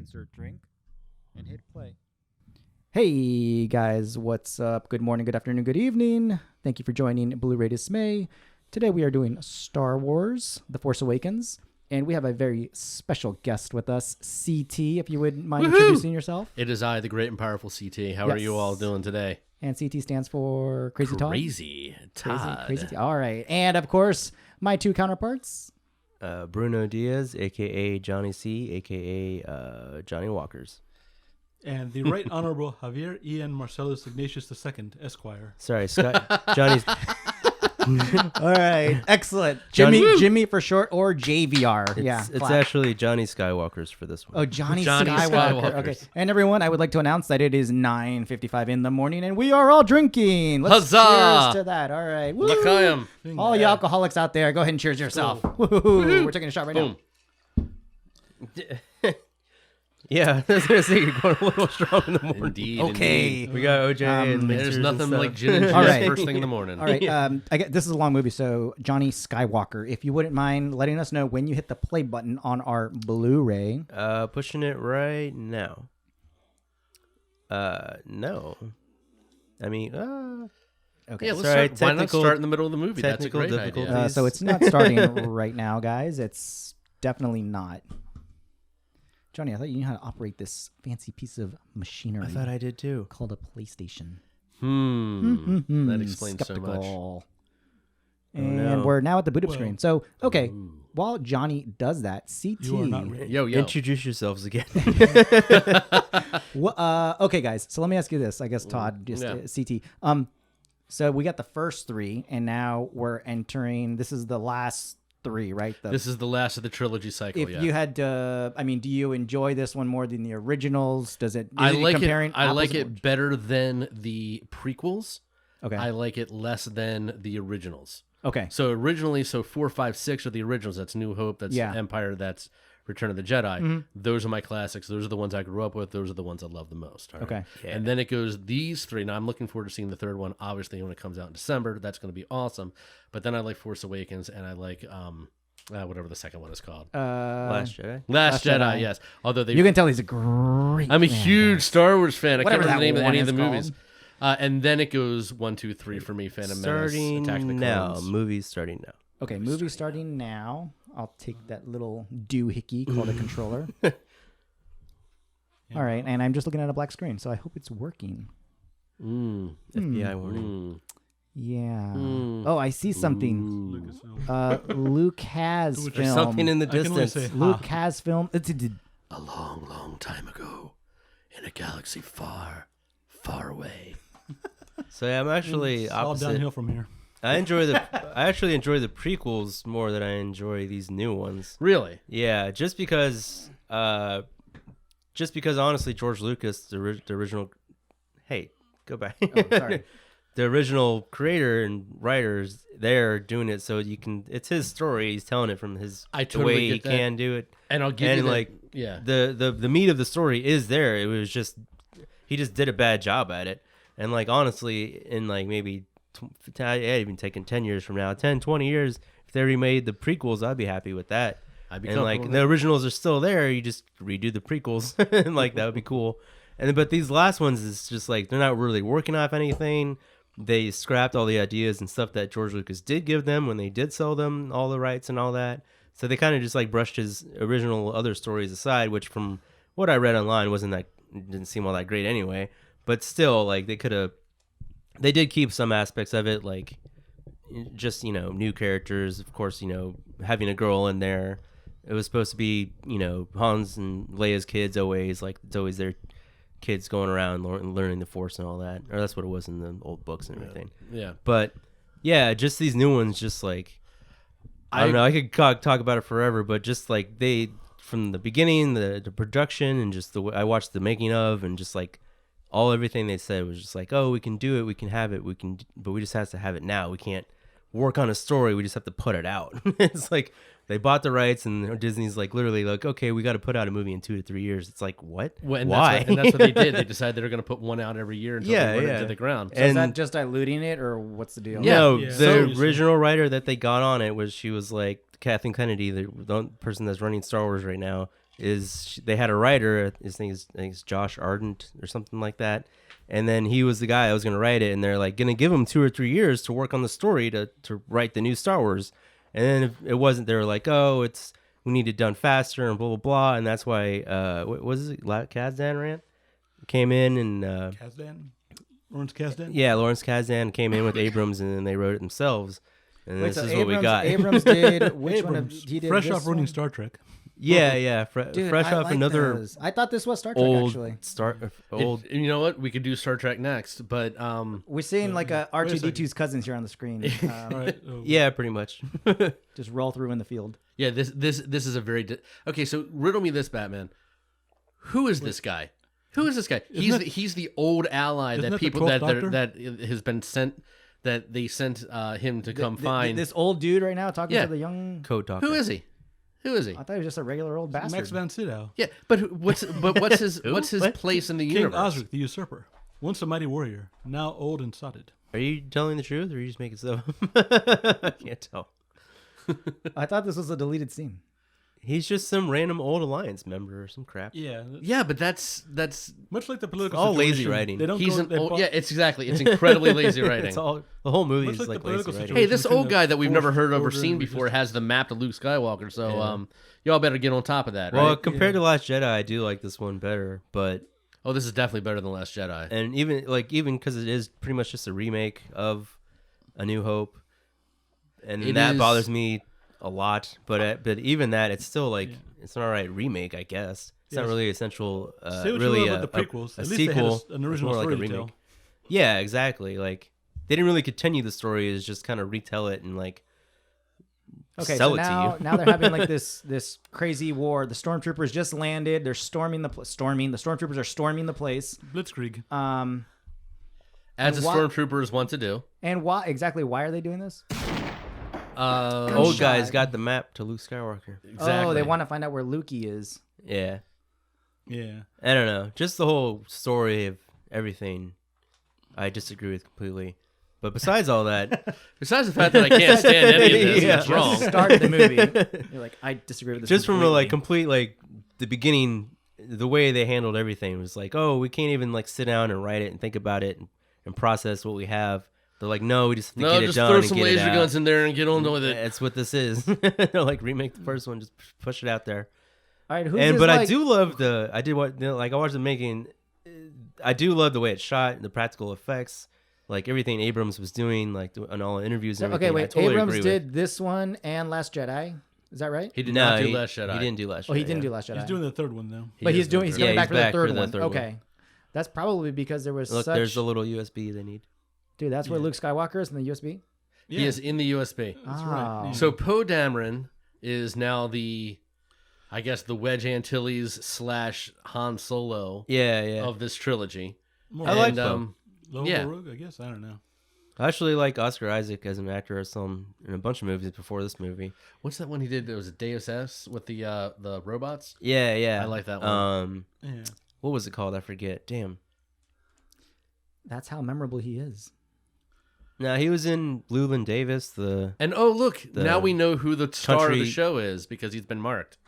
insert drink, and hit play. Hey guys, what's up? Good morning, good afternoon, good evening. Thank you for joining BlueRayDismay. Today we are doing Star Wars: The Force Awakens, and we have a very special guest with us, CT. If you wouldn't mind introducing yourself. It is I, the great and powerful CT. How are you all doing today? And CT stands for Crazy Todd. Crazy Todd. Crazy Todd. All right, and of course my two counterparts. Bruno Diaz, a.k.a. Johnny C., a.k.a. Johnny Walkers. And the Right Honorable Javier Ian Marcellus Ignatius II, Esquire. Sorry, Scott. Johnny's. All right, excellent. Jimmy for short, or JVR. It's actually Johnny Skywalkers for this one. Oh, Johnny Skywalker. Okay, and everyone, I would like to announce that it is 9:55 in the morning, and we are all drinking. Let's Huzzah! cheers to that. All right, woo! L'chaim. All you alcoholics out there, go ahead and cheers yourself. Woo-hoo. We're taking a shot right Boom. Yeah, I was going to say you're going a little strong in the morning. Indeed. Okay. Indeed. We got OJ and There's mixers nothing and stuff. like gin and juice All right. first thing in the morning. All right, this is a long movie, so Johnny Skywalker, if you wouldn't mind letting us know when you hit the play button on our Blu-ray. Pushing it right now. No. I mean, Okay. Yeah, let's Sorry, start. Why not technical- start in the middle of the movie? That's a technical great difficulties. idea. So it's not starting right now, guys. It's definitely not. Johnny, I thought you knew how to operate this fancy piece of machinery I thought I did too. called a PlayStation. That explains so much. Skeptical. Oh, And no. we're now at the boot up Well- screen. So, okay, while Johnny does that, CT. You are not ready. Yo. Introduce yourselves again. Okay, guys. So let me ask you this. I guess Todd, just Yeah. CT. So we got the first three, and now we're entering. This is the last three, right? This is the last of the trilogy cycle. If yeah. you had to, I mean, do you enjoy this one more than the originals? Does it? I is it like comparing it. I like apples and it better than the prequels. Okay. I like it less than the originals. Okay. So originally, 4, 5, 6 are the originals. That's New Hope. That's Yeah. Empire. That's Return of the Jedi. Those are my classics. Those are the ones I grew up with. Those are the ones I love the most. All right? Okay. And then it goes these three. Now I'm looking forward to seeing the third one. Obviously, when it comes out in December, that's going to be awesome. But then I like Force Awakens, and I like whatever the second one is called. Last Jedi. Last Jedi. Jedi. Yes. Although You can tell he's a great. I'm a fan, huge guys. Star Wars fan. I Whatever can't remember the that name of any of the one movies. is And then it goes 1, 2, 3 for me. Phantom Menace, Attack of the Starting now. Clones. Movies starting now. Okay, movie starting now. I'll take that little doohickey called a controller. All right, and I'm just looking at a black screen, so I hope it's working. FBI warning. Yeah. Oh, I see something. Lucasfilm. Lucasfilm. There's something in the I can only distance. say Lucasfilm. A long, long time ago, in a galaxy far, far away. So yeah, I'm actually It's all opposite. downhill from here. I actually enjoy the prequels more than I enjoy these new ones. Really? Yeah, just because honestly, George Lucas, the original. Hey, go back. Sorry. The original creator and writers, they're doing it so you can. It's his story. He's telling it from his I the totally way he get that. can do it. And I'll give And you that, like yeah. the meat of the story is there. It was just he just did a bad job at it. And like honestly, in like maybe even taking 10 years from now, 10, 20 years, if they remade the prequels, I'd be happy with that. I'd be And comfortable like with the that. originals are still there, you just redo the prequels, and like that would be cool. And but these last ones is just like they're not really working off anything. They scrapped all the ideas and stuff that George Lucas did give them when they did sell them all the rights and all that. So they kind of just like brushed his original other stories aside, which from what I read online didn't seem all that great anyway. But still, like they did keep some aspects of it, like just new characters. Of course, having a girl in there. It was supposed to be Hans and Leia's kids always, like it's always their kids going around learning the Force and all that, or that's what it was in the old books and everything. Yeah. But yeah, just these new ones, just like I don't know, I could talk about it forever, but just like they from the beginning, the production, and just the way I watched the making of, and just like everything they said was just like, oh, we can do it, we can have it, but we just have to have it now. We can't work on a story, we just have to put it out. It's like they bought the rights, and Disney's like literally like, okay, we got to put out a movie in 2 to 3 years. It's like, what? Well, and why? That's what they did. They decided they were going to put one out every year until they went into the ground. So is that just diluting it, or what's the deal? Yeah. No, Yeah. the So- original writer that they got on it was, she was like Kathleen Kennedy, the person that's running Star Wars right now. they had a writer. His name is, I think it's Josh Ardent or something like that. And then he was the guy that was going to write it. And they're like going to give him 2 or 3 years to work on the story to write the new Star Wars. And then if it wasn't, they were like, oh, we need it done faster and blah, blah, blah. And that's why, what was it? Kasdan Rant came in and... Kasdan? Lawrence Kasdan? Yeah, Lawrence Kasdan came in with Abrams and then they wrote it themselves. And Wait, this so is what we got. Abrams did which one? Abrams, He did fresh this off ruining one? Star Trek. Yeah. Dude, fresh I off like another those. I thought this was Star Trek old actually. old. You know what? We could do Star Trek next, but We're seeing like a Wait a R2D2's cousins here on the screen. All right. Yeah, pretty much. Just roll through in the field. yeah, this is a very okay. So riddle me this, Batman. Who is this guy? Who is this guy? He's the old ally isn't that that the people 12th that Doctor? has been sent that they sent him to come find. This old dude right now talking Yeah. to the young. Code Doctor. Who is he? Who is he? I thought he was just a regular old bastard. Max von Sydow. Yeah, but what's his What? place in the King universe? Osric, the usurper. Once a mighty warrior, now old and sotted. Are you telling the truth or are you just making stuff up? I can't tell. I thought this was a deleted scene. He's just some random old Alliance member or some crap. Yeah. Yeah, but that's Much like the political all lazy situation, writing. They don't he's go, an they old, bo- yeah, it's incredibly lazy writing. It's all the whole movie Much is like like the lazy political writing. situation. Hey, this between old the guy that we've never Force, heard of or Order, seen and before Resistance. has the map to Luke Skywalker, so Yeah. y'all better get on top of that, right? Well, compared to Last Jedi, I do like this one better, but Oh, this is definitely better than Last Jedi. and even because it is pretty much just a remake of A New Hope, and It that is- bothers me a lot. But even that, it's still like it's an alright remake, I guess. It's not Yes. really essential. Say what Really, you will about the prequels. a At least they had sequel. an It's original more like a story to tell. remake. Yeah, exactly. Like they didn't really continue the story; is just kind of retell it and like Okay, sell so it now to you. now they're having like this crazy war. The stormtroopers just landed. They're storming the storming. The stormtroopers are storming the place. Blitzkrieg. As and the why- stormtroopers want to do. And why exactly? Why are they doing this? Old guys shot. got the map to Luke Skywalker. Exactly. Oh, they want to find out where Lukey is. Yeah, Yeah. I don't know. Just the whole story of everything, I disagree with completely. But besides all that, Besides the fact that I can't stand any of this, Yeah. it's wrong. Start the movie. You're like, I disagree with this. just from a like completely. complete like the beginning, the way they handled everything was like, oh, we can't even like sit down and write it and think about it and process what we have. They're like, no, we just have to No, get it just done throw and some get it laser out. guns in there and get on with it. That's what this is. They're like remake the first one, just push it out there. All right, who's And this, but I like- do love I watched them making. I do love the way it's shot, the practical effects, like everything Abrams was doing, like on all the interviews and everything. Okay, I wait. totally Abrams agree did this one and Last Jedi. Is that right? He did No, not do he, Last Jedi. He didn't do Last Jedi. Oh, he didn't yeah. do Last Jedi. He's doing the third one now. but he's is doing doing. He's the coming Yeah, back he's for the back third for the one. third one. Okay, that's probably because there was Look, such. there's the little USB they need. Dude, that's where Luke Skywalker is in the USB. Yeah. He is in the USB. That's Ah. right. Yeah. So Poe Dameron is now the Wedge Antilles / Han Solo Yeah. of this trilogy. More I like And, Poe. Lobo yeah. Rogue, I guess. I don't know. I actually like Oscar Isaac as an actor. I saw him in a bunch of movies before this movie. what's that one he did? It was a Deus Ex with the robots. Yeah. I like that one. Yeah. What was it called? I forget. Damn. That's how memorable he is. No, he was in Llewellyn Davis. The And oh look, The now we know who the star of the country- show is because he's been marked.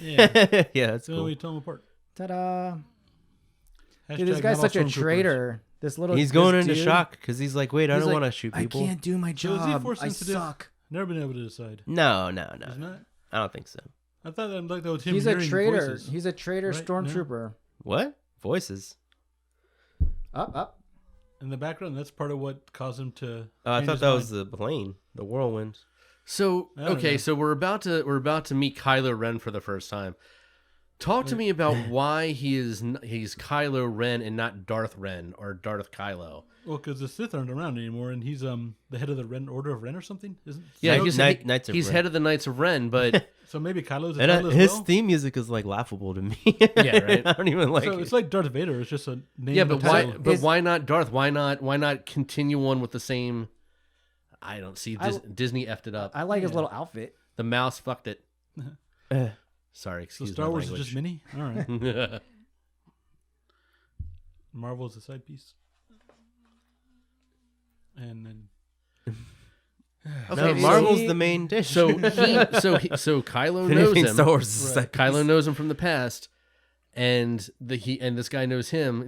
Yeah. yeah, that's So cool. we tell them apart. Ta-da! Hashtag Dude, this guy's not all such a stormtroopers. traitor. This little. He's going this into dude, shock because he's like, wait, I he's don't like, want to shoot people. I can't do my So is he job. force I sensitive? suck. Never been able to decide. No. Isn't that? I don't think so. I thought that was him. He's a hearing traitor. voices. He's a traitor Right, stormtrooper. What? Voices. Up. in the background. That's part of what caused him to. Oh, I change thought his that was mind. the plane, the whirlwind. So I don't okay, know. so we're about to meet Kylo Ren for the first time. Talk to me about why he's Kylo Ren and not Darth Ren or Darth Kylo. Well, because the Sith aren't around anymore, and he's the head of the Ren Order of Ren or something, isn't? Yeah, So- he's Knights of he's Ren. head of the Knights of Ren, but So maybe Kylo's a And title as his well? theme music is like laughable to me. Yeah, right. I don't even like So it. it's like Darth Vader. It's just a name. yeah, and a but why? title. But why not Darth? Why not continue on with the same? I don't see. Disney effed it up. I like his little outfit. The mouse fucked it. Eh. Sorry, So excuse Star my Wars language. is just mini. All right. Marvel's a side piece. And then No, Okay, Marvel's see? the main dish. So Kylo knows Anything him. Star Wars is Right. second. Kylo knows him from the past, and this guy knows him.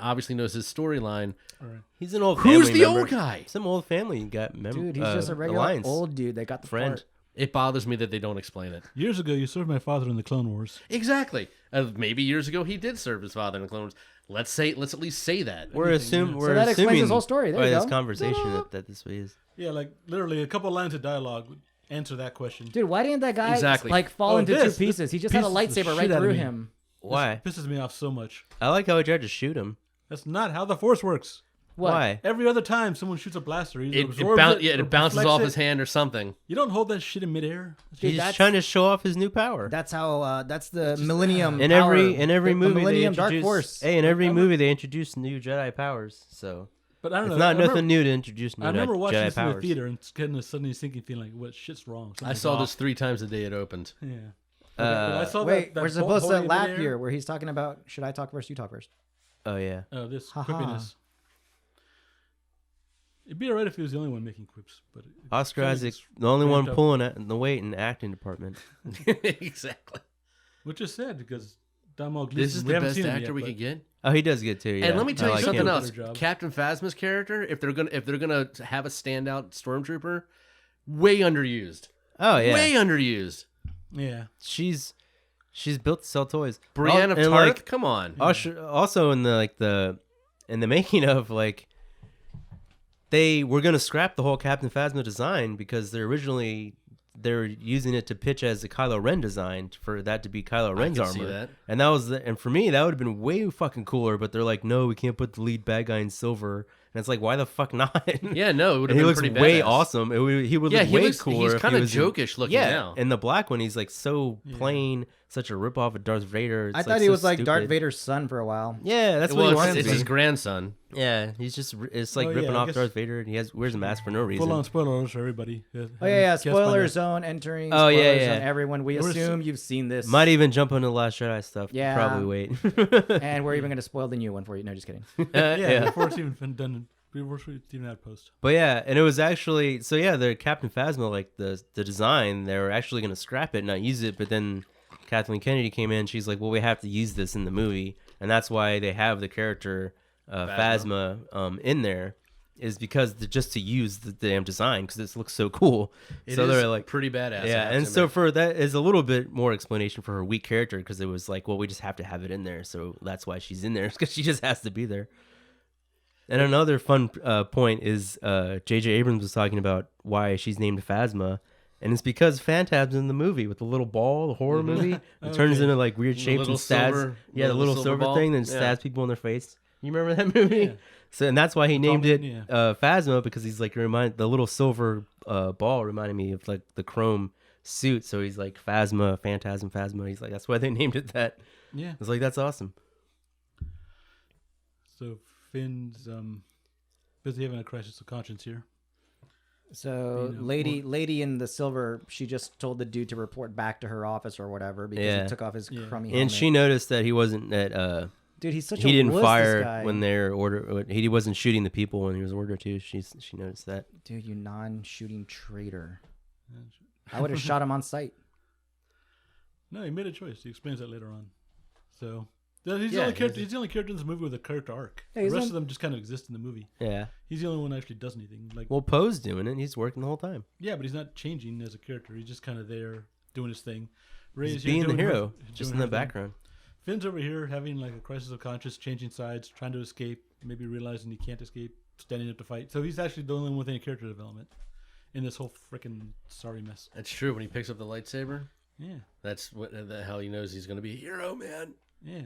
Obviously knows his storyline. All right. He's an old Who's family the member. old guy? Some old family got Dude, he's just a regular alliance. old dude that got the friend. part. It bothers me that they don't explain it. Years ago, you served my father in the Clone Wars. Exactly. Maybe years ago he did serve his father in the Clone Wars. Let's at least say that. We're assuming. So that explains his whole story. There by you this go. conversation that this is. Yeah, like literally a couple lines of dialogue would answer that question. Dude, why didn't that guy Exactly. like fall Oh, into this- two pieces? He just had a pieces the lightsaber shit right out of through me. him. Why? This pisses me off so much. I like how he tried to shoot him. That's not how the Force works. What? Why? Every other time someone shoots a blaster, either It absorbs or bounces deflects off it. his hand or something. You don't hold that shit in midair. Dude, He's that's- trying to show off his new power. That's how. That's the Millennium. In power. every The movie, Millennium they Dark introduce. Force. Hey, in every movie they introduce new Jedi powers. So But I don't it's know. not I remember- nothing new to introduce new I remember watching Jedi this in the powers. theater and getting a suddenly sinking feeling like, what shit's wrong? I saw this 3 times the day it opened. Yeah. But I saw Wait, that we're bolt supposed to holding in laugh midair. here, where he's talking about. Should I talk first? You talk first. Oh yeah. Oh, this Ha-ha. quippiness. It'd be alright if he was the only one making quips, but Oscar felt like Isaac, it's the only one ramped up. pulling the weight in the acting department. Exactly. which is sad because Domhnall Gleeson. This is we the haven't best seen him actor yet, we but could get. Oh, he does good too. Yeah. And let me tell I you like something him. else. Better job. Captain Phasma's character, if they're gonna have a standout stormtrooper, way underused. Oh yeah. Way underused. Yeah, She's built to sell toys. Brienne of And, Tarth, like, come on. also in the making of, like, they were gonna scrap the whole Captain Phasma design because they're using it to pitch as a Kylo Ren design for that to be Kylo Ren's can armor. see that. And for me that would have been way fucking cooler. But they're like, no, we can't put the lead bad guy in silver. And it's like, why the fuck not? Yeah, no, it would And have he been looks pretty way badass. awesome. He would Yeah, look he way looks- cooler. he's if kinda he was in- jokish looking yeah, now. in the black one, he's like so plain, such a ripoff of Darth Vader. It's I like thought he so was like Darth stupid. Vader's son for a while. Yeah, that's what Well, he it's, wants it's to his be. grandson. Yeah, it's like Oh, yeah, ripping I off guess- Darth Vader, and wears a mask for no reason. full on spoilers for everybody. Oh yeah. Spoiler zone entering. Oh, yeah, spoiler yeah. zone, everyone. We We're assume you've seen this. Might even jump into the Last Jedi stuff. Yeah. Probably wait. And we're even going to spoil the new one for you. No, just kidding. Yeah, before it's even been done. Before it's even had post. But yeah, and it was actually the Captain Phasma, like the design, they were actually going to scrap it and not use it, but then Kathleen Kennedy came in. She's like, well, we have to use this in the movie, and that's why they have the character Phasma in there, is because just to use the damn design because this looks so cool. It So is they're like, pretty badass. I yeah, have and to so admit. for that is a little bit more explanation for her weak character because it was like, well, we just have to have it in there, so that's why she's in there because she just has to be there. And another fun point is J.J. Abrams was talking about why she's named Phasma, and it's because Phantasm's in the movie with the little ball, the horror movie. It turns into like weird The shapes little and stabs. silver- Yeah, the little silver silver ball. thing that Yeah. stabs people in their face. You remember that movie? Yeah. So and that's why he named it yeah. Phasma because he's like the little silver ball reminded me of like the chrome suit. So he's like Phasma, Phantasm, Phasma. He's like that's why they named it that. Yeah. I was like that's awesome. So Finn's busy having a crisis of conscience here. So You know, lady in the silver, she just told the dude to report back to her office or whatever because Yeah. he took off his Yeah. crummy And helmet. she noticed that he wasn't at Dude, he's such a he didn't wuss, this fire guy. when they're order. He wasn't shooting the people when he was ordered to. She noticed that. Dude, you non-shooting traitor. I would have shot him on sight. No, he made a choice. He explains that later on. So he's the Yeah, only character. He's the only character in this movie with a character arc. Yeah, the he's rest on- of them just kind of exist in the movie. Yeah. He's the only one that actually does anything. Like, Well, Poe's doing it. He's working the whole time. yeah, but he's not changing as a character. He's just kind of there doing his thing. He's Rey's here being the doing her- hero, just doing in the her thing. background. Finn's over here having like a crisis of conscience, changing sides, trying to escape, maybe realizing he can't escape, standing up to fight. So he's actually the only one with any character development in this whole freaking sorry mess. That's true. When he picks up the lightsaber, Yeah, that's what the hell he knows he's going to be a hero, man. yeah,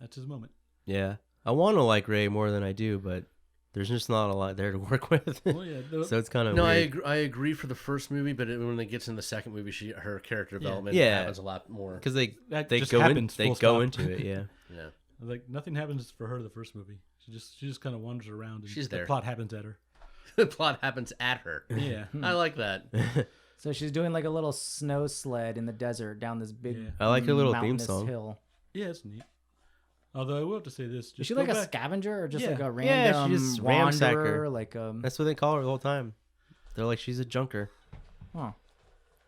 that's his moment. Yeah. I want to like Rey more than I do, but there's just not a lot there to work with. Well, yeah, So it's kind of No, weird. I agree for the first movie, but when it gets in the second movie, her character development Yeah. happens a lot more. Because they That they just go happens, they full go stop. into it. Yeah. Yeah. Like nothing happens for her the first movie. She just kind of wanders around and She's the there. plot happens at her. The plot happens at her. Yeah. I like that. So she's doing like a little snow sled in the desert down this big Yeah. I like her little theme mountainous song. hill. Yeah, it's neat. Although I will have to say this. Is Just she go like a back. scavenger or just Yeah. like a Yeah, she random just ramsack wanderer? her. Like That's what they call her the whole time. They're like, she's a junker. Huh.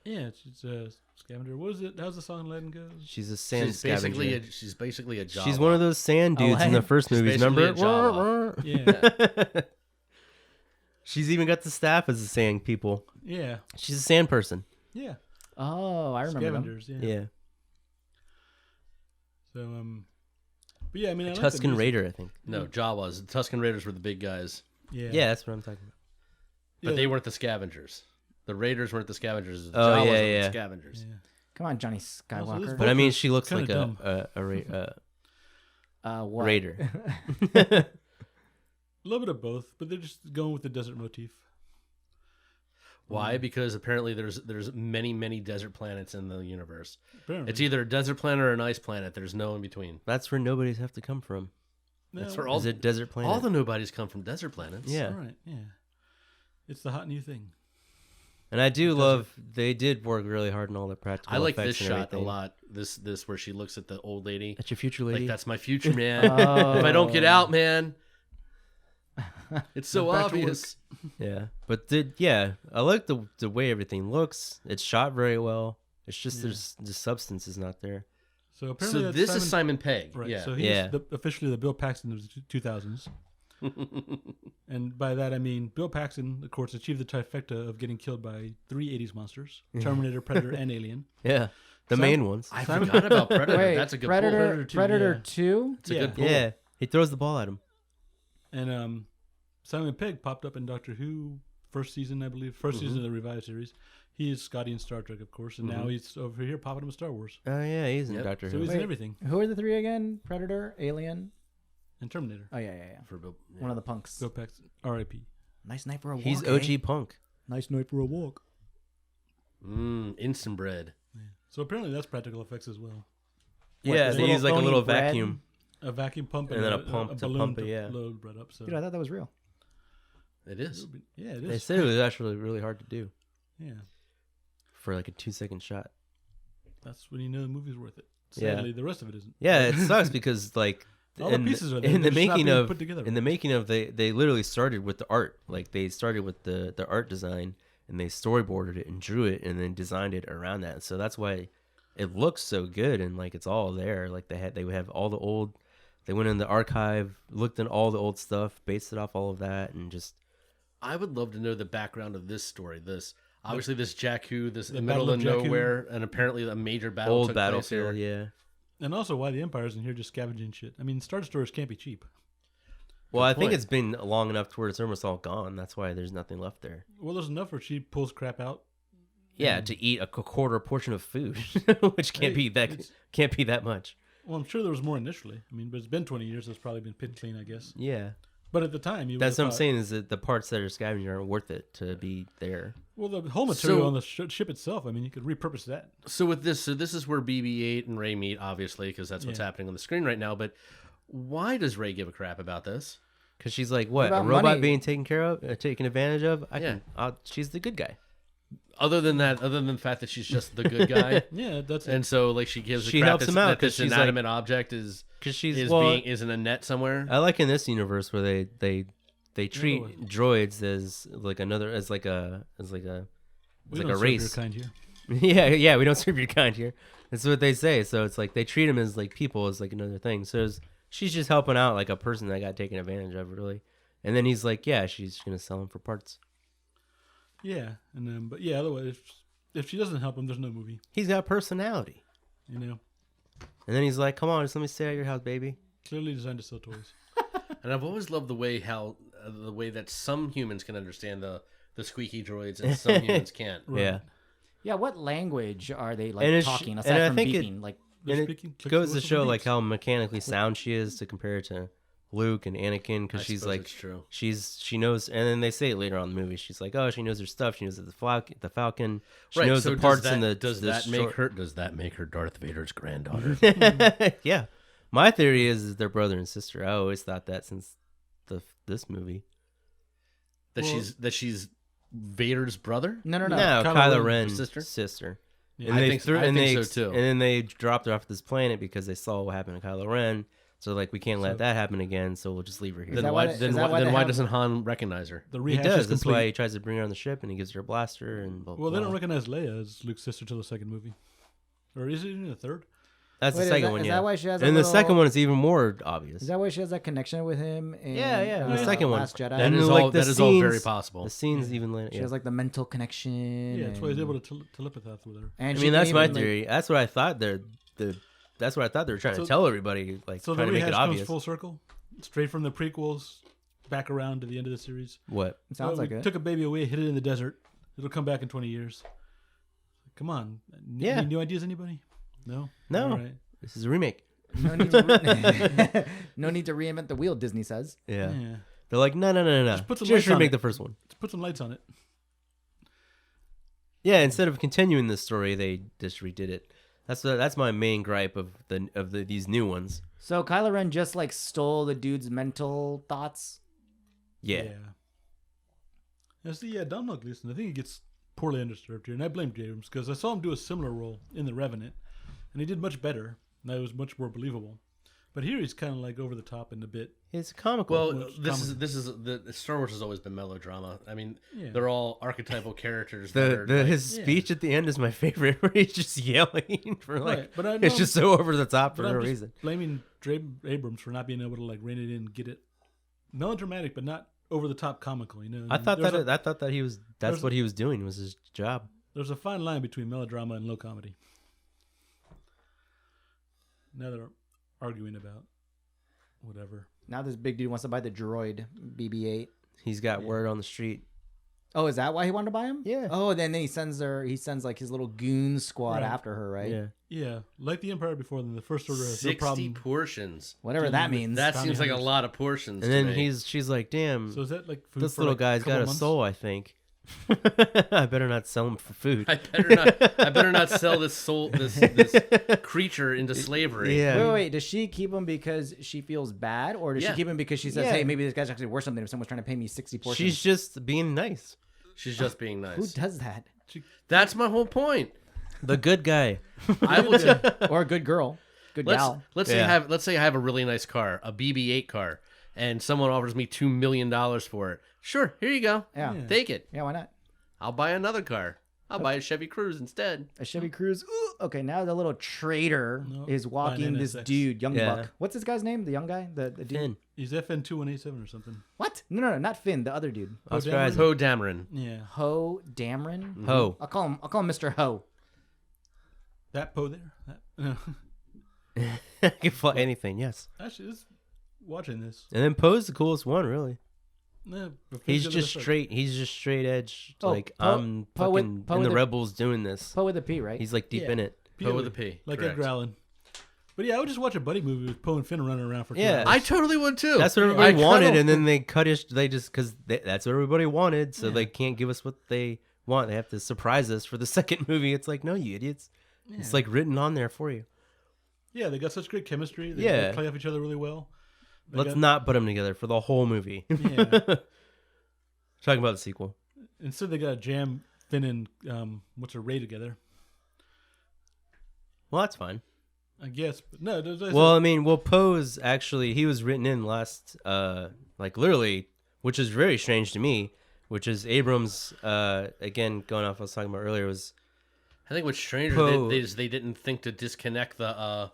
Yeah, it's a scavenger. What is it? How's the song Letting Go? She's a sand scavenger. She's basically a Jawa. She's one of those sand dudes in the first She's movies. basically Remember? a Yeah. She's even got the staff as the sand people. Yeah. She's a sand person. Yeah. Oh, I remember them. Scavengers, yeah. Yeah. So, but yeah, I mean, I like the Tuscan music. Raider, I think. No, Jawas. The Tuscan Raiders were the big guys, Yeah. Yeah, that's what I'm talking about. but Yeah. they weren't the scavengers. The Raiders weren't the scavengers. The Oh, Jawas yeah, were yeah. the scavengers. Yeah. Come on, Johnny Also, Skywalker. this But I mean, Book she looks kinda like dumb. What? raider. A little bit of both, but they're just going with the desert motif. Why? Because apparently there's many desert planets in the universe. Apparently. It's either a desert planet or an ice planet. There's no in between. That's where nobodies have to come from. No, That's where Is it desert planet? all the nobodies come from desert planets. Yeah. all right, yeah. It's the hot new thing. And I do love, they did work really hard on all the practical I like effects this and shot everything. a lot. This where she looks at the old lady. That's your future lady? Like, that's my future, man. Oh. If I don't get out, man, it's so Back to obvious. Yeah. But I like the way everything looks. It's shot very well. It's just there's the substance is not there. So apparently So that's this is Simon Pegg. Right. Yeah. So he's Yeah. officially the Bill Paxton of the 2000s. And by that I mean Bill Paxton, of course, achieved the trifecta of getting killed by 3 80s monsters: Terminator, Predator, and Alien. Yeah. The main ones. I forgot about Predator. Wait, That's a good Predator, pull. Predator yeah. 2? It's a Yeah. good pull. Yeah. He throws the ball at him. And Simon Pegg popped up in Doctor Who first season, I believe, season of the revived series. He is Scotty in Star Trek, of course, and now he's over here popping up in Star Wars. Oh, yeah. He's in Yep. Doctor So Who. he's Wait. in everything. Who are the three again? Predator, Alien? And Terminator. Oh, yeah. For Bill, yeah. One of the punks. Bill Paxton, R.I.P. Nice night for a walk. He's eh? OG Punk. Nice night for a walk. Instant bread. Yeah. So apparently that's practical effects as well. What, Yeah, this they little use like a phony little bread? vacuum. A vacuum pump And then a pump to balloon pump it, yeah. load bread up. So Dude, I thought that was real. It is. yeah, it They is. said it was actually really hard to do Yeah, for like a 2-second shot. that's when you know the movie's worth it. Yeah. Sadly, the rest of it isn't. Yeah, it sucks because like All the in, pieces are there. in the They're just not making being of put together. in the making of they literally started with the art. Like they started with the art design and they storyboarded it and drew it and then designed it around that. So that's why it looks so good and like it's all there. Like they would have all the old. They went in the archive, looked at all the old stuff, based it off all of that, and just I would love to know the background of this story. This obviously this Jakku, this in the Battle middle of of Jakku. nowhere, and apparently a major battle old took place battlefield. here. Yeah. And also why the Empire's in here just scavenging shit. I mean, Star Destroyers can't be cheap. Well, I think point. it's been long enough to where it's almost all gone. That's why there's nothing left there. Well, there's enough where she pulls crap out. Yeah, to eat a quarter portion of food, which can't Hey, be that much. Well, I'm sure there was more initially. I mean, but it's been 20 years. So it's probably been pit clean, I guess. Yeah. But at the time, you That's would've what I'm thought- saying is that the parts that are scavenging aren't worth it to be there. Well, the whole material So- on the ship itself. I mean, you could repurpose that. So with this, this is where BB-8 and Ray meet, obviously, because that's what's Yeah. happening on the screen right now. But why does Ray give a crap about this? Because she's like, what? A about robot money? being taken care of, taken advantage of? Yeah. She's the good guy. Other than that, other than the fact that she's just the good guy, Yeah, that's it. and so like she gives a She crap helps that him out that 'cause this she's like- inanimate object is Because she's is in a net somewhere. I like in this universe where they treat Otherwise- droids as like a We like don't a serve race. your kind here. yeah, we don't serve your kind here. That's what they say. So it's like they treat them as like people as like another thing. So she's just helping out like a person that got taken advantage of, really. And then he's like, yeah, she's gonna sell him for parts. Yeah, and then but yeah, otherwise, if she doesn't help him, there's no movie. He's got personality. You know, And then he's like, come on, just let me stay at your house, baby. clearly designed to sell toys. And I've always loved the way that some humans can understand the squeaky droids and some humans can't. Right. Yeah. Yeah, what language are they And like it's- talking and aside I from think it- beeping? Like, They're And speaking, it clicks, goes to whistles, show and like beeps. how mechanically sound she is to compare to Luke and Anakin, because I she's suppose like it's true. she knows, and then they say it later on in the movie. She's like, oh, she knows her stuff. She knows the Falcon. She Right, knows so the parts does in the. does the that make short- her? Does that make her Darth Vader's granddaughter? Yeah, my theory is they're brother and sister. I always thought that since this movie. that Well- she's Vader's brother? no. No, Kylo Kylo Ren's Ren's sister? Yeah. And I they think threw, I and think they so too. And then they dropped her off this planet because they saw what happened to Kylo Ren. So like we can't let that happen again. So we'll just leave her here. Then that why? why- is Then that why why, they then why have- doesn't Han recognize her? The He rehash does. is That's complete. why he tries to bring her on the ship and he gives her a blaster and blah, Well, they blah. don't recognize Leia as Luke's sister till the second movie, or is it in the third? That's Wait, the second that, one. is Yeah. that why she has? And a the second little- one is even more obvious. Is that why she has that connection with him? In, Yeah. The second one. Last Jedi. That And is like all. the That is all very scenes- possible. The scenes even later. She Yeah. has like the mental connection. Yeah, that's why he's and- able to telepathize with her. And I she mean, can that's my even, like- theory. That's what I thought. That's what I thought they were trying to tell everybody, like So trying the to make rehash it comes obvious. full circle, straight from the prequels, back around to the end of the series. What? It sounds like we it. took a baby away, hid it in the desert. It'll come back in 20 years. Come on. Yeah. Any new ideas, anybody? No. No. All right. This is a remake. No need to no need to reinvent the wheel. Disney says. Yeah. Yeah. They're like, no. Just put some lights on remake it. the first one. Let's put some lights on it. Yeah. Instead of continuing this story, they just redid it. That's my main gripe of these new ones. So Kylo Ren just like stole the dude's mental thoughts. Yeah. As the Domhnall Gleeson, I think he gets poorly underserved here, and I blame James because I saw him do a similar role in The Revenant, and he did much better. And that was much more believable. But here he's kind of like over the top in a bit. It's comical. Well, this is the Star Wars has always been melodrama. I mean, Yeah. they're all archetypal characters. that are, like, his speech at the end is my favorite, where he's just yelling for like, Right, but I know it's just so over the top for But no I'm just reason. blaming Abrams for not being able to like rein it in, get it melodramatic, but not over the top comical. You know, I thought There's that I thought that he was there's what he was doing was his job. there's a fine line between melodrama and low comedy. Now they're arguing about whatever. Now this big dude wants to buy the droid BB-8. He's got word on the street. Oh, is that why he wanted to buy him? Yeah. Oh, then he sends like his little goon squad Right. after her, right? Yeah. Yeah, like the Empire before them, the First Order has no 60 problem. portions. Whatever Dealing that with means. That Bounty seems like a hunters. lot of portions. And to then me. she's like, damn, So is that like food this for little like guy's got couple a months? soul, I think. I better not sell him for food. I better not sell this creature into slavery. Yeah. Wait. Does she keep him because she feels bad, or does Yeah. she keep him because she says, Yeah. "Hey, maybe this guy's actually worth something if someone's trying to pay me 60 portions"? She's just being nice. She's just being Who nice. does that? That's my whole point. The good guy. I will say, Or a good girl, good gal. let's Yeah. say I have a really nice car, a BB-8 car, and someone offers me $2 million for it. Sure, here you go. Yeah. Take it. Yeah, why not? I'll buy another car. I'll buy a Chevy Cruze instead. A Chevy Cruze. Ooh, okay, now the little traitor No, is buy walking an this NSX. dude, young Yeah. buck. What's this guy's name? The young guy? The dude? Finn. He's FN2187 or something. What? No, not Finn. The other dude. Oscar Dameron? Isaac. Poe Dameron. Yeah, Ho Dameron. Ho. I'll call him Mr. Ho. that Poe there. That, I can fly anything, yes. actually, just watching this. And then Poe's the coolest one, really. No, but He's Finn's just gonna straight. He's just straight edge. Oh, Like Poe- I'm Poe with- fucking Poe in with the the- rebels doing this. Poe with a P, right? He's like deep Yeah. in it. Poe with a P. like correct. Edgar Allan. But yeah, I would just watch a buddy movie with Poe and Finn running around for 2 Yeah. hours. I totally would too. That's what I everybody wanted, cuddle- and then they cut it. They just because that's what everybody wanted, so they can't give us what they want. They have to surprise us for the second movie. It's like, no, you idiots. It's like written on there for you. Yeah, they got such great chemistry. They Yeah. play off each other really well. They Let's got- not put them together for the whole movie. Yeah. Talking about the sequel. Instead, they got to jam Finn and what's her Ray together. Well, that's fine. I guess, but no. Well, I mean, Poe's actually he was written in last, like literally, which is very strange to me. Which is Abrams, again going off what I was talking about earlier was. I think what's stranger, Poe. they didn't think to disconnect the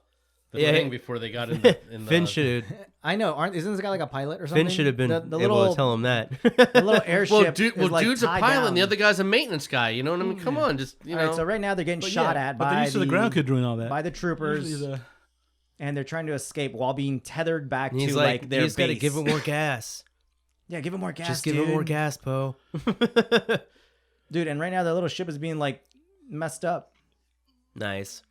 Yeah, thing before they got in the Finn should I know. Isn't this guy like a pilot or something? Finn should have been the able little, to tell him that. the little airship. Well, is, like, dude's a tied pilot, down. and the other guy's a maintenance guy. You know what I mean? Come on, just you All know. right, so right now they're getting But shot yeah, at but by they're used to the ground kid doing all that. by the troopers, Usually and they're trying to escape while being tethered back And he's to like, like their you just got to base. give it more gas. Yeah, give it more gas. Just give it more dude. gas, Poe. dude. And right now the little ship is being like messed up. Nice.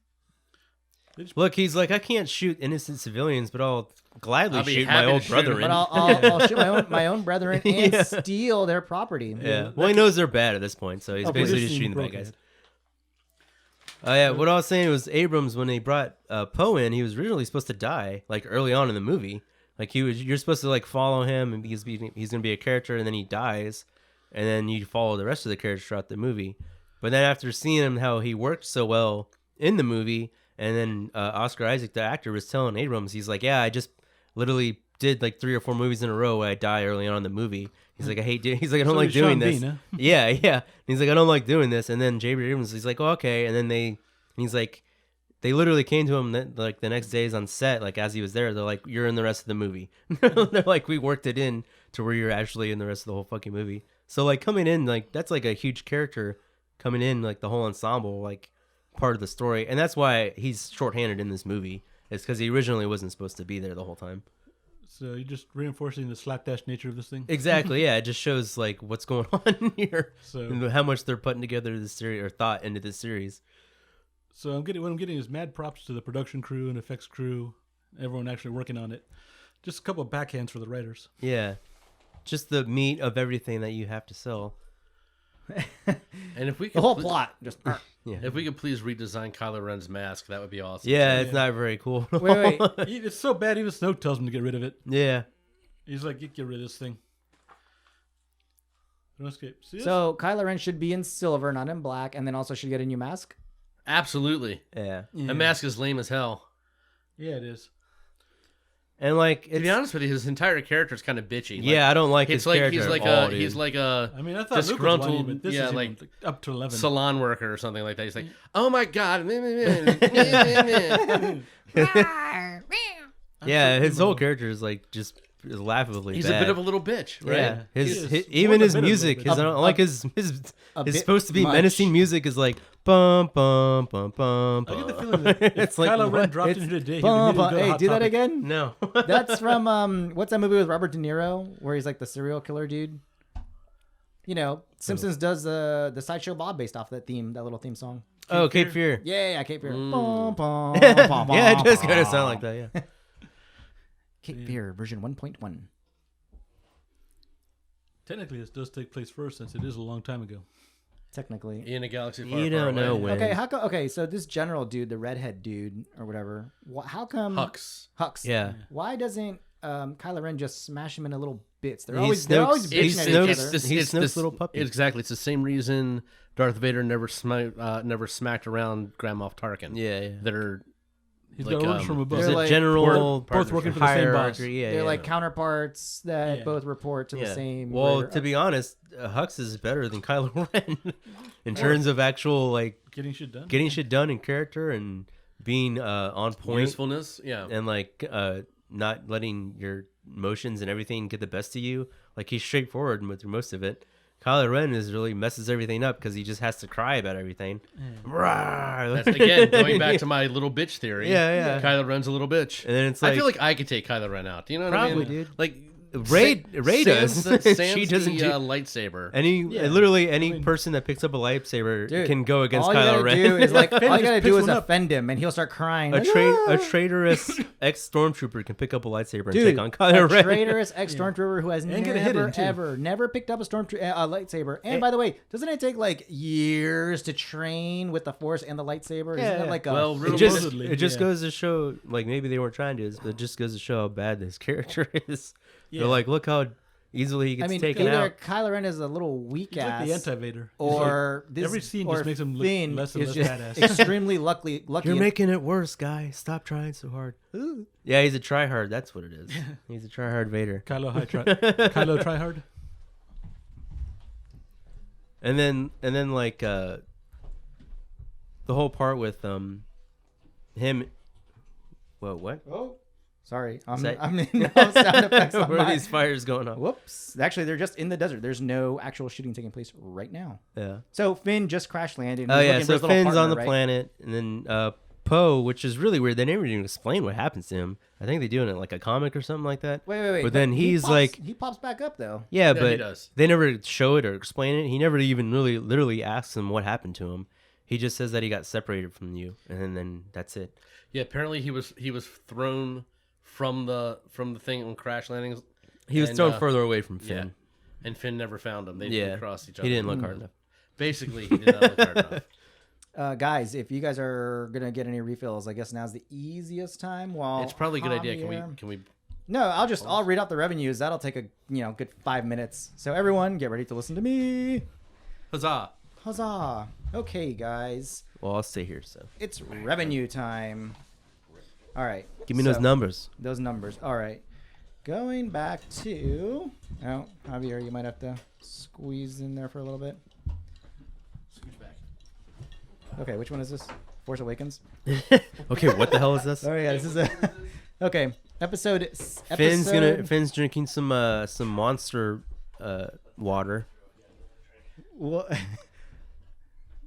They just- Look, he's like, I can't shoot innocent civilians, but I'll gladly I'll be shoot my happy to old shoot brother him. in. But I'll shoot my own brethren and Yeah. steal their property. Yeah. Well, he knows they're bad at this point, so he's Oh, basically Producing just shooting the bad Brokehead. guys. Oh yeah. What I was saying was Abrams when they brought Poe in, he was originally supposed to die like early on in the movie. Like you're supposed to like follow him and he's gonna be a character, and then he dies, and then you follow the rest of the characters throughout the movie. But then after seeing him how he worked so well in the movie, and then Oscar Isaac, the actor, was telling Abrams, he's like, yeah, literally did like 3 or 4 movies in a row where I die early on in the movie. He's like, I hate doing. He's like, I don't So like is Sean doing this. Bean, huh? Yeah, yeah. And he's like, I don't like doing this. And then J.B. Abrams, he's like, oh, okay. And then he's like, they literally came to him like the next days on set, like as he was there. They're like, you're in the rest of the movie. They're like, we worked it in to where you're actually in the rest of the whole fucking movie. So like coming in, like that's like a huge character coming in, like the whole ensemble, like part of the story. And that's why he's shorthanded in this movie. It's because he originally wasn't supposed to be there the whole time. So you're just reinforcing the slapdash nature of this thing. Exactly. Yeah. It just shows like what's going on here So, and how much they're putting together this series or thought into this series. so what I'm getting is mad props to the production crew and effects crew, everyone actually working on it. Just a couple of backhands for the writers. Yeah. Just the meat of everything that you have to sell. And if we could The whole plot. Just Yeah. if we could please redesign Kylo Ren's mask, that would be awesome. Yeah, it's not very cool. wait. It's so bad, even Snoke tells him to get rid of it. Yeah. He's like, get rid of this thing. Don't escape. See this? So Kylo Ren should be in silver, not in black, and then also should get a new mask. Absolutely. Yeah. Yeah. The mask is lame as hell. Yeah, it is. And like, To be honest with you, his entire character is kind of bitchy. Like, yeah, I don't like it's his like character he's like at all, a dude. he's like a I mean, I thought Luke was whiny, disgruntled, but this yeah, is even, like up to 11. salon worker or something like that. He's like, oh my god, yeah, his whole character is like just laughably he's bad. a bit of a little bitch, right? Yeah, He is. even More his than a bit of a music, little his bit. I don't like his a it's bit supposed to be much. menacing music is like bum bum bum bum. I get the bum. feeling that if It's like, Kylo Ren what? dropped It's into today, he'd Bum, immediately bum. go to Hey, Hot do that Topic. again? No, That's from what's that movie with Robert De Niro where he's like the serial killer dude? You know, Simpsons does the Sideshow Bob based off that theme, that little theme song. oh, Cape Fear. Yeah, Cape Fear. Mm. Bum, bum, Yeah, bum, it does bum, kind of bum. sound like that. Yeah. Cape Fear version 1.1. Technically, this does take place first since it is a long time ago. Technically. In a galaxy far, You far don't know away. when. Okay, how come? Okay, so this general dude, the redhead dude or whatever, how come Hux. Hux? Yeah. Why doesn't Kylo Ren just smash him into little bits? They're He's they're Snoke's- always he's bitching at Snoke's- each other. He's Snoke's little puppy. Exactly. It's the same reason Darth Vader never smacked around Grand Moff Tarkin. Yeah, yeah. They're He's Like, got orders from above. There's They're a like- general both working for the same boss. hierarchy. Yeah, They're yeah. like counterparts that Yeah. both report to the Yeah. same. Well, writer. to be honest, Hux is better than Kylo Ren in terms of actual like Getting shit done. getting shit done in character and being on point usefulness. Yeah. and like not letting your emotions and everything get the best of you. Like he's straightforward through most of it. Kylo Ren is really messes everything up because he just has to cry about everything. Rawr. That's again going back to my little bitch theory. Yeah, yeah. Kylo Ren's a little bitch. And then it's I like feel like I could take Kylo Ren out. Do you know what I Probably, mean? dude. Like Ray does. She doesn't do lightsaber. literally any person that picks up a lightsaber Dude, can go against all you Kylo gotta Ren. do is like all you just gotta picks do is one up. offend him, and he'll start crying. A Like, "Ah!" traitorous ex stormtrooper can pick up a lightsaber and Dude, take on Kylo a Ren. traitorous ex-stormtrooper who has And get a hit never, in, too. ever, never picked up a lightsaber. And by the way, doesn't it take like years to train with the Force and the lightsaber? Isn't Yeah. it like a Well, It just Supposedly, it just yeah. goes to show, like maybe they weren't trying to, but it just goes to show how bad this character is. Yeah. They're like, look how easily he gets I mean, taken either out. Kylo Ren is a little weak He's like ass, the anti-Vader. or this, every scene or just makes him look Finn less and is less just badass. extremely lucky. You're and- making it worse, guy. Stop trying so hard. Yeah, he's a tryhard. That's what it is. He's a tryhard Vader. Kylo tryhard. And then like the whole part with him. Whoa, what? Oh, sorry. I'm That- no sound effects on Where are my- these fires going on? Whoops. Actually, they're just in the desert. There's no actual shooting taking place right now. Yeah. So Finn just crash landed. and Oh he's yeah, looking for so his little Finn's on the partner, right? planet, and then Poe, which is really weird. They never even explain what happens to him. I think they do it in like a comic or something like that. Wait. But then he he's pops- like, he pops back up though. yeah, he but does. they never show it or explain it. He never even really literally asks him what happened to him. He just says that he got separated from you, and then that's it. Yeah, apparently he was thrown from the thing on crash landings. He was And, thrown further away from Finn. Yeah, and Finn never found him. They Yeah, crossed each other. he didn't look hard enough. Basically, he did not look hard enough. Guys, if you guys are gonna get any refills, I guess now's the easiest time. While It's probably a good idea. Javier- Can we? No, I'll read out the revenues. That'll take a good 5 minutes. So everyone, get ready to listen to me. Huzzah! Huzzah! Okay, guys, Well, I'll stay here. So it's revenue time. All right. Give me those numbers. Those numbers. All right. Going back to... Oh, Javier, you might have to squeeze in there for a little bit. Scooch back. Okay, which one is this? Force Awakens? Okay, what the hell is this? Oh, yeah, this is a... Okay, Finn's drinking some monster water. What?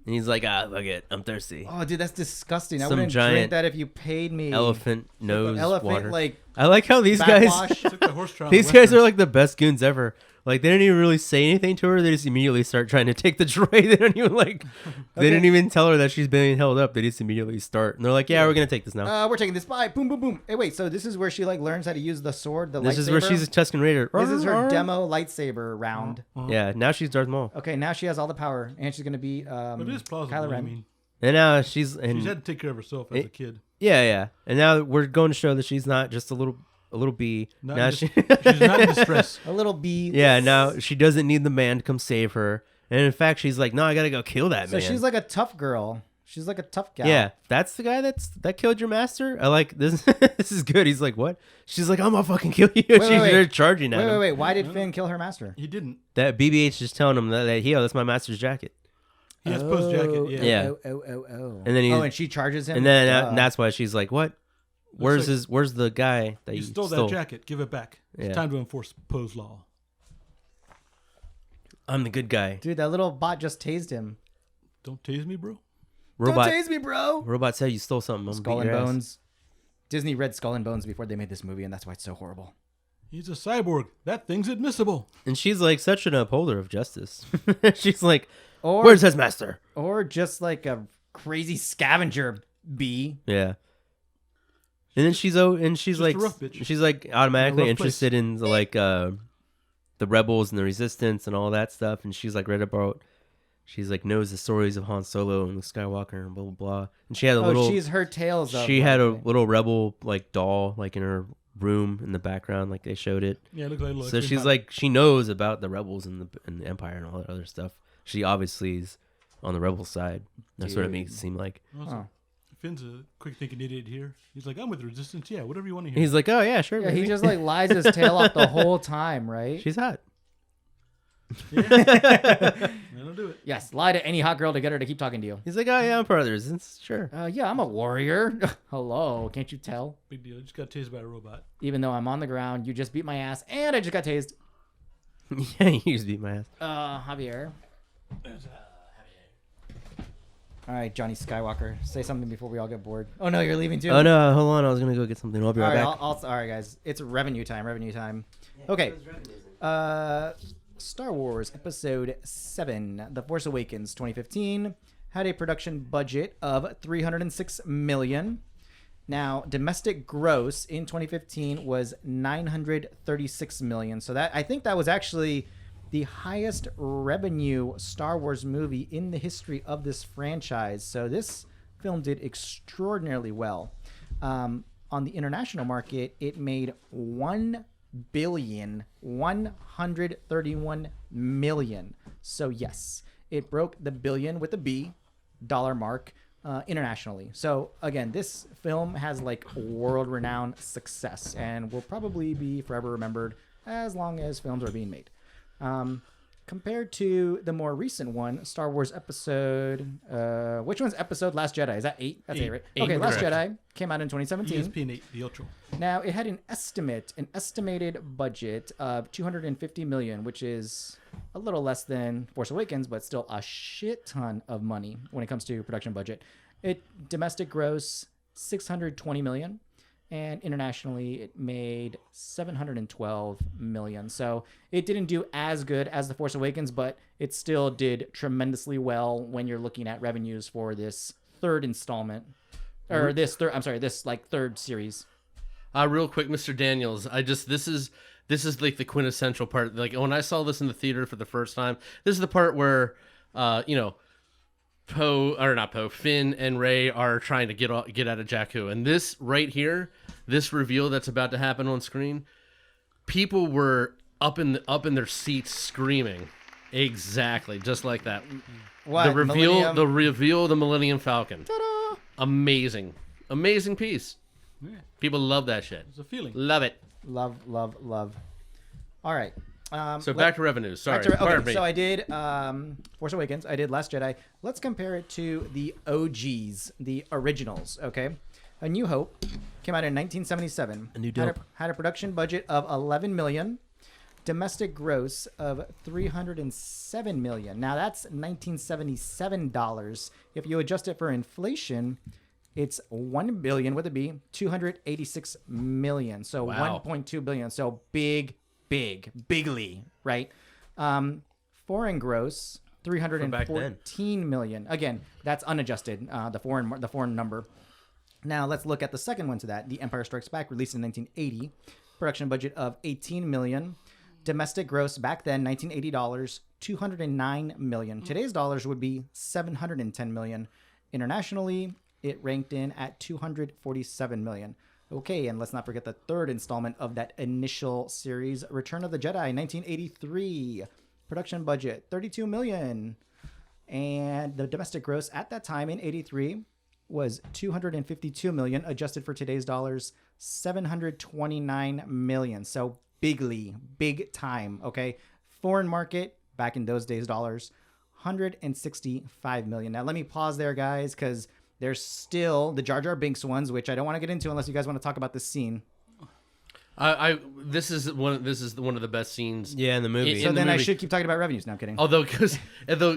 And he's like, fuck it, I'm thirsty. Oh, dude, that's disgusting. I Some wouldn't drink giant that if you paid me. Elephant nose water. Like, I like how these guys, backwash. It's like the horse trial. these guys are like the best goons ever. Like they didn't even really say anything to her. They just immediately start trying to take the tray. They don't even like. They didn't even tell her that she's being held up. They just immediately start, and they're like, "Yeah, we're gonna take this now." We're taking this by. Boom, boom, boom. Hey, wait. So this is where she like learns how to use the sword, the lightsaber. This is where she's a Tusken Raider. This is her demo lightsaber round. Yeah, now she's Darth Maul, Okay, now she has all the power, and she's gonna be But it is plausible. Kylo I Ren. mean, and now she's she's had to take care of herself as a kid. yeah, and now we're going to show that she's not just a little bee. Now She's not in distress. A little bee. Yeah, now she doesn't need the man to come save her. And in fact, she's like, no, I gotta go kill that So man. she's like a tough girl. She's like a tough gal. Yeah, that's the guy that killed your master. I like this. This is good. He's like, what? She's like, I'm gonna fucking kill you. She's wait. charging at him. Wait. Why did Finn kill her master? He didn't. That BB-8 is telling him that that's my master's jacket. He has post jacket. Yeah. Yeah. Oh. And then and she charges him. and then that's why she's like, what? Where's the guy that You you stole that jacket. Give it back. It's Yeah. time to enforce Poe's law. I'm the good guy. Dude, that little bot just tased him. Don't tase me, bro. Robot. Don't tase me, bro. Robot said you stole something. I'm gonna Skull beat and your ass. Bones. Disney read Skull and Bones before they made this movie, and that's why it's so horrible. He's a cyborg. That thing's admissible. And she's like such an upholder of justice. She's like, Or where's his master? Or just like a crazy scavenger bee. Yeah. And then she's Just like a rough bitch. she's like automatically rough interested in the rebels and the resistance and all that stuff, and she's like read about she's like knows the stories of Han Solo and Luke Skywalker and blah blah blah. And she had a little she's her tales of. she had a little rebel like doll like in her room in the background, like they showed it. Yeah, it looks like a little So she's like she knows about the rebels and the Empire and all that other stuff. She obviously is on the rebel side. That's what it makes it seem like. Awesome. Finn's a quick thinking idiot here. He's like, I'm with the resistance. Yeah, whatever you want to hear. He's like, oh yeah, sure. Yeah, baby. he just like lies his tail off the whole time, right? She's hot. That'll do it. Yes, lie to any hot girl to get her to keep talking to you. He's like, oh yeah, I'm part of the resistance. Sure. Yeah, I'm a warrior. Hello, can't you tell? Big deal. Just got tased by a robot. Even though I'm on the ground, you just beat my ass, and I just got tased. Yeah, he used to beat my ass. Javier. All right, Johnny Skywalker, say something before we all get bored. Oh no, you're leaving too. Oh no, hold on. I was gonna go get something. I'll be All right right, back. all right, guys. It's revenue time. Revenue time. Okay. Star Wars Episode 7, The Force Awakens, 2015, had a production budget of $306 million. Now, domestic gross in 2015 was $936 million. So that I think that was actually the highest revenue Star Wars movie in the history of this franchise. So this film did extraordinarily well. On the international market, it made $1,131,000,000. So yes, it broke the billion with a B dollar mark internationally. So again, this film has like world-renowned success and will probably be forever remembered as long as films are being made. Compared to the more recent one, Star Wars Episode, which one's Episode Last Jedi? Is that 8? That's 8, right? Okay, Last Jedi came out in 2017. ESPN 8, the Ultra. Now it had an estimated budget of $250 million, which is a little less than Force Awakens, but still a shit ton of money when it comes to production budget. Domestic gross $620 million, and internationally it made $712 million. So it didn't do as good as The Force Awakens, but it still did tremendously well when you're looking at revenues for this third installment, or this third series. Real quick, Mr. Daniels, this is like the quintessential part. Like when I saw this in the theater for the first time, this is the part where, Finn and Rey are trying to get out of Jakku, and this right here, this reveal that's about to happen on screen, people were up in their seats screaming, exactly just like that. What? The reveal Millennium? of the Millennium Falcon. Ta-da! Amazing piece. Yeah, People love that shit. it's a feeling. Love it. Love, love, love. All right. So back to revenues. Sorry. Okay, me. so I did Force Awakens. I did Last Jedi. Let's compare it to the OGs, the originals. Okay, A New Hope came out in 1977. A New had Dope. had a production budget of 11 million, domestic gross of 307 million. Now that's 1977 dollars. If you adjust it for inflation, it's 1 billion with a B, 286 million. So Wow. 1.2 billion. So bigly, right? Foreign gross, back then. 314 million. Again, that's unadjusted, the foreign number. Now let's look at the second one to that. The Empire Strikes Back, released in 1980, production budget of 18 million. Domestic gross back then, $1980, 209 million. Today's dollars would be 710 million. Internationally, it ranked in at 247 million. Okay, and let's not forget the third installment of that initial series, Return of the Jedi, 1983. Production budget, 32 million. And the domestic gross at that time in 83 was 252 million, adjusted for today's dollars, 729 million. So big time, okay? Foreign market, back in those days dollars, 165 million. Now let me pause there, guys, because there's still the Jar Jar Binks ones, which I don't want to get into unless you guys want to talk about this scene. This is one of the best scenes. Yeah, in the movie. So in the then I movie. should keep talking about revenues. Now I'm kidding. Although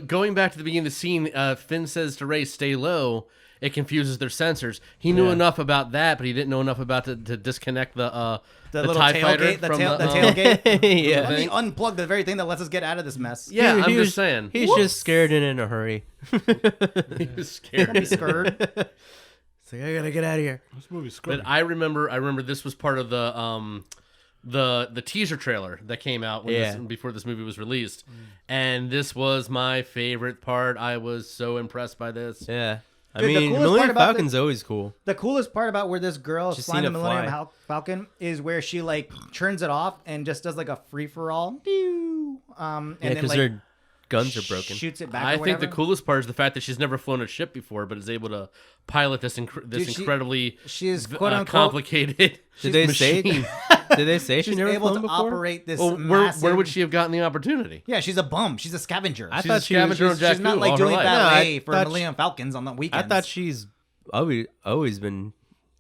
going back to the beginning of the scene, Finn says to Rey, "Stay low." It confuses their sensors. He knew enough about that, but he didn't know enough about to disconnect the little TIE fighter tailgate, the from tailgate. Yeah. Let me unplug the very thing that lets us get out of this mess. Yeah, He I'm was- just saying. He's just scared and in a hurry. He was scared. Don't be scared. It's like, I gotta get out of here. This movie's But screwed. I remember this was part of the teaser trailer that came out before this movie was released, and this was my favorite part. I was so impressed by this. Yeah. I Dude, the mean, coolest part Millennium about Falcon's always cool. The coolest part about where this girl is Just flying the seen it Millennium fly. Falcon is where she like turns it off and just does like a free for all. And Yeah, then because like their guns are broken. shoots it back. I or think the whatever. coolest part is the fact that she's never flown a ship before, but is able to pilot this Dude, she- incredibly she is quote unquote complicated Did they say? machine. Did they say she she's never able flown to before? operate this. Well, massive... where would she have gotten the opportunity? Yeah, she's a bum. She's a scavenger. I She's thought a she was scavenger on just- Jakku She's not like all her doing life. ballet No, I for thought Millennium Falcons on the I weekends. thought she's always been,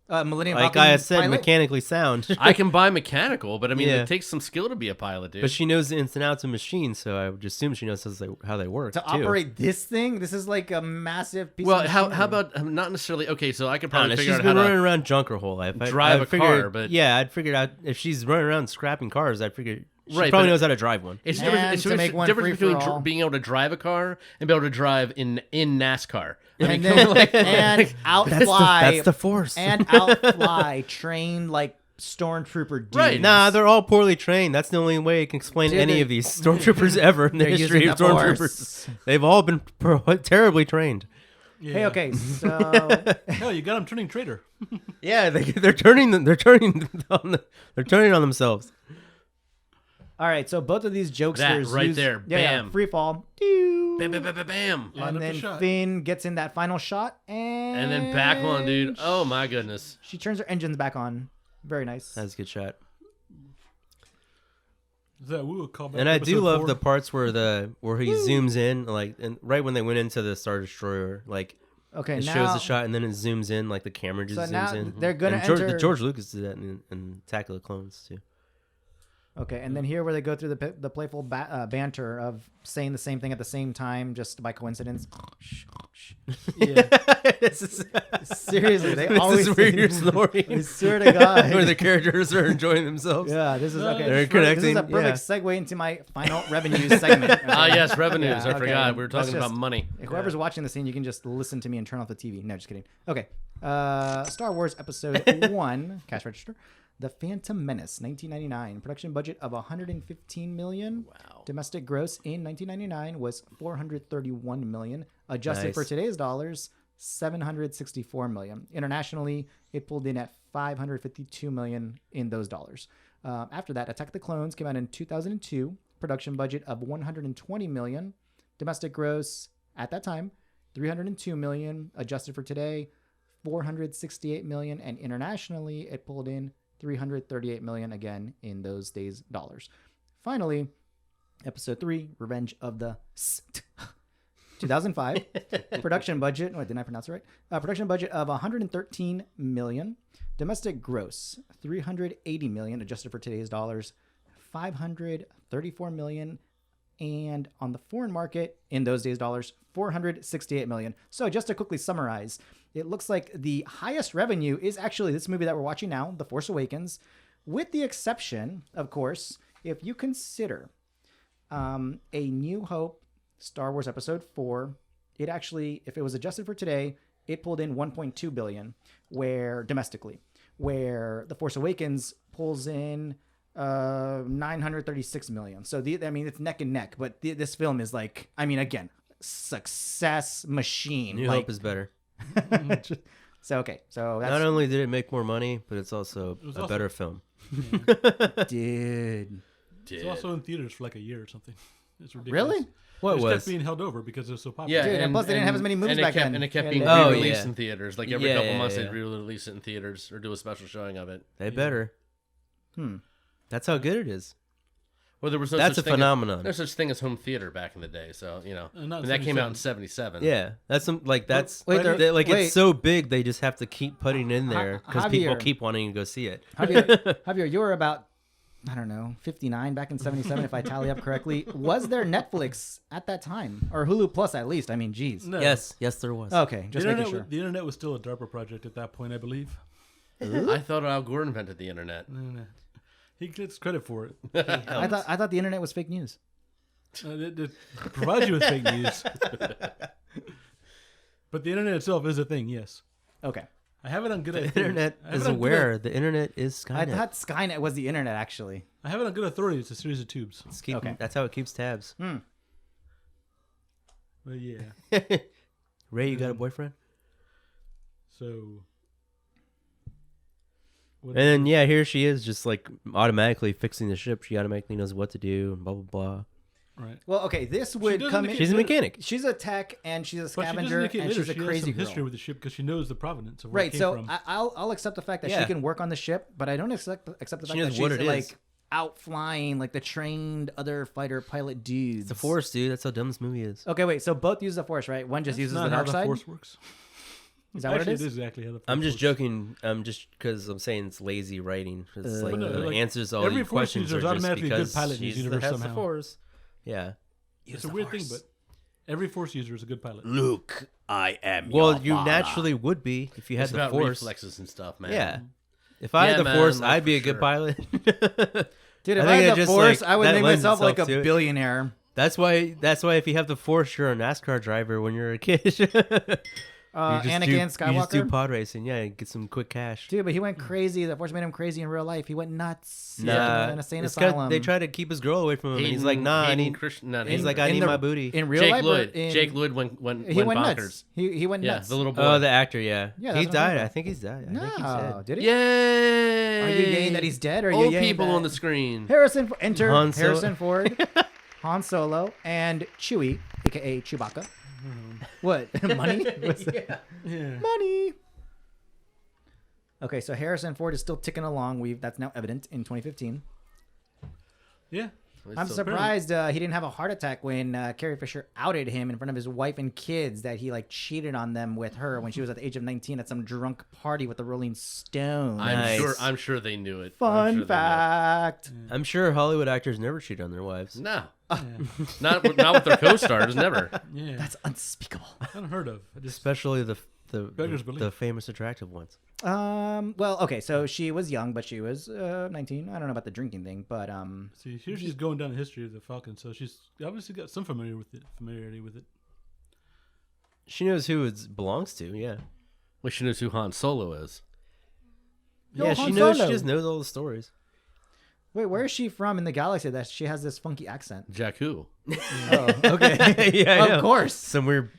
Millennium like Falcon I said, pilot? mechanically sound. I can buy mechanical, but I mean, Yeah. it takes some skill to be a pilot, dude. But she knows the ins and outs of machines, so I would assume she knows how they work. to too. operate this thing. This is like a massive piece. well, of how machinery. about not necessarily? Okay, so I could I don't probably know, figure she's out been how running to. around junk her whole life. drive a figured- car, but- yeah, I'd figured out if she's running around scrapping cars, I'd figure she Right, probably but- knows how to drive one. It's And different. It's to make one difference free between for all. being able to drive a car and be able to drive in NASCAR. I mean, And then and outfly That's the force. and outfly trained like stormtrooper dudes. Right. Nah, they're all poorly trained. That's the only way I can explain Dude, any they- of these stormtroopers ever in the They're history using of the stormtroopers. Force. They've all been terribly trained. Yeah. Hey, okay, so Hell, you got him turning traitor. Yeah, they're turning on themselves. all right, so both of these jokesters right use, there, yeah, bam. free fall, bam, bam, bam, bam, bam. Line and up the then shot. Finn gets in that final shot, And then back on, dude. Oh my goodness. She turns her engines back on. Very nice. That's a good shot. That we would call back And I do episode love 4. the parts where he zooms in, like, and right when they went into the Star Destroyer, like Okay, it now shows the shot, and then it zooms in, like the camera just So zooms now in. they're gonna and enter. George Lucas did that in Attack of the Clones too. Okay, and then here where they go through the playful banter of saying the same thing at the same time just by coincidence. Yeah. Seriously, they This always is where say- you're I snoring. swear to God. Where the characters are enjoying themselves. Yeah, this is okay. They're This is connecting, a perfect yeah. segue into my final revenues segment. Okay. Ah, yes, revenues. Yeah, I okay. forgot. We were Let's talking about just- money. Whoever's watching the scene, you can just listen to me and turn off the TV. No, just kidding. Okay. Star Wars Episode 1, cash register. The Phantom Menace, 1999. Production budget of $115 million. Wow. Domestic gross in 1999 was $431 million. Adjusted Nice. for today's dollars, $764 million. Internationally, it pulled in at $552 million in those dollars. After that, Attack of the Clones came out in 2002. Production budget of $120 million. Domestic gross at that time, $302 million. Adjusted for today, $468 million, and internationally it pulled in $338 million, again in those days dollars. Finally, episode 3, Revenge of the Sith. 2005 production budget. Wait, didn't I pronounce it right? Production budget of $113 million. Domestic gross $380 million, adjusted for today's dollars, $534 million, and on the foreign market in those days dollars, $468 million. So just to quickly summarize, it looks like the highest revenue is actually this movie that we're watching now, The Force Awakens, with the exception, of course, if you consider A New Hope, Star Wars Episode 4, it actually, if it was adjusted for today, it pulled in $1.2 billion, where domestically, where The Force Awakens pulls in $936 million. So it's neck and neck, but this film is like, again, success machine. New Hope is better. So okay, so that's, Not only did it make more money, but it's also a better film. dude. It's also in theaters for like a year or something. It's ridiculous. Really? What It was? kept being held over because it was so popular. Yeah, Dude, and plus they didn't have as many movies back then. And it kept being Yeah, re-released yeah. in theaters. Like every Yeah, couple yeah, months, yeah. they'd re-release it in theaters or do a special showing of it. They better. That's how good it is. Well, there was no That's such a thing phenomenon. There's such thing as home theater back in the day. So not and that came out in 77. '77. Yeah, that's that's Wait, wait. it's so big they just have to keep putting in there because people Javier. keep wanting to go see it. Javier, you were about, I don't know, 59 back in 77, if I tally up correctly. Was there Netflix at that time? Or Hulu Plus, at least? Geez. No. Yes, there was. Okay, just making sure. The internet was still a DARPA project at that point, I believe. I thought Al Gore invented the internet. No. He gets credit for it. I thought the internet was fake news. It provides you with fake news. But the internet itself is a thing, yes. Okay. I have it on good The authority. internet I have is it on aware. The internet is I Skynet. thought Skynet was the internet, actually. I have it on good authority. It's a series of tubes. Okay. That's how it keeps tabs. But yeah. Ray, you got a boyfriend? So. And then here she is, just like automatically fixing the ship. She automatically knows what to do and blah blah blah. Right. Well, okay, this would doesn't come get- in. She's a mechanic. She's a tech, and she's a But she scavenger, doesn't make it and later. she's a She has crazy some history girl. with the ship because she knows the provenance of where it Right, came so from. I'll accept the fact that she Yeah. can work on the ship, but I don't accept the fact She knows that she's what it like is. out flying like the trained other fighter pilot dudes. It's the Force, dude. That's how dumb this movie is. Okay, wait. So both use the Force, right? One just uses Not the how dark the side. Force works. Is that what it Actually, is? it is exactly how the Force I'm just works. joking. Just because I'm saying it's lazy writing. It's like But no, the like, answers all every your Force questions user are is just automatically a good because pilot in this she's universe has the somehow. Force. Yeah. It's a weird thing, but every Force user is a good pilot. Luke, I am. Well, you naturally would be if you had It's the about Force. reflexes and stuff, man. Yeah. If I Yeah, had the man, Force, like, I'd be a for good sure. pilot. Dude, I if think I it had the just, Force, like, I would that name lends myself like a itself to it. billionaire. That's why if you have the Force, you're a NASCAR driver when you're a kid. Anakin You just do Skywalker. pod racing, yeah, and get some quick cash. Dude, but he went crazy. The Force made him crazy in real life. He went nuts. Nah, in a insane it's 'cause asylum. they try to keep his girl away from him, and he's like, "Nah, I need." He's like, "I in need the- my booty." in real Jake life. Lloyd. In, Jake Lloyd went he went bonkers. nuts. He went Yeah, nuts. the little boy. Oh, the actor, yeah, Yeah, he that's what I'm died. talking I think he's died. I think he's No, dead. did he? Yay! Are you yaying that he's dead, or are you Old yaying people that- on the screen. Enter Han Solo. Harrison Ford, Han Solo, and Chewie, aka Chewbacca. What? Money? What's that? Yeah. Money. Okay, so Harrison Ford is still ticking along. That's now evident in 2015. Yeah. I'm surprised he didn't have a heart attack when Carrie Fisher outed him in front of his wife and kids that he like cheated on them with her when she was at the age of 19 at some drunk party with the Rolling Stones. Nice. I'm sure they knew it. I'm Fun sure they fact. I'm sure Hollywood actors never cheat on their wives. knew. No. not with their co-stars, never. Yeah. That's unspeakable. unheard of. I just Especially the Beggars belief. the famous attractive ones. Well, okay, so she was young, but she was 19. I don't know about the drinking thing, but see here. She's going down the history of the Falcon, so she's obviously got some familiarity with it. She knows who it belongs to. Yeah, Well, she knows who Han Solo is. Yo, yeah. Han She knows. Solo. She just knows all the stories. wait, where is she from in the galaxy that she has this funky accent? Jakku. Oh, okay. Yeah, I know. Of course. Some weird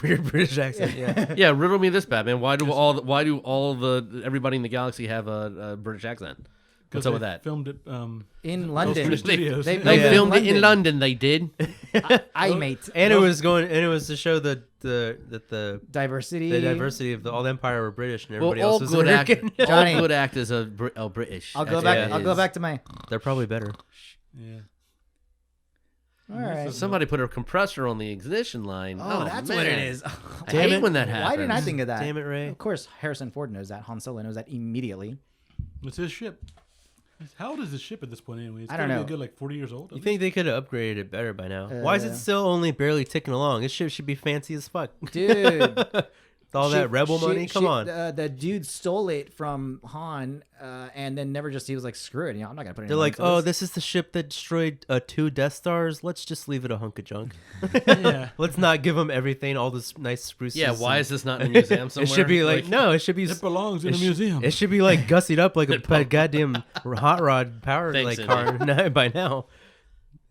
British accent. Yeah. Yeah, riddle me this, Batman. Why do all the everybody in the galaxy have a British accent? What's up with that? Filmed it. In London. Those studios. They They filmed filmed in it in London. They did. I mate. And it was to show the Diversity. of all the Empire were British and Well, everybody all else was good American. Johnny. all good actors are British. I'll go That's back. what it I'll go is. back to my. They're probably better. Yeah. All right. Somebody put a compressor on the ignition line. Oh, that's man. what it is. I Damn hate it. when that happens. Why didn't I think of that? Damn it, Ray. Of course, Harrison Ford knows that. Han Solo knows that immediately. It's his ship. How old is this ship at this point anyway? It's I don't gotta know. be a good like 40 years old. You think they could have upgraded it better by now? Why is it still only barely ticking along? This ship should be fancy as fuck. Dude. With all that rebel money, come on. The dude stole it from Han, and then never just. He was like, "Screw it, I'm not gonna put it." They're like, oh, this is the ship that destroyed 2 Death Stars. Let's just leave it a hunk of junk. Yeah. Let's not give them everything, all this nice spruces. Yeah, why and- is this not in a museum somewhere? It should be like no, it should be. It belongs in it a sh- museum. It should be like gussied up like a goddamn hot rod power Thanks, like car by now.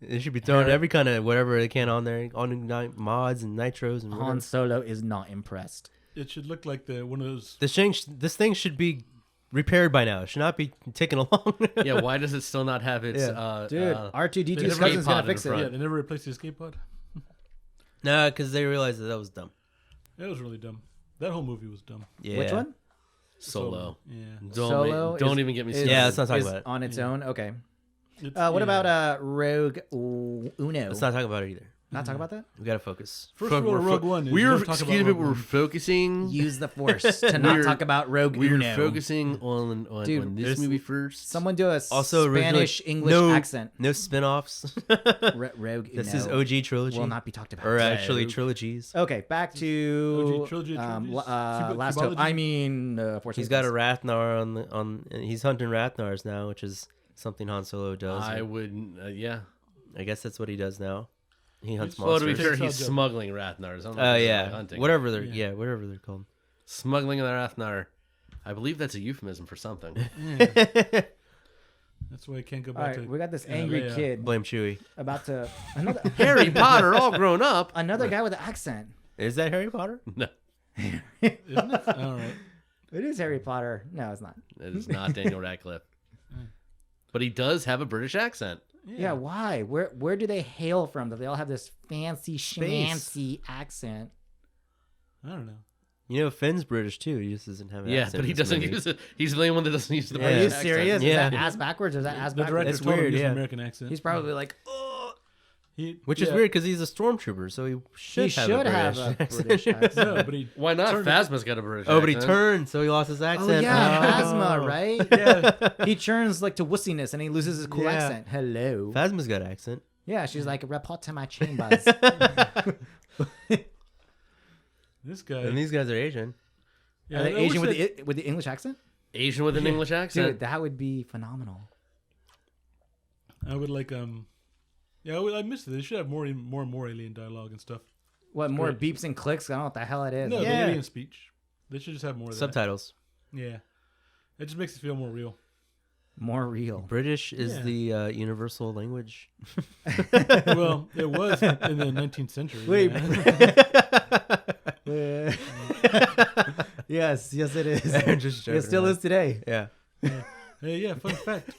They should be throwing every kind of whatever they can on there, on mods and nitros and Han whatever. Solo is not impressed. It should look like one of those. This thing should be repaired by now. It should not be ticking along. Yeah, why does it still not have its Dude, they R2D2's never cousin's gonna pod in fix it. front. Yeah, they never replaced the escape pod. Nah, because they realized that was dumb. That was really dumb. That whole movie was dumb. Yeah. Which one? Solo? Yeah. Don't is- even get me is- started. Yeah, let's not talk is about it. on its own. Okay. It's- What yeah. about Rogue Uno? Let's not talk about it either. Not talk about that. We gotta focus. First rule of Rogue One is We you were don't talk excuse about me, Rogue we're One. focusing. Use the Force to not We're- talk about Rogue We were Uno. focusing on Dude, this there's- movie first. Someone do a Also, Spanish English no, accent. No spin-offs. Rogue Uno. This is OG trilogy. will not be talked about. or actually Rogue. trilogies. Okay, back to OG trilogy, Last Hope. Cubology? I mean, Force He's got a Awakens. Rathnar on. He's hunting Rathnars now, which is something Han Solo does. I would, yeah. I guess that's what he does now. He hunts Well, to be monsters. fair, he's smuggling Rathnars. I don't know Oh if he's yeah, hunting. whatever they're Yeah. whatever they're called. Smuggling the Rathnar. I believe that's a euphemism for something. That's why I can't go All back right, to. we got this angry Leia. kid Blame Chewie. about to another Harry Potter, all grown up. another guy with an accent. Is that Harry Potter? No, Isn't it? All right. It is Harry Potter. No, it's not. it is not Daniel Radcliffe. But he does have a British accent. Yeah, why? Where do they hail from? That they all have this fancy schmancy accent. I don't know. You know, Finn's British too. He just doesn't have an Yeah, accent but he in this doesn't movie. use it. He's the only one that doesn't use the Yeah. Are you British accent. serious? Yeah. Is that ass backwards or is that ass The backwards? director That's told him weird, to use yeah. an American accent. He's probably like, oh, Which is Yeah. weird because he's a stormtrooper, so he should he have should a have British a accent. British accent. No, but he. Why not? Turned- Phasma's got a British Oh, but he accent. turned, so he lost his Oh accent. yeah, Oh. Phasma, right? Yeah. He turns like to wussiness and he loses his cool Yeah. accent. Hello. Phasma's got accent. Yeah, she's like, report to my chambers. This guy. And these guys are Asian. Yeah, Are they I wish Asian with that- with the English accent? Asian with an English accent. Dude, that would be phenomenal. I would like Yeah, I missed it. They should have more and more alien dialogue and stuff. What, more great. beeps and clicks? I don't know what the hell it is. No, the Yeah. alien speech. They should just have more of that. Subtitles. Yeah, it just makes it feel more real. More real. British is Yeah. the universal language. Well, it was in the 19th century. Wait. yeah. Yes, it is. Just It joking still around. is today. Yeah. Hey, yeah. Fun fact.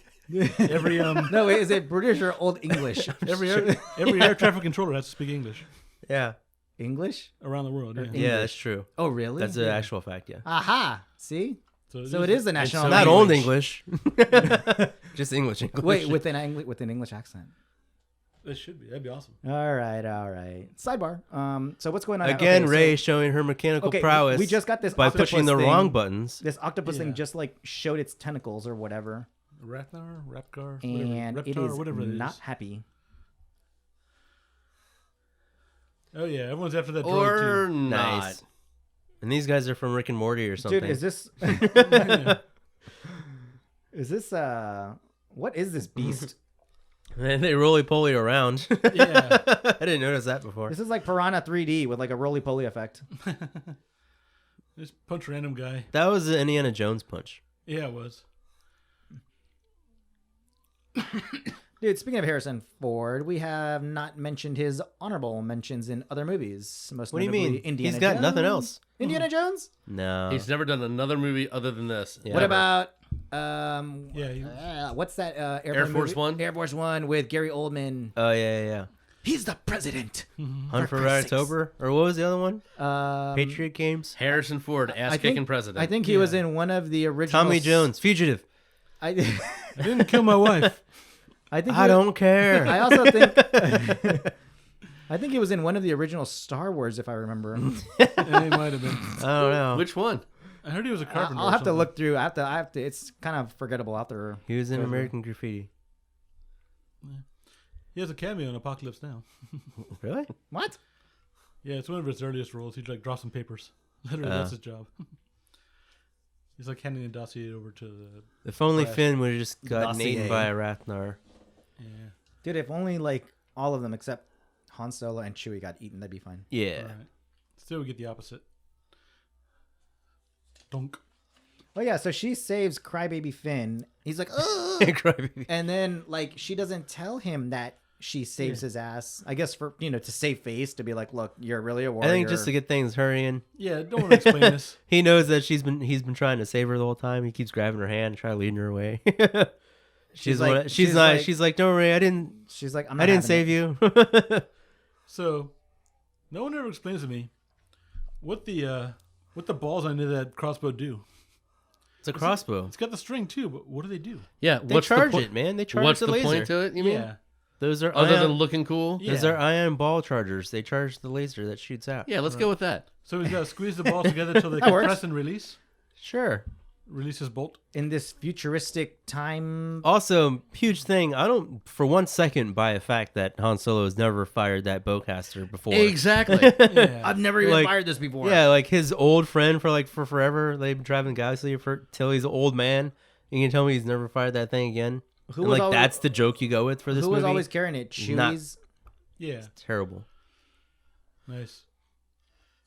Every No, wait, is it British or Old English? every air traffic controller has to speak English Yeah. English? around the world. Yeah. Yeah, that's true. Oh, really? That's an actual fact, yeah. Aha. See? So it is the national so Not language. old English. Just English. Wait, with an English accent. That should be. That'd be awesome. All right. Sidebar. So what's going on now? Again, Okay, Ray showing her mechanical prowess we just got this by octopus pushing the thing. wrong buttons. This octopus thing Yeah. just like showed its tentacles or whatever, Rapnar, Rapcar, and whatever, it Reptar, is whatever it is. not happy. Oh yeah, everyone's after that droid Or too. not. Nice. And these guys are from Rick and Morty or something. Dude, is this Yeah. is this what is this beast? And they roly-poly around. Yeah. I didn't notice that before. This is like Piranha 3D with like a roly-poly effect. Just punch random guy. That was the Indiana Jones punch. Yeah, it was. Dude, speaking of Harrison Ford, we have not mentioned his honorable mentions in other movies. Most What do you notably mean? Indiana He's got Jones. nothing else. Indiana Jones? No. He's never done another movie other than this. Yeah. What Never. about What's that? Air Force movie? One? Air Force One with Gary Oldman. Oh yeah. He's the president. Hunt for Red October, or what was the other one? Patriot Games. Harrison Ford, ass-kicking president. I think he was in one of the original. Tommy Jones, Fugitive. I didn't kill my wife. I think I don't care. I also think. I think he was in one of the original Star Wars, if I remember. Yeah, he might have been. I don't know. Which one? I heard he was a carpenter. I'll have to look through. I have to. It's kind of forgettable out there. He was in American Graffiti. Yeah. He has a cameo in Apocalypse Now. Really? What? Yeah, it's one of his earliest roles. He'd like draw some papers. Literally, that's his job. He's like handing a dossier over to the. If only press. Finn would have just gotten Dossier. eaten by a Rathnar. Yeah. Dude, if only like all of them except Han Solo and Chewie got eaten, that'd be fine. Yeah. Right. Still, we get the opposite. Donk. Oh yeah, so she saves Crybaby Finn. He's like, ugh! Crybaby. And then like she doesn't tell him that she saves his ass. I guess for to save face, to be like, look, you're really a warrior. I think just to get things hurrying. Yeah, don't want to explain this. He knows that he's been trying to save her the whole time. He keeps grabbing her hand, trying to lead her away. she's like, don't worry, I didn't I'm not didn't having save it. you. So, no one ever explains to me what the balls on that crossbow do. It's a crossbow. It's got the string too, but what do they do? Yeah, They what's charge the it, man. They charge What's the the laser. point to it? You mean? Yeah. Those are Other ion, than looking cool? Yeah. those are ion ball chargers. They charge the laser that shoots out. Yeah, let's go with that. So he's got to squeeze the balls together till they That can works. press and release. Sure. Release his bolt. In this futuristic time. Also, huge thing. I don't, for 1 second, buy a fact that Han Solo has never fired that bowcaster before. Exactly. Yeah. I've never even Like, fired this before. Yeah, like his old friend for forever. They've been driving the galaxy till he's an old man. You can tell me he's never fired that thing again. Who And, was like always- that's the joke you go with for this Who movie. was always carrying it? Not- Chewie's. Yeah. Terrible. Nice.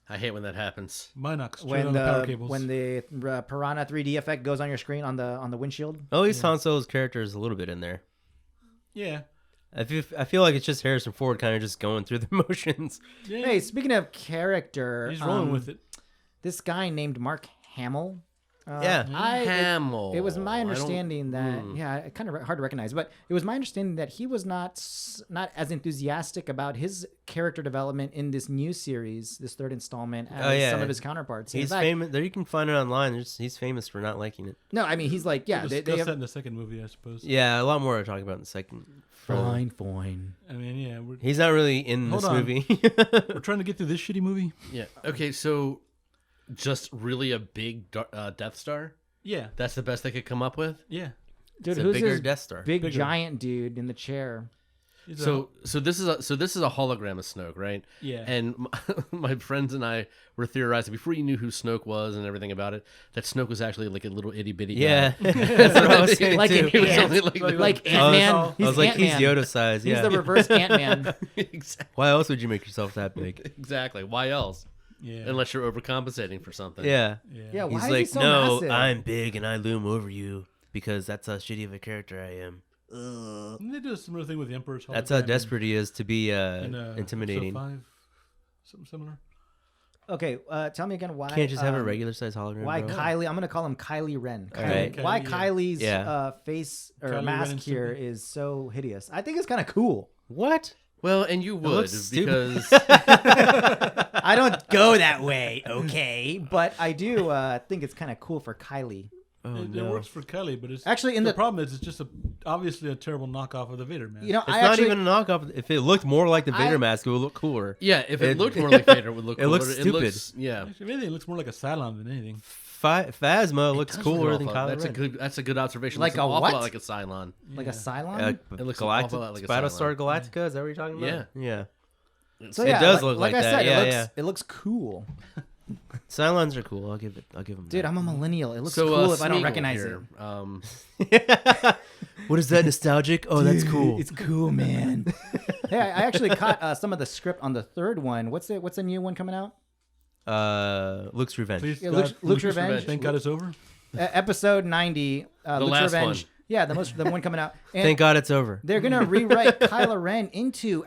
I hate when that happens. Minox. Straight When on the power the cables. when the Piranha 3D effect goes on your screen on the windshield. At least Han Solo's character is a little bit in there. Yeah. I feel like it's just Harrison Ford kind of just going through the motions. Yeah. Hey, speaking of character, He's rolling with it. This guy named Mark Hamill. Yeah. Hamill. It was my I don't- understanding that kind of hard to recognize, but it was my understanding that he was not as enthusiastic about his character development in this new series, this third installment, as some of his counterparts. In He's fact, famous. There you can find it online. He's famous for not liking it. No, I mean he's like, yeah, We'll they discuss have, that in the second movie, I suppose. Yeah, a lot more to talk about in the second. fine. I mean, yeah, He's not really in Hold this on. movie. we're trying to get through this shitty movie. Yeah. Okay, so just really a big Death Star? Yeah. That's the best they could come up with? Yeah. Dude, It's a who's bigger this Death Star. big Bigger. giant dude in the chair? He's So this is a hologram of Snoke, right? Yeah. And my friends and I were theorizing before you knew who Snoke was and everything about it, that Snoke was actually like a little itty bitty Yeah. guy. That's what I was saying Like too. He was Ant- only like Ant Man. I was like, he's Yoda size. He's Yeah. the reverse Ant Man. exactly. Why else would you make yourself that big? Exactly. Why else? yeah. Unless you're overcompensating for something. Yeah. Yeah, why He's is like, he so no, massive? I'm big and I loom over you because that's how shitty of a character I am. Didn't they do a similar thing with the Emperor's That's how hologram desperate he is to be in, intimidating. episode 5? Something similar. Okay, tell me again why. Can't just have a regular size hologram. Why bro? Kylie? I'm gonna call him Kylie Ren. All right. Why Kylie, yeah. Kylie's Yeah. face or Kylie Ren mask and here Snoopy. is so hideous. I think it's kind of cool. What? Well, and you would looks stupid. because I don't go that way, okay, but I do think it's kind of cool for Kylie. Oh It no. works for Kelly, but it's Actually, in the the problem is it's just obviously a terrible knockoff of the Vader mask. I It's not actually even a knockoff. If it looked more like the Vader mask, it would look cooler. yeah, if it It- looked more like Vader, it would look it cooler. looks stupid. Yeah. Actually, if anything, it looks more like a Cylon than anything. Phasma looks Does cooler look than awful. Kylo That's a good observation. Like Looks an a awful what? lot like a Cylon. like a Cylon. Ren. It looks an awful lot like a Cylon. Battlestar Galactica. Is that what you're talking about? Yeah. Yeah. So it yeah, does look like I that. said, Yeah, it looks cool. Cylons are cool. I'll give them. Dude, I'm a millennial. It looks So, cool if I don't Smeagol recognize here, it. What is that nostalgic? Oh, that's cool. It's cool, man. Hey, I actually caught some of the script on the third one. What's the new one coming out? Luke's Revenge. Please, Yeah, God, Luke's Revenge. Thank God it's over. Episode 90. Luke's last Revenge. one. Yeah, the one coming out. And Thank God it's over. they're gonna rewrite Kylo Ren into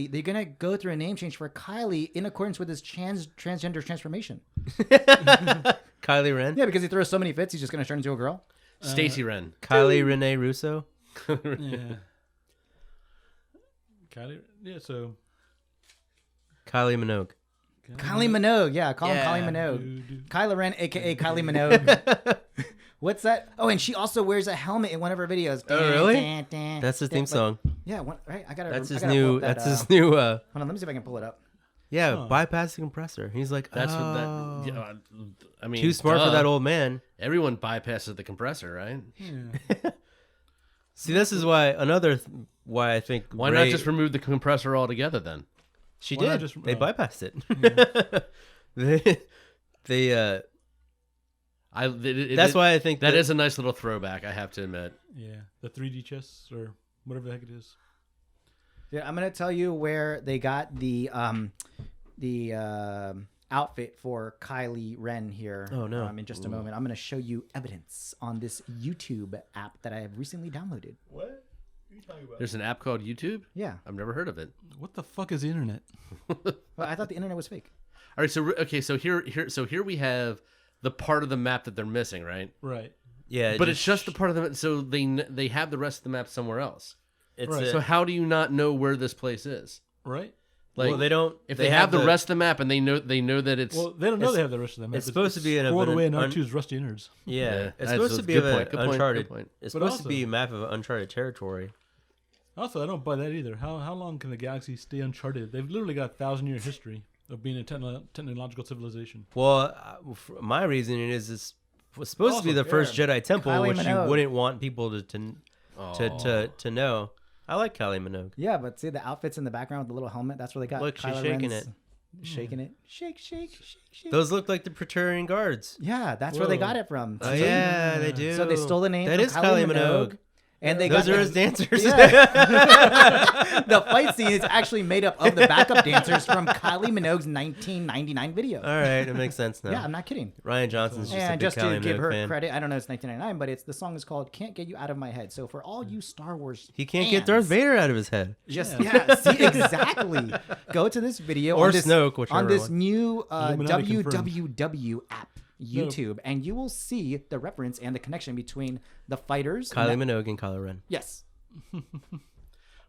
they're gonna go through a name change for Kylie in accordance with his transgender transformation. Kylie Ren. Yeah, because he throws so many fits, he's just gonna turn into a girl. Stacy Wren. Kylie Renee Russo. Yeah. Yeah, so Kylie Minogue. Kylie Minogue. Yeah, call him Kylie Minogue. Kyla Ren, a.k.a. Kylie Minogue. What's that? Oh, and she also wears a helmet in one of her videos. Oh, really? That's his theme song. Yeah, right. I gotta. That's his I gotta new. pull up that, That's his new. Hold on, let me see if I can pull it up. Yeah, bypass the compressor. He's like, That's what oh. that. Yeah, I mean, Too smart for that old man. Everyone bypasses the compressor, right? Yeah. See, this is why why I think Why Ray, not just remove the compressor altogether then? she Why not did. just- They oh. bypassed it. they that's why I think that is a nice little throwback. I have to admit. Yeah, the 3D chess or whatever the heck it is. Yeah, I'm gonna tell you where they got the outfit for Kylie Ren here. Oh, no. In just a moment, I'm gonna show you evidence on this YouTube app that I have recently downloaded. What? What are you talking about? There's an app called YouTube. Yeah, I've never heard of it. What the fuck is the internet? well, I thought the internet was fake. All right, so here we have the part of the map that they're missing, right? Right. yeah, But it's just the part of the map. So they have the rest of the map somewhere else. it's Right. So how do you not know where this place is? Right. Like, well, they don't. if they have the rest of the map and they know that it's Well, they don't know they have the rest of them. it's supposed to be an squirreled away in un- R2's rusty innards. Yeah, Yeah, it's that's supposed a to be good of point, good point, uncharted. good point. It's But supposed to be also- a map of uncharted territory. Also, I don't buy that either. How long can the galaxy stay uncharted? They've literally got a 1,000-year history of being a technological civilization. Well, my reasoning is it's supposed to be Also, the first yeah. Jedi temple, Kylie which you Minogue. wouldn't want people to know. I like Kylie Minogue. Yeah, but see the outfits in the background with the little helmet. That's where they got. Look, she's Kylo shaking Ren's- it. shaking it, shake. Those look like the Praetorian Guards. Yeah, that's where they Whoa. got it from. Oh See? yeah, they do. So they stole the name. That from is Kylie Minogue. and they Those got are his dancers. Yeah. The fight scene is actually made up of the backup dancers from Kylie Minogue's 1999 video. All right, it makes sense now. Yeah, I'm not kidding. Ryan Johnson's just a And big just Kylie to give Minogue her fan. credit, I don't know it's 1999, but the song is called "Can't Get You Out of My Head." So for all you Star Wars, He can't get Darth fans, Vader out of his head. Just see exactly. Go to this video Or on this, Snoke, whichever on this one. new Illuminati confirmed. www app YouTube, and you will see the reference and the connection between the fighters. Kylie Minogue and Kylo Ren. Yes.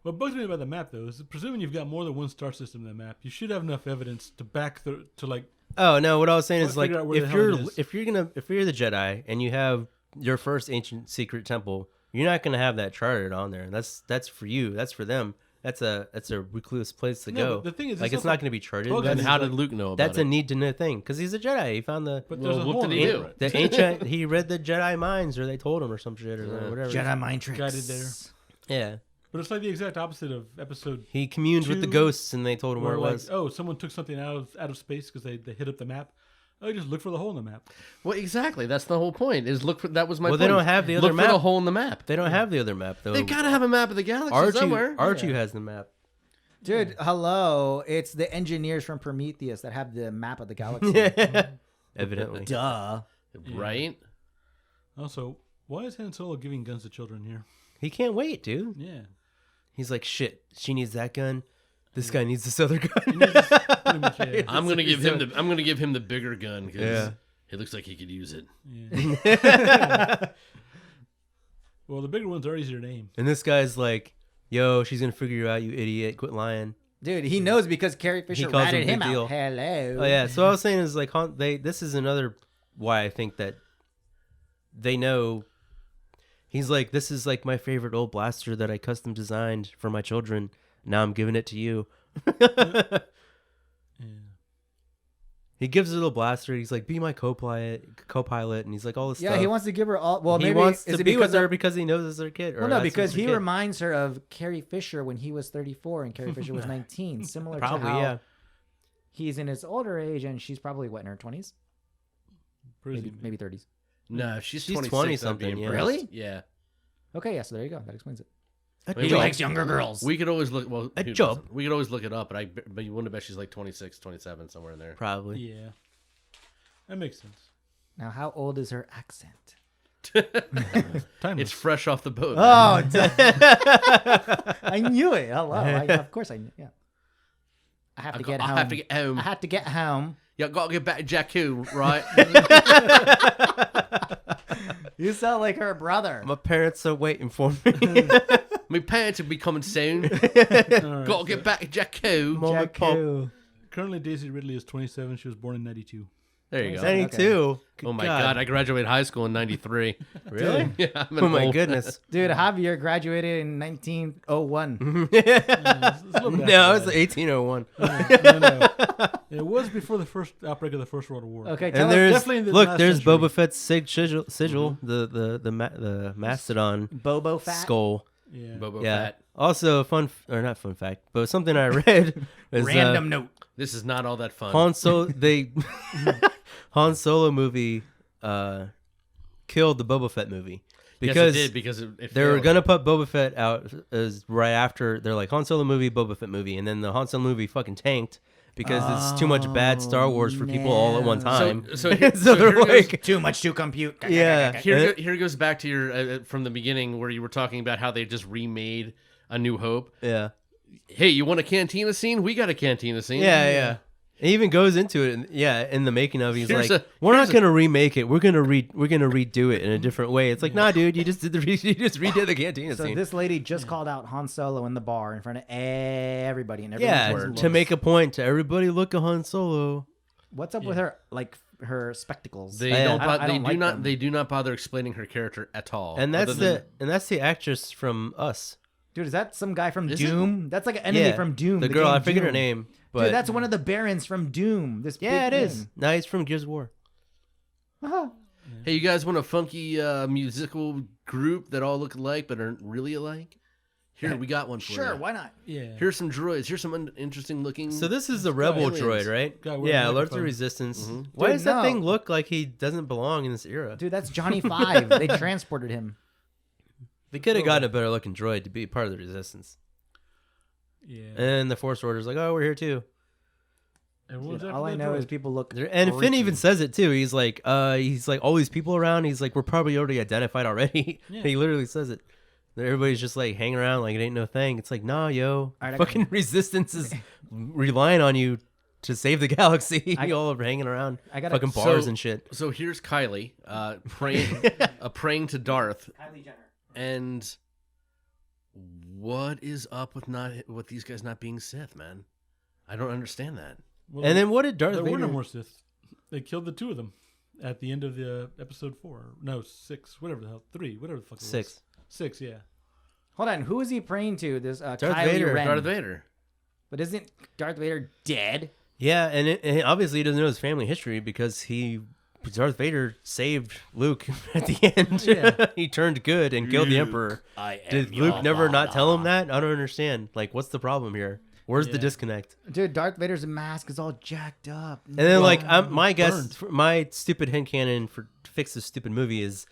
What bugs me about the map, though, is presuming you've got more than one star system in the map, you should have enough evidence to back to like. Oh no! What I was saying is like Figure out where the if hell it you're is. if you're the Jedi and you have your first ancient secret temple, you're not gonna have that charted on there. That's for you. That's for them. That's a recluse place to No, go. but the thing is, like it's it's also not gonna be charted. bugs And me. how did Luke know about That's it? a need to know thing because he's a Jedi. He found the But Well, there's a what hole did in he the do? internet. the ancient. He read the Jedi minds, or they told him, or some shit, or whatever. Jedi mind tricks. Guided there. Yeah, But it's like the exact opposite of episode. he communed with the 2, ghosts, and they told him where it like, was. oh, someone took something out of space because they hit up the map. Oh, you just look for the hole in the map. Well, exactly. That's the whole point. Is look for that was my. Well, point. they don't have the other look map. for the hole in the map. They don't have the other map though. They gotta have a map of the galaxy somewhere. R2 has the map. Dude, hello. It's the engineers from Prometheus that have the map of the galaxy. Evidently. Duh. Right? Also, why is Han Solo giving guns to children here? He can't wait, dude. Yeah. He's like, shit, she needs that gun. This guy needs this other gun. Pretty much, yeah. I'm gonna give him the bigger gun because Yeah. it looks like he could use it. Yeah. Well, the bigger ones are easier to aim. And this guy's like, yo, she's going to figure you out, you idiot. Quit lying. Dude, he knows because Carrie Fisher calls ratted him him big deal. out. Hello. Oh, yeah. So I was saying is like, this is another why I think that they know. He's like, this is like my favorite old blaster that I custom designed for my children. Now I'm giving it to you. Yeah. He gives a little blaster. He's like, be my co-pilot. And he's like, all this Yeah, stuff. he wants to give her all. Well, he maybe wants is to it be with because her of- because he knows it's their kid. Well, no, that's because their he kid. reminds her of Carrie Fisher when he was 34 and Carrie Fisher was 19. Similar Probably, to how yeah. he's in his older age and she's probably what in her 20s, maybe 30s. No, she's 26, 20 I'd be something, yeah. impressed. Really? Yeah. Okay, yeah. So there you go. That explains it. He likes younger girls. We could always look. Well, A who job. doesn't? We could always look it up, but you wouldn't bet she's like 26, 27, somewhere in there. Probably. Yeah. That makes sense. Now, how old is her accent? Timeless. It's fresh off the boat. Oh, I knew it. Hello. Of course I knew. Yeah. I have to get home. I have to get home. I have to get home. Yeah, got to get back to Jakku, right? You sound like her brother. My parents are waiting for me. My parents will be coming soon. All right, Gotta get back to Jakku. Mom and Pop. Jakku. Currently, Daisy Ridley is 27. She was born in 92. There you go. 92. Oh my God, I graduated high school in 93. Really? Yeah, I'm an Oh my old- goodness. Dude, Javier graduated in 1901. It's a little bit No, after it's 1801. that. No. It was before the first outbreak of the First World War. Okay, tell And us. there's definitely in the look, last there's century. Boba Fett's sigil, the mastodon Bobo Fat. skull. Yeah. Boba Yeah. Fett. Also, not fun fact, but something I read is Random note. This is not all that fun. Han Solo. Han Solo movie killed the Boba Fett movie because yes, it did because it they were failed. gonna put Boba Fett out as right after. They're like Han Solo movie, Boba Fett movie, and then the Han Solo movie fucking tanked because it's too much bad Star Wars for people all at one time. So here, So they're here goes- like, Too much to compute. yeah. here goes back to your from the beginning where you were talking about how they just remade A New Hope. Yeah. Hey, you want a cantina scene? We got a cantina scene. Yeah. It even goes into it, in the making of. He's Here's like, a- "We're not here's a- gonna remake it. We're gonna redo it in a different way." It's like, nah, dude, you just did you just redid the cantina So scene. this lady just called out Han Solo in the bar in front of everybody, and Yeah, everyone's to make a point to everybody, look at Han Solo. What's up with her, like her spectacles? They Yeah. don't. I They don't do like not. them. They do not bother explaining her character at all. And that's other than- the actress from Us. Dude, is that some guy from Is it? Doom? That's like an enemy Yeah, from Doom. The girl, game I forget her Doom. name, but Dude, that's one of the barons from Doom. This yeah, it big is. thing. No, he's from Gears of War. Uh-huh. Hey, you guys want a funky musical group that all look alike but aren't really alike? Here, we got one for Sure, you. why not? Yeah. Here's some droids. Here's some interesting looking. So this is the rebel aliens. droid, right? Guy with a Yeah, Alert the microphone. Resistance. Mhm. Why Dude, does that no. thing look like he doesn't belong in this era? Dude, that's Johnny Five. They transported him. They could have gotten a better looking droid to be part of the Resistance. Yeah. And the Force Order's like, oh, we're here too. Everyone's Dude, after all I that know droid. is people look. And Finn freaky. even says it too. He's like all these people around. He's like, we're probably already identified already. Yeah. He literally says it. Everybody's just like hanging around like it ain't no thing. It's like, nah, yo, All right, I fucking Resistance is relying on you to save the galaxy. I- You all are hanging around I gotta- fucking bars So- and shit. So here's Kylie praying to Darth, Kylie Jenner. and what is up with these guys not being Sith, man? I don't understand that. Well, And then what did Darth there were Vader? no more Sith. They killed the two of them at the end of the episode 4. No, 6. Whatever the hell. 3. Whatever the fuck it was. 6. 6, yeah. Hold on, who is he praying to? This Kylie Vader. Ren. Darth Vader. But isn't Darth Vader dead? Yeah, and obviously he doesn't know his family history because Darth Vader saved Luke at the end. Yeah. He turned good and killed the Emperor. Did Luke never not tell him that? I don't understand. Like, what's the problem here? Where's the Yeah. disconnect? Dude, Darth Vader's mask is all jacked up. And then, Well, my guess, burned. my stupid headcanon to fix this stupid movie is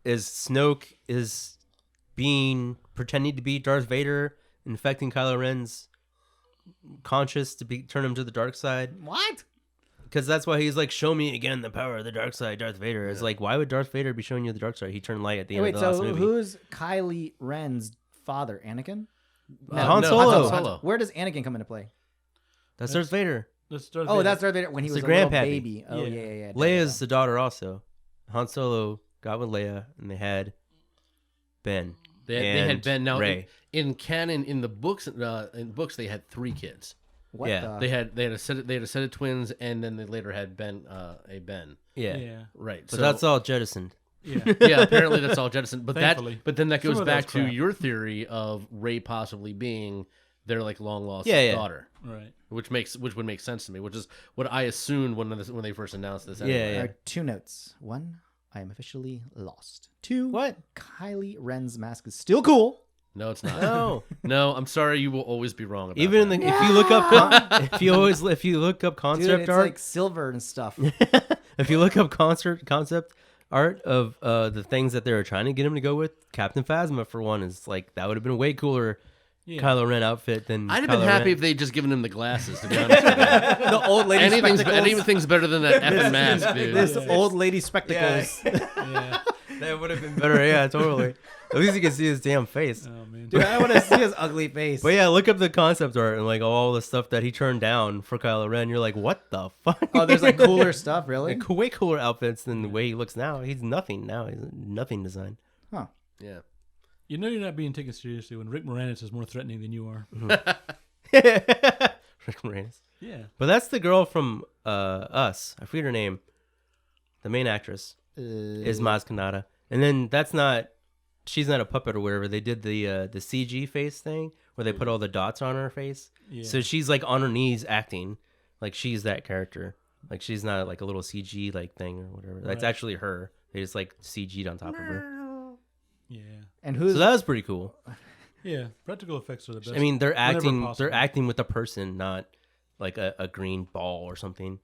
Snoke is pretending to be Darth Vader, infecting Kylo Ren's conscious to turn him to the dark side. What? Because that's why he's like, show me again the power of the dark side, Darth Vader. It's like, why would Darth Vader be showing you the dark side? He turned light at the end Wait, of the last so movie. who's Kylie Ren's father? Anakin? Han no, Solo. Han Solo. Where does Anakin come into play? That's Darth Vader. That's Darth Oh, Vader. that's Darth Vader when he It's was the a little grandpappy. baby. Oh, Yeah. yeah. Leia's the daughter also. Han Solo got with Leia, and they had Ben. They had and Ben. Now Rey. in canon, in the books, they had 3 kids. What Yeah. the? They had a set of twins, and then they later had Ben. Yeah. Yeah. Right. But so that's all jettisoned. Yeah. yeah, apparently that's all jettisoned. But Thankfully. then that Some goes of that back was to crap. your theory of Rey possibly being their like long lost Yeah. daughter, Right. which would make sense to me. Which is what I assumed when they first announced this. Yeah, Anyway. yeah. There are 2 notes. 1, I am officially lost. 2, What? Kylie Ren's mask is still cool. No, it's not. No. No, I'm sorry. You will always be wrong about Even that. if you look up if you look up Dude, concept it's art, like silver and stuff. if you look up concept art of the things that they were trying to get him to go with, Captain Phasma for one is like that would have been a way cooler Yeah. Kylo Ren outfit than I'd have Kylo been happy Ren. if they'd just given him the glasses. To be honest with you. The old lady anything's spectacles. better than that effing mask, dude. This old lady spectacles. Yeah. That would have been better. Yeah, totally. At least you can see his damn face. Oh man. Dude, I want to see his ugly face. But yeah, look up the concept art and like all the stuff that he turned down for Kylo Ren. You're like, what the fuck? Oh, there's like cooler stuff, really? Like, way cooler outfits than the way he looks now. He's nothing now. He's nothing design. Huh. Yeah. You know you're not being taken seriously when Rick Moranis is more threatening than you are. Rick Moranis. Yeah. But that's the girl from Us. I forget her name. The main actress is Maz Kanata. And then she's not a puppet or whatever. They did the CG face thing where they put all the dots on her face. Yeah. So she's like on her knees acting like she's that character. Like she's not like a little CG like thing or whatever. That's Right. actually her. They just like CG'd on top of her. Yeah. And who's So that was pretty cool. Yeah. Practical effects are the best. I mean, they're whenever acting. possible. They're acting with a person, not like a green ball or something.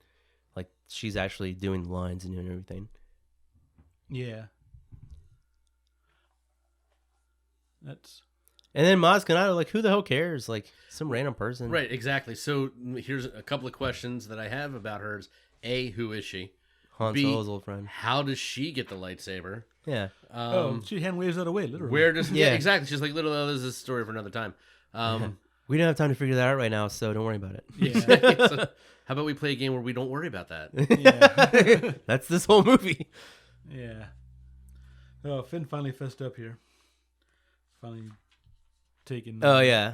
Like she's actually doing lines and doing everything. Yeah. That's And then Maz Kanata, like, who the hell cares? Like some random person, Right, exactly. So here's a couple of questions that I have about hers. A, who is she? Han B, Solo's old friend. How does she get the lightsaber? Yeah, she hand waves that away, literally. Where does yeah, Yeah. exactly? She's like, little. This is a story for another time. we don't have time to figure that out right now, so don't worry about it. Yeah. So how about we play a game where we don't worry about that? Yeah. That's this whole movie. Yeah. Oh, Finn finally fessed up here. Finally taken. Oh yeah,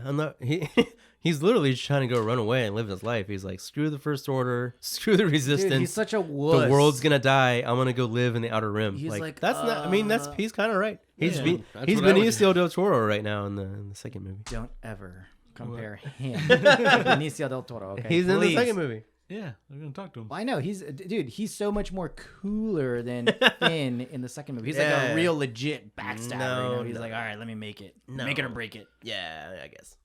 he's literally just trying to go run away and live his life. He's like, screw the First Order, screw the Resistance. Dude, he's such a wuss. The world's gonna die. I'm gonna go live in the Outer Rim. He's like, that's not. I mean, he's kind of right. He's Yeah. That's he's what I would Benicio del Toro right now in the second movie. Don't ever compare him to Benicio del Toro. Okay, He's in the Please. second movie. Yeah, they're gonna talk to him. Well, I know he's so much more cooler than Finn in the second movie. He's like Yeah. a real legit backstabber. No, you know? He's no. like, all right, let me make it, No. make it or break it. Yeah, I guess.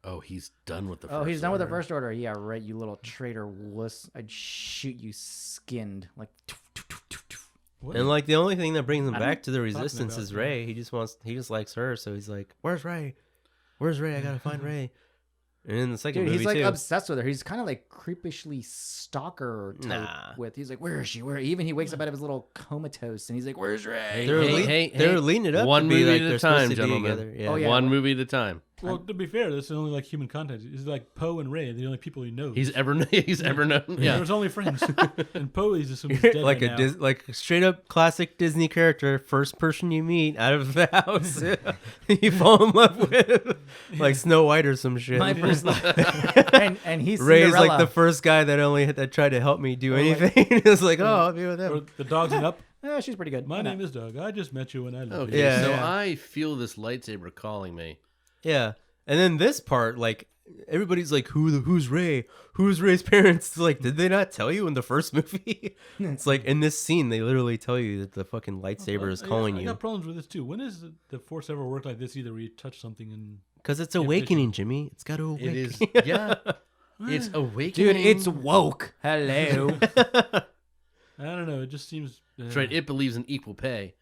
Oh, he's done with the. Oh, First he's done with the Order. First Order. Yeah, right. You little traitor wuss. I'd shoot you skinned like. What? And like the only thing that brings him I back to the talking Resistance about, is man? Rey. He just likes her, so he's like, "Where's Rey? Where's Rey? I gotta find Rey." And in the second Dude, movie he's like too, obsessed with her. He's kind of like creepishly stalker type Nah. with. He's like, where is she? Where? Even he wakes up out of his little comatose and he's like, where's Ray? they're leading it up One to be movie like at a they're time, supposed to be gentlemen. together. Yeah. Oh, yeah. One movie at a time. Well, to be fair, this is only like human contact. It's like Poe and Ray, the only people he knows. He's ever known. Yeah. There's only friends. And Poe, he's assumed he's dead like right a now. like straight up classic Disney character, first person you meet out of the house, you fall in love with, like Snow White or some shit. My first love. and he's Ray's Cinderella. like the first guy that tried to help me do anything. It's like, oh, I'll be with Or him. the dog's an up. She's pretty good. My Why not? name is Doug. I just met you when I lived Okay, here. Yeah. so Yeah. I feel this lightsaber calling me. Yeah, and then this part, like everybody's like, who's Ray? Who's Ray's parents? It's like, did they not tell you in the first movie? It's like in this scene, they literally tell you that the fucking lightsaber is calling I you got problems with this too. When has the Force ever worked like this? Either where you touch something and because it's awakening, Jimmy. It's got to awaken. It is, yeah. It's awakening. Dude, it's woke. Hello. I don't know. It just seems. That's right. It believes in equal pay.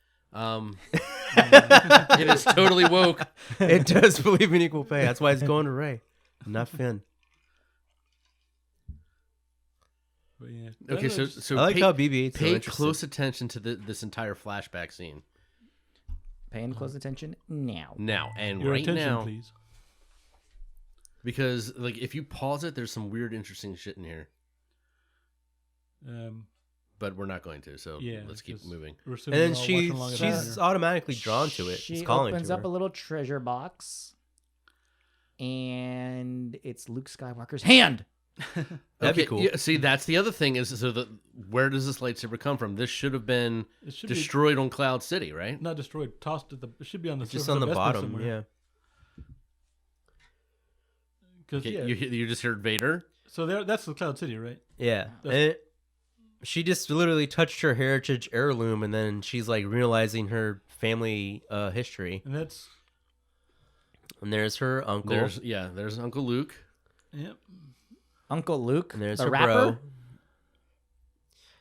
It is totally woke. It does believe in equal pay. That's why it's going to Ray, not Finn. But yeah. Okay, I don't know, I so like how BB-8's so pay interested. close attention to this entire flashback scene Paying close attention now. now and your right attention, now, please. because like if you pause it, there's some weird, interesting shit in here. But we're not going to. So Yeah, let's keep 'cause moving. We're And assuming then we're all watching along at she's that. automatically drawn to it. She It's calling opens to up her. a little treasure box, and it's Luke Skywalker's hand. That'd be cool. Yeah, see, that's the other thing is where does this lightsaber come from? This should have been It should destroyed on Cloud City, right? be not destroyed, tossed at the. It should be on the It's just surface on the of Bespin bottom. somewhere. Yeah. Because Okay, yeah. you just heard Vader. So that's the Cloud City, right? Yeah. And she just literally touched her heritage heirloom, and then she's like realizing her family history. And that's And there's her uncle. There's Uncle Luke. yep. Uncle Luke, and there's the her rapper. bro. All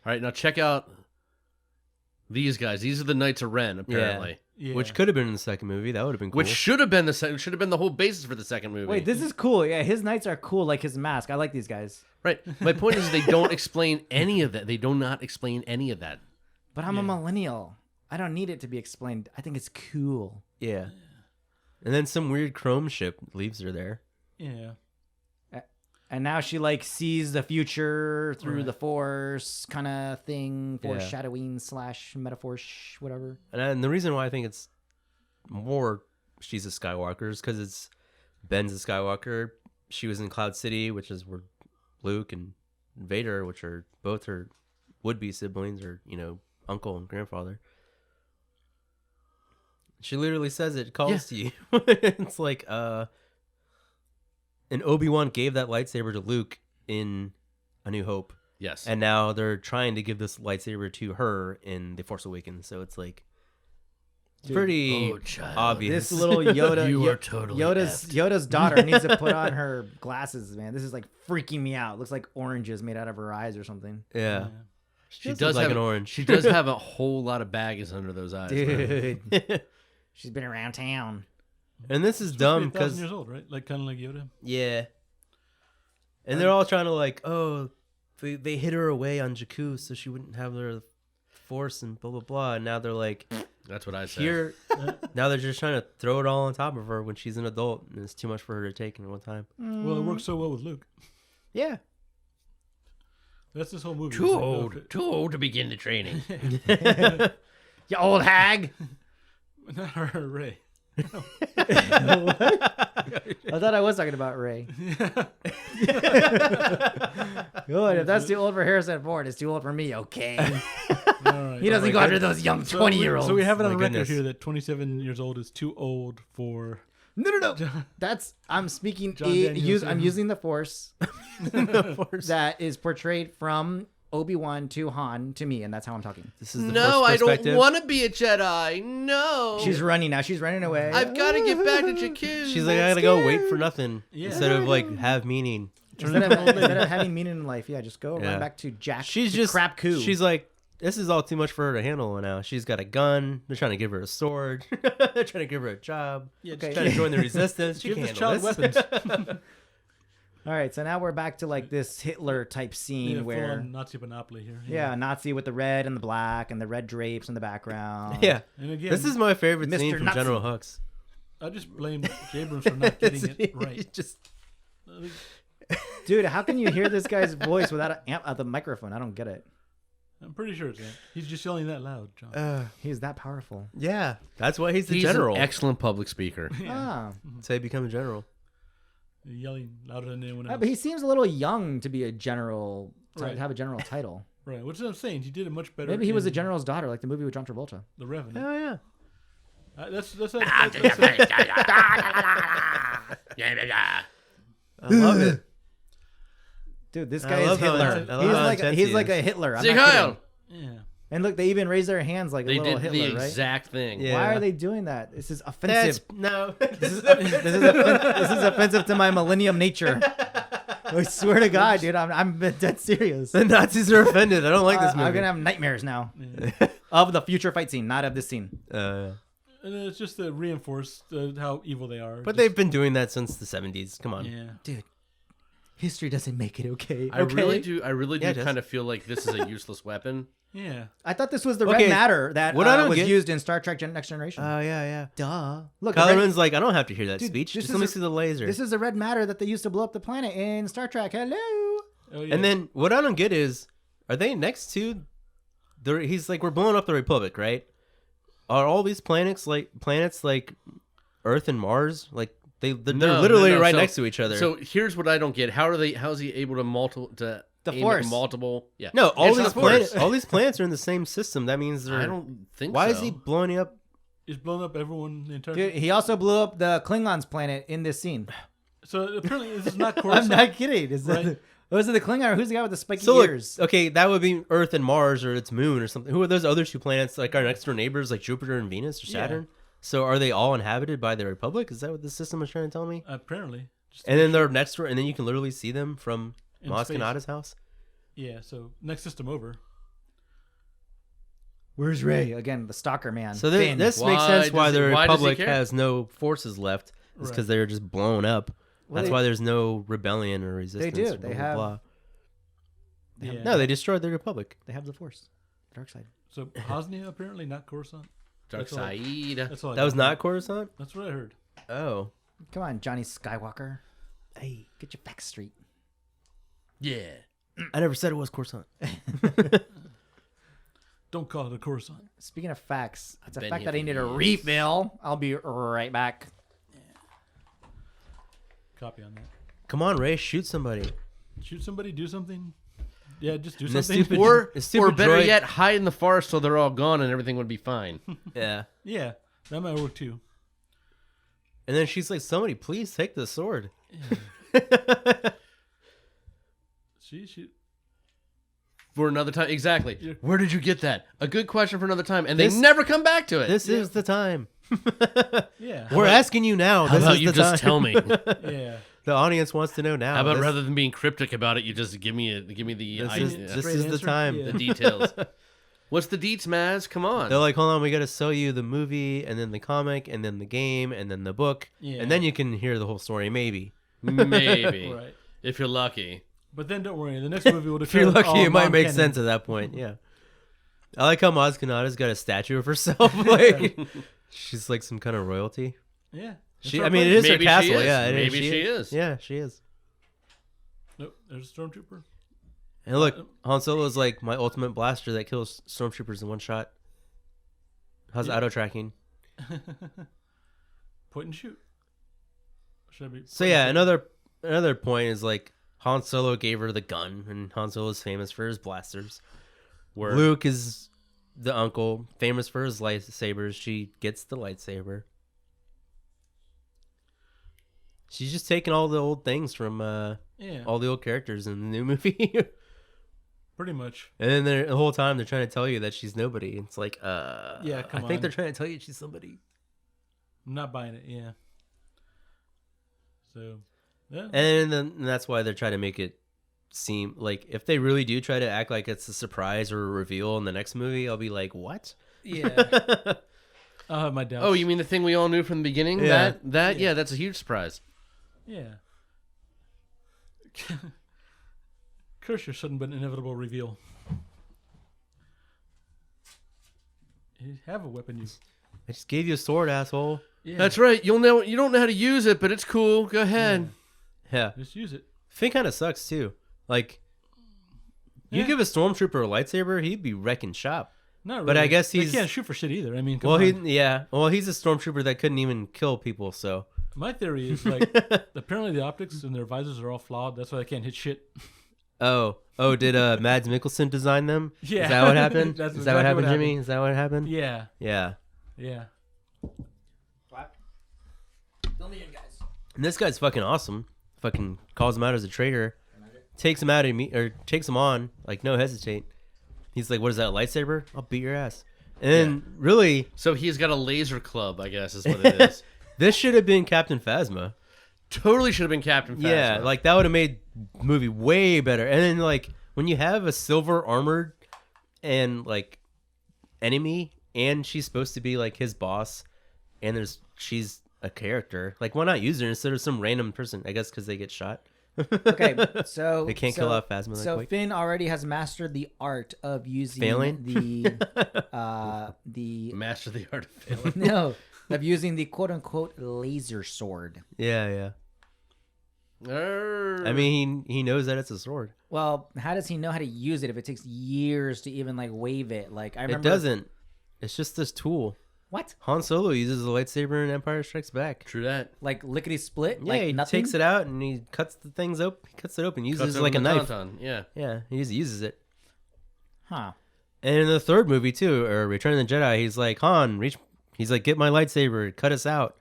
right, now check out these guys. These are the Knights of Ren, apparently. Yeah. Which could have been in the second movie. That would have been cool. Which should have been the whole basis for the second movie. Wait, this is cool. Yeah, his knights are cool, like his mask. I like these guys. right. My point is they don't explain any of that. They do not explain any of that. But I'm a millennial. I don't need it to be explained. I think it's cool. Yeah. And then some weird chrome ship leaves her there. Yeah. And now she like sees the future through the Force kind of thing, foreshadowing / metaphor, whatever. And the reason why I think it's more she's a Skywalker is because it's Ben's a Skywalker. She was in Cloud City, which is where Luke and Vader, which are both her would-be siblings, or uncle and grandfather. She literally says it calls to you. It's like and Obi-Wan gave that lightsaber to Luke in A New Hope. Yes. And now they're trying to give this lightsaber to her in The Force Awakens. So it's like pretty obvious. This little Yoda, You are totally Yoda's daughter needs to put on her glasses, man. This is like freaking me out. Looks like oranges made out of her eyes or something. Yeah. She does like have an orange. She does have a whole lot of baggies under those eyes. Dude. She's been around town. And this is She's dumb 1,000 because years old, right? Like kind of like Yoda. yeah. And they're all trying to like, oh, they hid her away on Jakku so she wouldn't have their Force and blah blah blah. And now they're like, That's what I said. here. Now they're just trying to throw it all on top of her when she's an adult and it's too much for her to take in one time. Well, it works so well with Luke. Yeah. That's this whole movie. Too old to begin the training. You old hag. Not her, Ray. I thought I was talking about Ray. Good. If that's too old for Harrison Ford, it's too old for me. Okay. All right. He doesn't go after those young 20-year-olds. So we have it on My record goodness. here that 27 years old is too old for. No. I'm speaking. John Daniels, I'm using the Force The Force. that is portrayed from Obi-Wan to Han to me, and that's how I'm talking. This is the No, Force I don't perspective. want to be a Jedi. No. She's running now. She's running away. I've got to get back to Jakku. She's like, I gotta go wait for nothing Yeah. instead of like have meaning. Instead of having meaning in life, just go Yeah. run back to Jack. She's to just crap coup. She's like, this is all too much for her to handle now. She's got a gun. They're trying to give her a sword. They're trying to give her a job. Okay. Trying to join the resistance. She Give can't this handle child this. weapons. All right, so now we're back to like this Hitler type scene Yeah, where full-on Nazi monopoly here. yeah, Nazi with the red and the black and the red drapes in the background. Yeah. And again, This is my favorite Mr. scene from Nazi. General Hux. I just blame Abrams for not getting it right. Just Dude, how can you hear this guy's voice without the microphone? I don't get it. I'm pretty sure it's that. He's just yelling that loud, John. He's that powerful. yeah. That's why he's the He's general. an excellent public speaker. Ah, That's how he become a general. Yelling louder than anyone else. but he seems a little young to be a general, to Right. have a general title. Right, which is what I'm saying. He did it much better. Maybe he was a in general's daughter, like the movie with John Travolta. The Revenant. Oh yeah. I love it. Dude, this I guy is love how Hitler. intense- I love how intense He's he like is. a Hitler. I'm Say not Kyle. kidding. Yeah. And look, they even raise their hands like They a little did Hitler, the right? exact thing. Yeah. Why are they doing that? This is offensive. No. This is offensive to my millennium nature. I swear to God, dude, I'm dead serious. The Nazis are offended. I don't like this movie. I'm gonna have nightmares now of the future fight scene, not of this scene. And it's just to reinforce how evil they are. But Just- they've been doing that since the 70s. Come on. Yeah. Dude, history doesn't make it okay. I really do Yeah, it does. kind of feel like this is a useless weapon. Yeah. I thought this was the Okay, red matter that what I don't was get- used in Star Trek Next Generation. Oh, yeah. Duh. Look, the Kylo red- Ren's like, I don't have to hear that Dude, speech. this Just is let me a- see the laser. this is the red matter that they used to blow up the planet in Star Trek. Hello. Oh, yeah. And then what I don't get is, are they next to? He's like, we're blowing up the Republic, right? Are all these planets like Earth and Mars? Like they're No, literally no. right So- next to each other. So here's what I don't get: how is he able to The aim at Force. multiple? Yeah. no, all It's these the Force. planets are in the same system. That means they're. I don't think. Why so. is he blowing up? He's blown up everyone the entire. Dude, he also blew up the Klingons planet in this scene. So apparently this is not I'm Coruscant. not kidding. Is Right. that, was it the Klingon or who's the guy with the spiky So look, ears? okay, that would be Earth and Mars or its moon or something. Who are those other two planets? Like our next door neighbors, like Jupiter and Venus or Yeah. Saturn. So are they all inhabited by the Republic? Is that what the system was trying to tell me? Apparently. Just And then they're next door, and then you can literally see them from In Maz space. Kanata's house. Yeah. So next system over. Where's Ray? Again, the stalker man. So Finn. this Why makes sense does why he- the why does he Republic care? has no forces left. It's Right. because they're just blown up. Well, That's they- why there's no rebellion or resistance. do. or They blah, blah, have- blah. Yeah. No, they destroyed the Republic. They have the Force. dark side. So Hosnia apparently not Coruscant. Dark That's all- side. That's all. I That was got. not Coruscant? That's what I heard. Oh. Come on, Johnny Skywalker. Hey, get your facts straight. Yeah. I never said it was Coruscant. Don't call it a Coruscant. Speaking of facts, it's a Been fact here that I for need a years. refill. I'll be right back. Copy on that. Come on, Ray, shoot somebody. Shoot somebody. Do something. Yeah, just do And the something. stupid- Or The stupid better droid- yet, hide in the forest so they're all gone and everything would be fine. Yeah. Yeah, that might work too. And then she's like, somebody please take the sword. She. For another time. Exactly. Yeah. Where did you get that? A good question for another time. And This- they never come back to it. This is the time. Yeah. We're asking you now. How This about is you the just time. tell me? Yeah. The audience wants to know now. How about This- rather than being cryptic about it, you just give me the This Straight is the answer? time. Yeah. the details. What's the deets, Maz? Come on. They're like, hold on, we got to sell you the movie, and then the comic, and then the game, and then the book, Yeah. and then you can hear the whole story, maybe. Maybe. Right. If you're lucky. But then don't worry. The next movie will If you're declare lucky, all it might make non-canon. sense at that point. Yeah. I like how Maz Kanata's got a statue of herself. Like, she's like some kind of royalty. Yeah. She, That's I mean, right. it is Maybe her she castle. is. Yeah, it is. Maybe she is. Yeah, she is. Nope. There's a stormtrooper. And look, Han Solo is like my ultimate blaster that kills stormtroopers in one shot. How's Yeah. auto tracking? Point and shoot. Should I be? So yeah, another point is like Han Solo gave her the gun, and Han Solo is famous for his blasters. Word. Luke is the uncle, famous for his lightsabers. She gets the lightsaber. She's just taking all the old things from Yeah. all the old characters in the new movie. Pretty much. And then the whole time they're trying to tell you that she's nobody. It's like, Yeah, come I think on. they're trying to tell you she's somebody. I'm not buying it. Yeah. So. Yeah. And then that's why they're trying to make it seem like if they really do try to act like it's a surprise or a reveal in the next movie, I'll be like, what? Yeah. I'll have my doubts. Oh, you mean the thing we all knew from the beginning? Yeah. Yeah, that's a huge surprise. Yeah. Curse your sudden but inevitable reveal. You have a weapon, you. I just gave you a sword, asshole. Yeah. That's right. You don't know how to use it, but it's cool. Go ahead. Yeah. Just use it. Finn kind of sucks too. Like, you Yeah. give a stormtrooper a lightsaber, he'd be wrecking shop. Not really. But I guess They he's- can't shoot for shit either. I mean, come Well, on. he's a stormtrooper that couldn't even kill people. So My theory is like apparently the optics and their visors are all flawed. That's why they can't hit shit. oh, did Mads Mikkelsen design them? Yeah. Is that what happened? That's Is that what exactly happened, what Jimmy? happened. Is that what happened? Yeah. Yeah. Yeah. And this guy's fucking awesome. Fucking calls him out as a traitor. Takes him out takes him on like no hesitate. He's like, "What is that, a lightsaber? I'll beat your ass." And then really, So he's got a laser club, I guess is what it is. this should have been Captain Phasma. Totally should have been Captain Phasma. Yeah, like that would have made the movie way better. And then like when you have a silver armored and like enemy, and she's supposed to be like his boss, and she's a character. Like, why not use her instead of some random person? I guess because they get shot. Okay, so They can't kill off Phasma that So quick. Finn already has mastered the art of using Failing? the Master the art of failing. no of using the quote unquote laser sword. Yeah. I mean, he knows that it's a sword. Well, how does he know how to use it if it takes years to even like wave it? Like I remember It doesn't. It's just this tool. What? Han Solo uses the lightsaber in Empire Strikes Back. True that. Like lickety split? Yeah, like he nothing? takes it out and he cuts the things open. He cuts it open, uses Cuts it like a open the knife. tauntaun, Yeah. Yeah, he just uses it. Huh. And in the third movie too, or Return of the Jedi, he's like, Han, reach. He's like, get my lightsaber, cut us out.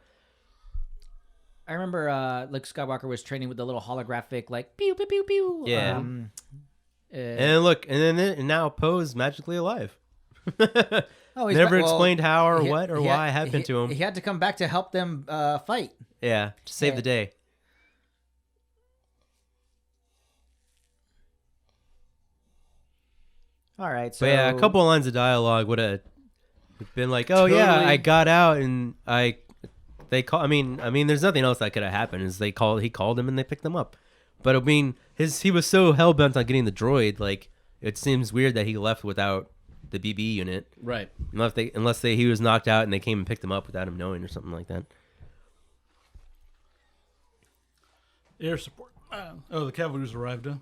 I remember Luke Skywalker was training with the little holographic like pew pew pew pew. Yeah. And look, and now Poe's magically alive. oh, he's Never back- well, explained how or he- what or he why had- happened he- to him. He had to come back to help them fight. Yeah, to save Yeah. the day. All right, so But yeah, a couple of lines of dialogue would have been like, "Oh yeah, Totally. I got out and they call. I mean, there's nothing else that could have happened. Is he called him and they picked them up. But I mean, he was so hell bent on getting the droid. Like, it seems weird that he left without the BB unit. Right. Unless he was knocked out and they came and picked him up without him knowing or something like that. Air support. The cavalry's arrived. All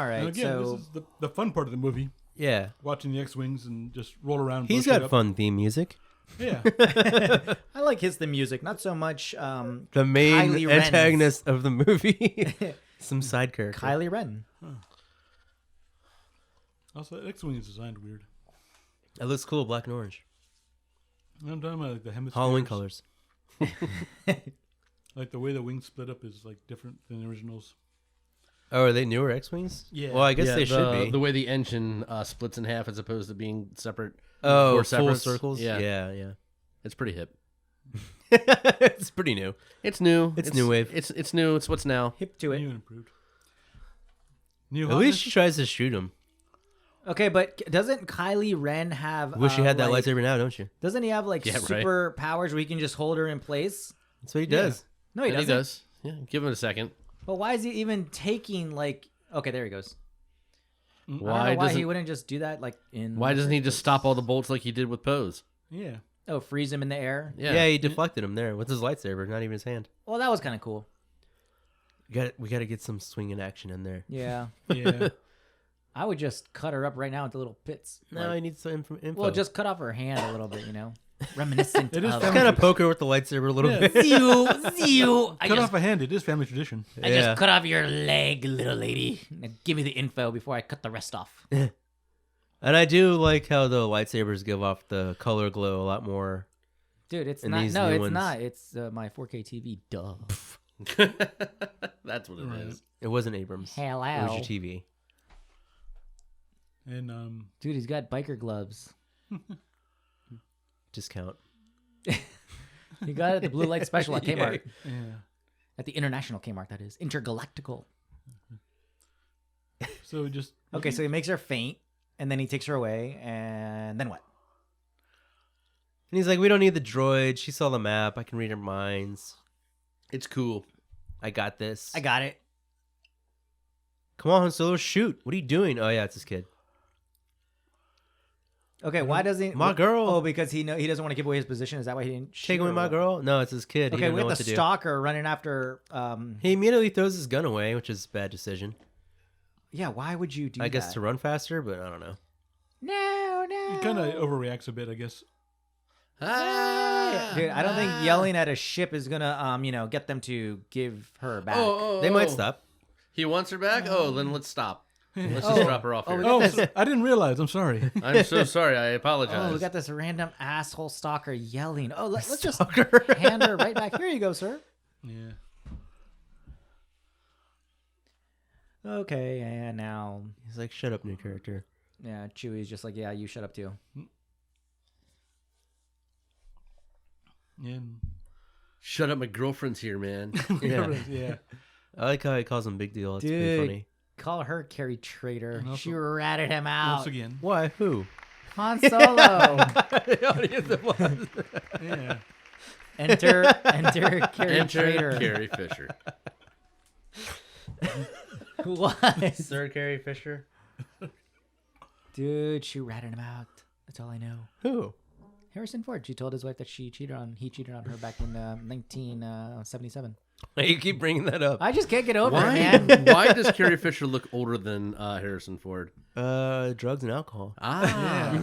And right, again, so this is the fun part of the movie. Yeah. Watching the X-Wings and just roll around. He's blow shit got up. fun theme music. Yeah. I like the music, not so much The main Kylie Ren's. antagonist of the movie. Some side character. Kylie Ren. Also, X-Wing is designed weird. It looks cool, black and orange. I'm talking about like the hemispheres. Halloween colors. Like the way the wings split up is like different than the originals. Oh, are they newer X-Wings? Yeah. Well, I guess they should be. The way the engine splits in half as opposed to being separate. Oh, four full separates. circles? Yeah. Yeah. It's pretty hip. It's pretty new. It's new. It's new wave. It's new. It's what's now. Hip to it. New and improved. New At least she tries to shoot him. Okay, but doesn't Kylie Ren have? Wish he had that like, lightsaber now, don't you? Doesn't he have like Yeah, right. super powers where he can just hold her in place? That's what he does. No, he Yeah, doesn't. he does. Yeah, give him a second. But why is he even taking like? Okay, there he goes. I don't know why doesn't he wouldn't just do that like in? Why doesn't he just stop all the bolts like he did with Pose? Yeah. Oh, freeze him in the air. Yeah, he deflected him there with his lightsaber, not even his hand. Well, that was kind of cool. We got to get some swinging action in there. Yeah, Yeah. I would just cut her up right now into little pits. No, Like, I need some info. well, just cut off her hand a little bit, reminiscent It is of. just kind of poke her with the lightsaber a little Yeah. bit. Zew. Cut off a hand. It is family tradition. I just cut off your leg, little lady. Now give me the info before I cut the rest off. And I do like how the lightsabers give off the color glow a lot more. Dude, it's And not. these No, new it's ones- not. It's my 4K TV. Duh. That's what it is. Right. It wasn't Abrams. Hello. It was your TV. And Dude, he's got biker gloves. Discount. He got it at the Blue Light Special at Kmart. yeah. At the international Kmart, that is. Intergalactical. So just Okay, so he makes her faint, and then he takes her away, and then what? And he's like, we don't need the droid. She saw the map. I can read her minds. It's cool. I got this. I got it. Come on, Han Solo, shoot. What are you doing? Oh, yeah, it's his kid. Okay, why doesn't My girl. Oh, because he doesn't want to give away his position. Is that why he didn't shoot Take away her? my girl? No, it's his kid. He Okay, didn't we know got what the to do. stalker running after. He immediately throws his gun away, which is a bad decision. Yeah, why would you do I that? guess to run faster, but I don't know. No. he kind of overreacts a bit, I guess. Dude, I don't think yelling at a ship is gonna get them to give her back. They might stop. He wants her back? Oh, then let's stop. Let's just drop her off here. Oh, I didn't realize. I'm sorry. I'm so sorry. I Oh, apologize. we got this random asshole stalker yelling. Oh, let's just Stalker. hand her right back. Here you go, sir. Yeah. Okay, and now, He's like, shut up, new character. yeah, Chewie's just like, yeah, you shut up too. Yeah. Shut up, my girlfriend's here, man. Yeah. Yeah. I like how he calls him Big Deal. It's pretty Dude. funny. Call her Carrie Traitor. And also- She ratted him out. Once again. Why? Who? Han Solo. Yeah. enter Carrie Enter Traitor. Carrie Fisher. What? Sir Carrie Fisher? Dude, she ratted him out. That's all I know. Who? Harrison Ford. She told his wife that he cheated on her back in 1977. You keep bringing that up. I just can't get over it, Why? man. Why does Carrie Fisher look older than Harrison Ford? Drugs and alcohol. Ah,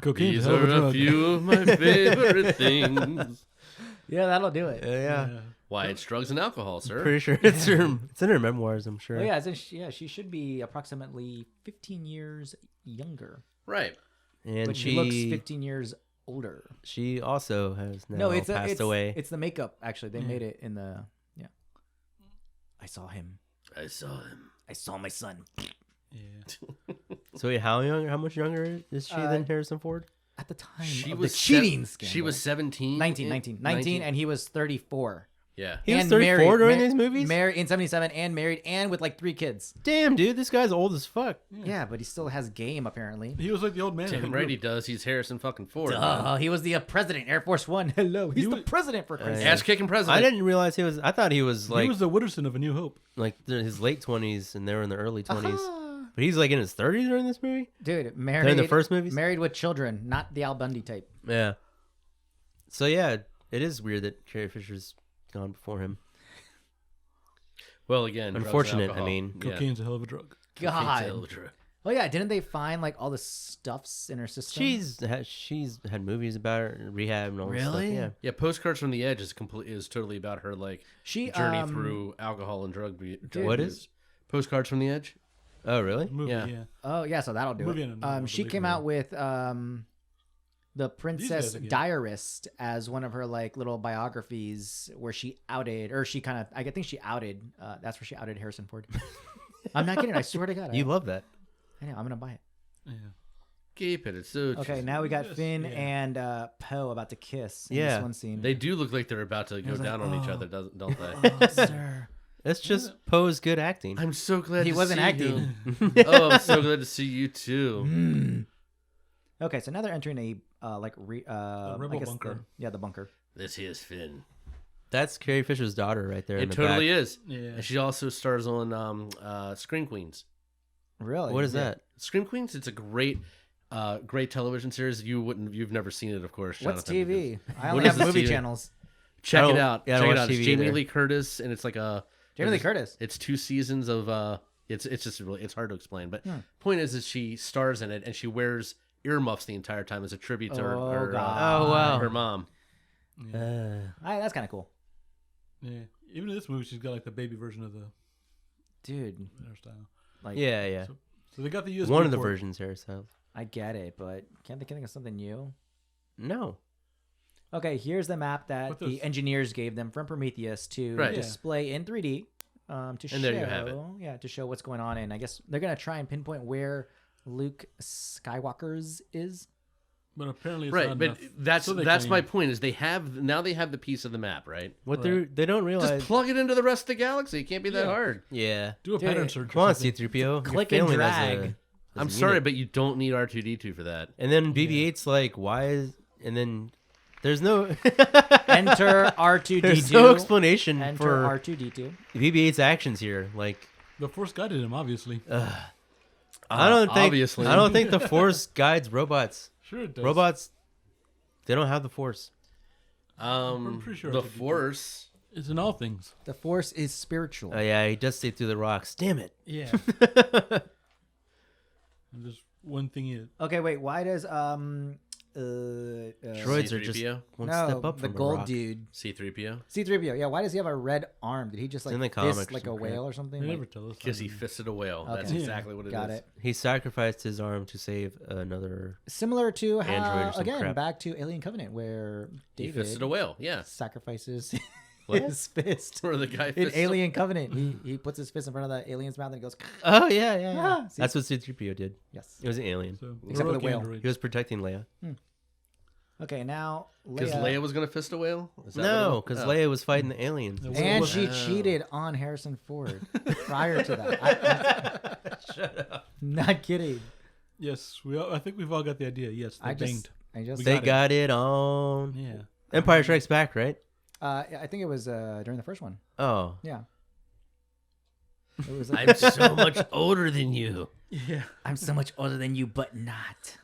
Cocaine. these are a few of my favorite things. Yeah, that'll do it. Yeah. Why, it's drugs and alcohol, sir. Pretty sure it's in her memoirs, I'm sure. Oh, yeah, she should be approximately 15 years younger. Right. And But she looks 15 years older. she also has now No, it's passed away. It's the makeup. Actually, they made it in the I saw him. I saw him. I saw my son Yeah. So wait, how much younger is she than Harrison Ford? at the time She of was the cheating She scandal. was 17. 19, and he was 34. Yeah. He was And 34 during mar- these movies? Married in 77 and married and with like 3 kids. Damn, dude, this guy's old as fuck. Yeah, but he still has game apparently. He was like the old man. of the Damn group. right he does. He's Harrison fucking Ford. Oh, he was the president, Air Force One. Hello, he's the was- president for Christ's sake. Ass kicking president. I didn't realize he was. I thought he was He like was the Wooderson of A New Hope. his late 20s, and they were in the early 20s. But he's like in his 30s during this movie. Dude, married During the first movies. married with children, not the Al Bundy type. Yeah. So yeah, it is weird that Carrie Fisher's gone before him. Well, again, drugs and Unfortunate. I alcohol. mean, Yeah. Cocaine's a hell of a drug. God. Oh yeah, didn't they find like all the stuffs in her system? she's had movies about her, rehab and all this Really? stuff. Yeah. Yeah, Postcards from the Edge is totally about her like she journey through alcohol and drug Dude. What abuse. is? Postcards from the Edge? Oh really? Movie, Yeah. yeah. Oh yeah, so that'll do Movie it. and a novel, She but came they out can- with the Princess again. Diarist as one of her like little biographies where she outed, or she kind of, I think she outed. That's where she outed Harrison Ford. I'm not kidding. I swear to God. You love that. I know. I'm gonna buy it. Yeah. Keep it. It's so Okay, now we got Yes, Finn yeah. and Poe about to kiss. In Yeah. this one scene. They do look like they're about to go was like, down on each oh. other, don't they? Oh, sir. That's just Poe's good acting. I'm so glad He to wasn't see acting. you. Oh, I'm so glad to see you too. Mm. Okay, so now they're entering a rebel I guess bunker. the bunker. This here's Finn. That's Carrie Fisher's daughter right there. in It the totally back. is. Yeah. And she also stars on Scream Queens. Really? What is that? Scream Queens, it's a great television series. You've never seen it, of course. What's Jonathan, TV? I What only is have this movie TV? channels. Check I it don't- out. yeah, I Check don't it out. watch It's TV Jamie either. Lee Curtis, and it's like a Jamie Lee Curtis. It's 2 seasons of it's just really, it's hard to explain. But point is she stars in it and she wears earmuffs the entire time as a tribute to Oh, her God. Oh, wow. her mom. That's kind of cool, Yeah. Even in this movie, she's got like the baby version of the dude. hairstyle. Like, Yeah, yeah. So they got the USB One of the port. versions hairstyles. I get it, but can't they think of something new? No. Okay, here's the map that What the those- engineers gave them from Prometheus to Right. Yeah. display in 3D. To show, And there you have it. Yeah, to show what's going on, and I guess they're gonna try and pinpoint where Luke Skywalker's is. But apparently it's Right, not but enough. that's So they my claim. point is they have the piece of the map, right? What Right. they don't realize. Just plug it into the rest of the galaxy. It can't be that Yeah. hard. Yeah. Do a Dude, pattern search. Come or on, something. C-3PO. Click You're and failing as drag. a I'm unit. sorry, but you don't need R2D2 for that. And then BB-8's like, why is... And then there's no... Enter R2D2. There's no explanation Enter for R2D2. BB-8's actions here. Like, The Force guided him, obviously. I don't think... Obviously. I don't think the Force guides robots. Sure it does. Robots, they don't have the Force. I'm pretty sure the R2D2. Force. It's in all things. The Force is spiritual. Oh, yeah, he does see through the rocks. Damn it. Yeah. And there's one thing is Okay, wait. Why does Droids are just C-3PO? one no, step up the from a gold rock. dude C-3PO? C-3PO? Yeah, why does he have a red arm? Did he just like in the fist comics like a and crap. whale or something? they Like, never tell us. Because he fisted a whale. That's Okay. exactly what it is. got it. He sacrificed his arm to save another... Similar to Android how or some again crap. back to Alien Covenant where He David fisted a whale. Yeah. sacrifices What? his fist. Or the guy In fisted Alien Covenant, he puts his fist in front of the alien's mouth and he goes, Oh, yeah, yeah, yeah. Ah, see? That's what C-3PO did. yes. It was an alien. So, Except for the heroic whale. androids. He was protecting Leia. Okay, now Because Leia, Leia was going to fist a whale? Is that what No, it was? because Oh. Leia was fighting the aliens. Yeah, and Well, she wow. cheated on Harrison Ford prior to that. Shut up. Not kidding. Yes, I think we've all got the idea. Yes, they I banged. just We They got it. got it on. Yeah. Empire Strikes Back, right? I think it was during the first one. Oh. Yeah. It was. I'm so much older than you. Yeah. I'm so much older than you, but not.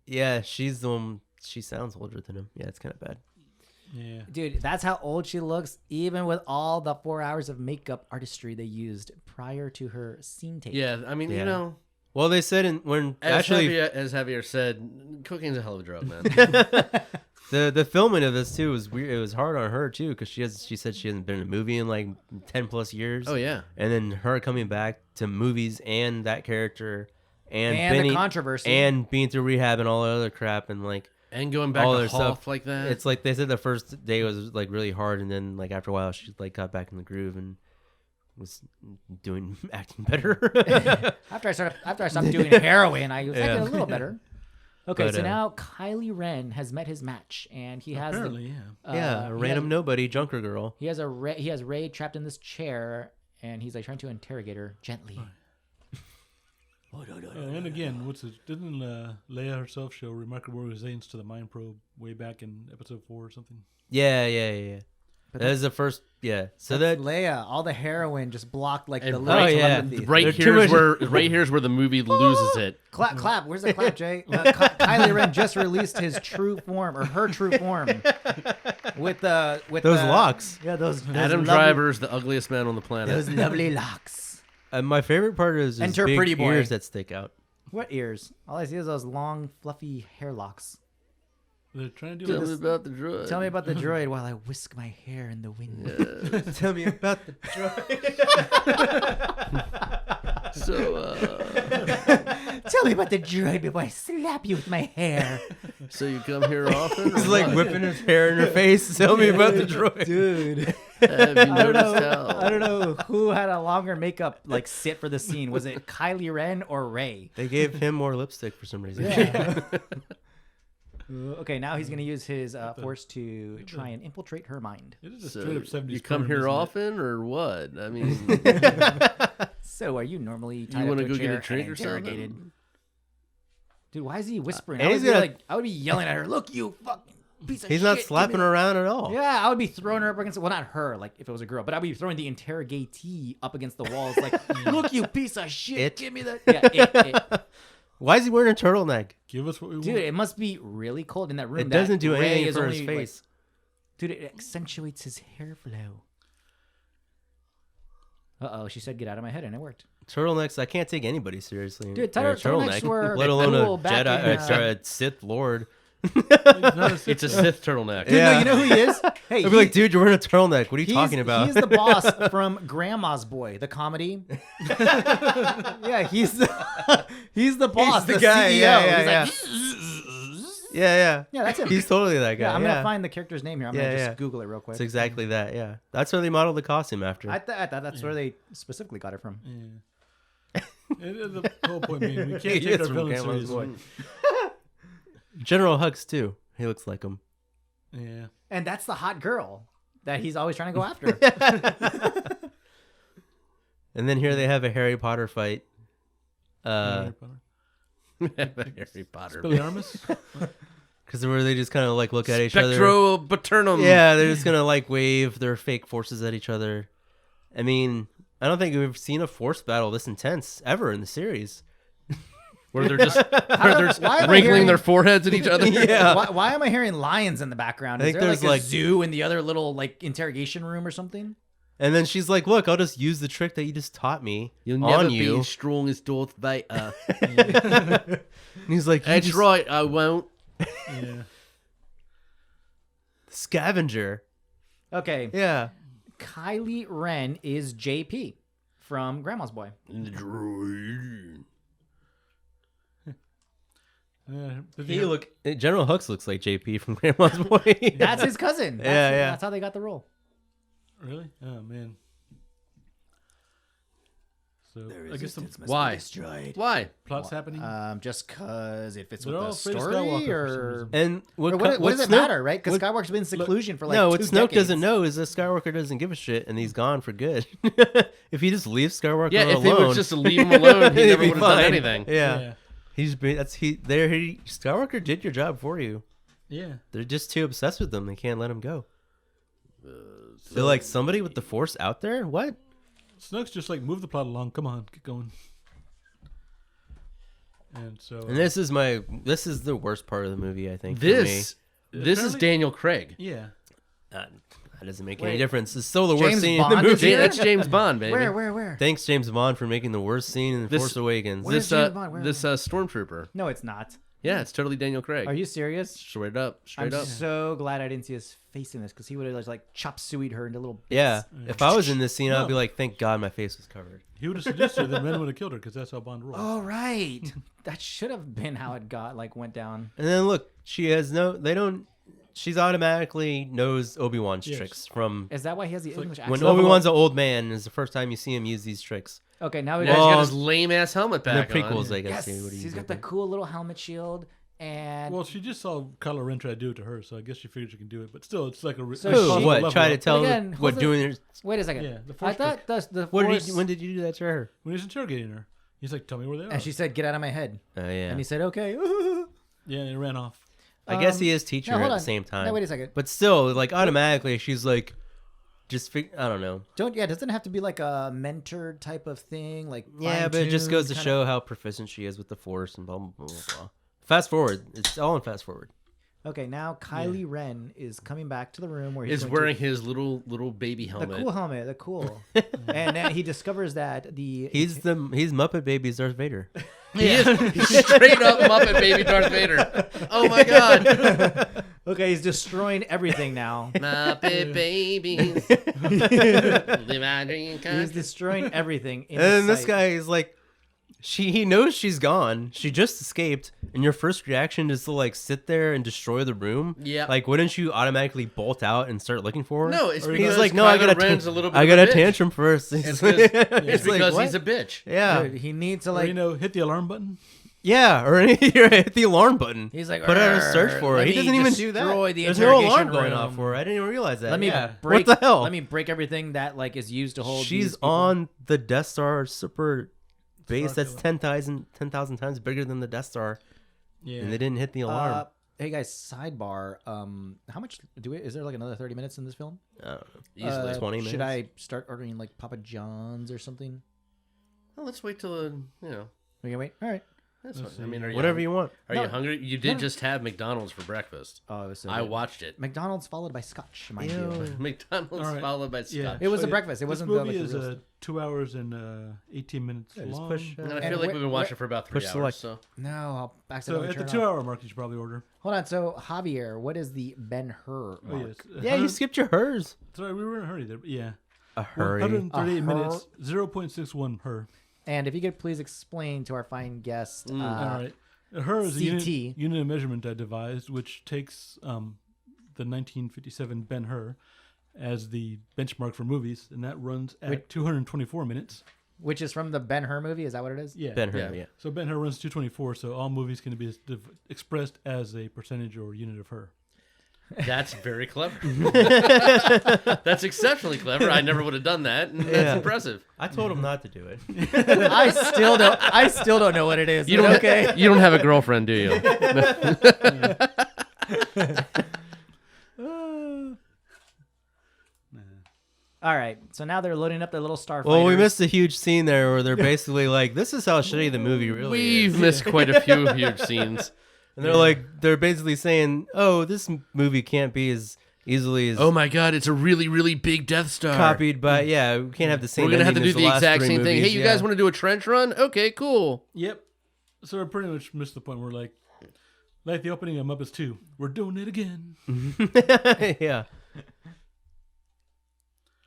Yeah, she's the one. She sounds older than him. Yeah, it's kind of bad. Yeah. Dude, that's how old she looks, even with all the 4 hours of makeup artistry they used prior to her scene tape. Yeah, I mean, Yeah. you know, Well, they said when actually as Javier said, cocaine's a hell of a drug, man. the filming of this too was weird. It was hard on her too because she said she hasn't been in a movie in like 10+ years. Oh, yeah. And then her coming back to movies and that character and And Benny, the controversy. and being through rehab and all that other crap and like And going back all to their Hoth stuff like that. It's like they said the first day was like really hard and then like after a while she like got back in the groove and was doing acting better. After I stopped doing heroin, I was Yeah. acting a little better. Okay, But, so now Kylie Ren has met his match, and he has Apparently, yeah. Yeah, a he random has- nobody junker girl. He has he has Ray trapped in this chair, and he's like trying to interrogate her gently. And again, didn't Leia herself show remarkable resilience to the mind probe way back in episode 4 or something? Yeah. That is the first. Yeah. So That's that Leia. All the heroin just blocked like the And little yeah. telepathy. Right There's too here's much- where the movie loses it. Clap. Where's the clap, Jay? Kylie Ren just released his true form or her true form with those the, locks. Yeah, those Adam lovely, Driver's the ugliest man on the planet. Those lovely locks. My favorite part is his Enter big Pretty Boy. ears that stick out. What ears? All I see is those long, fluffy hair locks. They're trying to Tell do me this. about the droid. Tell me about the droid while I whisk my hair in the wind. Tell me about the So, Tell me about the droid before I slap you with my hair. so you come here often? He's or like what? whipping his hair in her face. Tell me about the droid. Dude. Have you I noticed how? don't know who had a longer makeup like sit for the scene. Was it Kylie Ren or Ray? They gave him more lipstick for some reason. Okay, now he's gonna use his force to try and infiltrate her mind. It is a So straight up 70s. you come porn, here isn't it? often or what? I mean, So, are you normally tied you want to go get a chair drink and or interrogated? something? Dude, why is he whispering? and I he's would, be gonna- like, I would be yelling at her. Look, you fucking piece of He's shit. not give slapping me her that." around at all. Yeah, I would be throwing her up against. Well, not her, like if it was a girl, but I'd be throwing the interrogatee up against the walls, like, "Look, you piece of shit, It. give me that." Yeah, it. Why is he wearing a turtleneck? Give us what we Dude, want. it must be really cold in that room. It that doesn't do Ray anything is for his only, like- face. dude, it accentuates his hair flow. Uh-oh, she said, "Get out of my head," and it worked. Turtlenecks, I can't take anybody seriously. Dude, in a turtlenecks were let alone a cool back Jedi, in, sorry, a Sith Lord. It's a Sith turtleneck. Dude, no, you know who he is? Hey, I'd be like, dude, you're wearing a turtleneck. What are you talking about? He's the boss from Grandma's Boy, the comedy. Yeah, he's the boss, the the guy, CEO. yeah, He's like, yeah. yeah, that's him. He's totally that guy. Yeah, I'm yeah. gonna find the character's name here. I'm gonna Yeah, just yeah. Google it real quick. It's exactly that. Yeah, that's where they modeled the costume after. I thought that's where they specifically got it from. The whole point being, we can't He take is our from villains Grandma's seriously. General Hux too. He looks like him. Yeah. And that's the hot girl that he's always trying to go after. And then here they have a Harry Potter fight. Harry Potter. Harry Potter. Expelliarmus? Because where they just kind of like look at each other. Spectro Paternum. Yeah, they're just gonna like wave their fake forces at each other. I mean, I don't think we've seen a force battle this intense ever in the series. Where they're just Why am I wrinkling hearing- their foreheads at each other. Yeah. Why am I hearing lions in the background? I Is think there there's, like a like- zoo in the other little like interrogation room or something? And then she's like, "Look, I'll just use the trick that you just taught me You'll never on be you." as strong as Darth Vader. And he's like, "You That's just- right, I won't. Yeah. Scavenger." Okay, Yeah. Kylie Ren is JP from Grandma's Boy. The droid. But He the- look. General Hux looks like JP from Grandma's Boy. That's his cousin. Yeah. That's how they got the role. Really? Oh, man. So, I guess the Why? Why? plot's happening. Just cause it fits They're with all the afraid of story, Skywalker for some or reason. And or what does it matter, right? Because Skywalker's been in seclusion for like no, what 2 Snoke decades. doesn't know is that Skywalker doesn't give a shit, and he's gone for good. If he just leaves Skywalker Yeah, alone, if they would just leave him alone, he he'd never be would have done fine. anything. Yeah. He's been Skywalker did your job for you. Yeah. They're just too obsessed with them. They can't let him go. They're like, somebody with the Force out there? What? Snoke's just like, move the plot along. Come on, get going. And so. And this is the worst part of the movie, I think. This is Apparently- Daniel Craig. Yeah. for me. That doesn't make Wait. any difference. It's still the James worst scene in Bond the is movie. here? That's James Bond, baby. Where? Thanks, James Bond, for making the worst scene in This- Force Awakens. Where's This James Bond? Where? stormtrooper. No, it's not. Yeah, it's totally Daniel Craig. Are you serious? Straight up, straight I'm up. so glad I didn't see his face in this because he would have just like chop sueyed her into little bits. Yeah. If I was in this scene, I'd be No. like, thank God my face was covered. He would have suggested that Ren would have killed her because that's how Bond rolls. Oh right, that should have been how it went down. And then look, she's automatically knows Obi-Wan's Yes. tricks from Is that why he has the English accent? when Obi-Wan's an old man. Is the first time you see him use these tricks. Okay, now we Yeah, he's got. got his lame ass helmet In the back prequels, on. I guess. Yes, see what he's got the doing. cool little helmet shield, and Well, she just saw Kylo Ren try to do it to her, so I guess she figured she can do it. But still, it's like a So a she- possible What? level Try to up. tell again, what hold doing? wait a second. Yeah, the I Force thought the What Force, did you, when did you do that to her? When he's interrogating her, he's like, "Tell me where they are." and she said, "Get out of my head," Oh yeah. and he said, "Okay." Yeah, and he ran off. I guess he is teaching no, her hold at on. the same time. No, wait a second. But still, like automatically, she's like, I don't know. Doesn't it have to be like a mentor type of thing? Like Yeah, but it just goes to fine-tuned show how proficient she is with the Force and blah, blah, blah, blah, blah. Fast forward. It's all in fast forward. Okay, now Kylie Ren is coming back to the room where he's Is wearing his little baby helmet. the cool helmet, the cool. And then he discovers that He's Muppet Baby's Darth Vader. He is straight up Muppet Baby Darth Vader. Oh my god. Okay, he's destroying everything now. Muppet babies. He's destroying everything. In And then his this sight. guy is like, he knows she's gone. She just escaped, and your first reaction is to like sit there and destroy the room. Yeah. Like, wouldn't you automatically bolt out and start looking for her? No, it's He's because like, no, I Kylo got Ren's a little bit I of got a a bitch. tantrum first. It's like, because what? he's a bitch. Yeah, Dude, he needs to Or, like. hit the alarm button. yeah, or hit the alarm button. He's like, put out a search for her. let He me doesn't even do that. Destroy the There's no alarm interrogation going room. off for her. I didn't even realize that. Let me yeah. break. What the hell? Let me break everything that like is used to hold. She's these people. on the Death Star super base that's Star 10,000 times bigger than the Death Star, Yeah. and they didn't hit the alarm. Hey guys, sidebar. How much is there like another 30 minutes in this film? I don't know. Easily. 20 minutes. Should I start ordering like Papa John's or something? Well, let's wait till We can wait. All right. That's fine. I mean, are you Whatever you want. Are you hungry? You did just have McDonald's for breakfast. Oh, it was so I good. watched it. McDonald's followed by Scotch, mind you. Ew. McDonald's All right. followed by Yeah. Scotch. It was a yeah. breakfast. It This wasn't movie the, is real 2 hours and 18 minutes Yeah, just long. push, And I And feel like where- we've been watching for about 3 push hours. select. So No, I'll So accidentally at the turn it off. 2 hour mark, you should probably order. Hold on. So Javier, what is the Ben-Hur Oh mark? yes. Yeah, you skipped your hers. Sorry, we were in a hurry there. But yeah. A hurry. 138 A minutes. 0.61 her. And if you could please explain to our fine guest. All right. Her is a CT. unit of measurement I devised, which takes the 1957 Ben-Hur as the benchmark for movies, and that runs at 224 minutes. Which is from the Ben-Hur movie. Is that what it is? Yeah. Ben-Hur, Yeah. yeah. So Ben-Hur runs 224, so all movies can be expressed as a percentage or unit of her. that's very clever. That's exceptionally clever. I never would have done that. And Yeah. That's impressive. I told him not to do it. I still don't know what it is. You but don't. okay. You don't have a girlfriend, do you? All right. So now they're loading up their little starfighters. Well, we missed a huge scene there where they're basically like, this is how shitty the movie really We've is. missed quite a few huge scenes. And they're basically saying, oh, this movie can't be as easily as Oh my God! It's a really, really big Death Star. copied by, we can't have the same We're gonna have to ending do as the last exact three same thing. Hey, movies, you yeah. guys want to do a trench run? Okay, cool. Yep. So I pretty much missed the point where like the opening of Muppets 2, we're doing it again. yeah.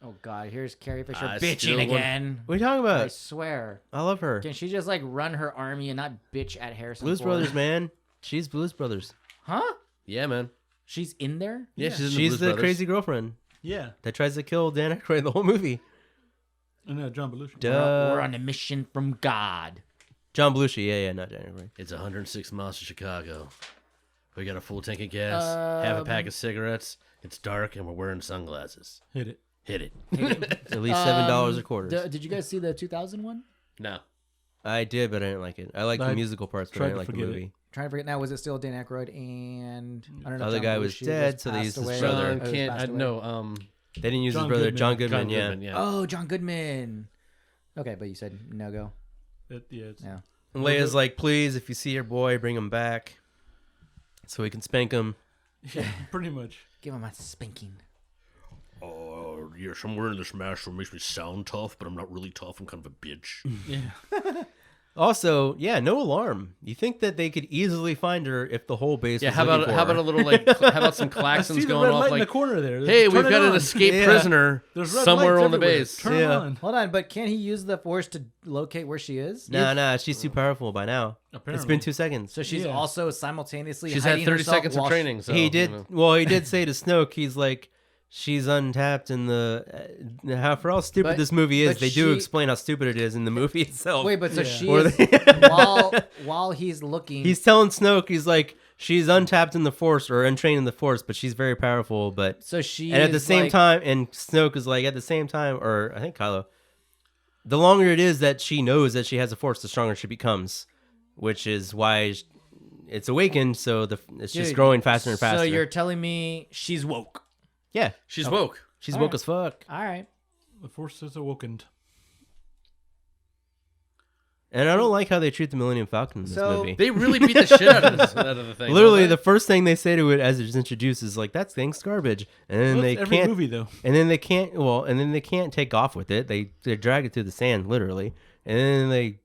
Oh God, here's Carrie Fisher I bitching still want- again. What are you talking I about? swear. I love her. Can she just like run her army and not bitch at Harrison Blues Ford? Brothers, man. She's Blues Brothers. Huh? Yeah, man. She's in there? Yeah, she's in the She's Blues the Brothers. crazy girlfriend Yeah. that tries to kill Dan Aykroyd the whole movie. And John Belushi. We're on a mission from God. John Belushi, yeah, not Dan Aykroyd. It's 106 miles to Chicago. We got a full tank of gas, half a pack of cigarettes. It's dark, and we're wearing sunglasses. Hit it. Hit it. At least $7 a quarter. Did you guys see the 2000 one? No. I did, but I didn't like it. I like the I musical parts, but I tried didn't to like the forget it. movie. Trying to forget now. Was it still Dan Aykroyd and I don't know? Other John guy was Belushi dead, just so they passed used his away? brother. John Oh, he can't. passed away. No. They didn't use John his brother, Goodman. John Goodman. John Yeah. Goodman. Yeah. Oh, John Goodman. Okay, but you said no go. It's Yeah. And Leia's like, please, if you see your boy, bring him back, so we can spank him. pretty much. Give him a spanking. Oh, yes, I'm wearing this mask that makes me sound tough, but I'm not really tough. I'm kind of a bitch. Yeah. Also, no alarm. You think that they could easily find her if the whole base Yeah, was how looking about for how her. about a little like how about some I see klaxons the going red off light in the like, corner there. hey, we've Turn it got an on. escaped Yeah. prisoner There's red somewhere lights on the everywhere. base. Turn it Yeah. on. Hold on, but can't he use the Force to locate where she is? Nah, she's too powerful by now. Apparently. It's been 2 seconds. So she's Yeah. also simultaneously She's had hiding 30 herself seconds of while training. So, he did. you know. Well, he did say to Snoke, he's like, she's untapped in the. How for how stupid But- this movie is, but they do she- explain how stupid it is in the movie itself. Wait, but so Yeah. she Or is, they- while he's looking. He's telling Snoke, he's like, she's untapped in the Force or untrained in the Force, but she's very powerful. But so she and at the is same like- time, and Snoke is like, at the same time, or I think Kylo, the longer it is that she knows that she has a Force, the stronger she becomes, which is why it's awakened. So it's just Dude, growing faster and faster. So you're telling me she's woke? yeah, She's woke. She's All woke right. as fuck. All right. The Force has awakened. And I don't like how they treat the Millennium Falcon in this So- movie. They really beat the shit out of the thing. Literally, don't the they? first thing they say to it as it's introduced is like, "That thing's garbage," and then Well, they that's every can't. movie though. And then they can't. Well, and then they can't take off with it. They drag it through the sand, literally. And then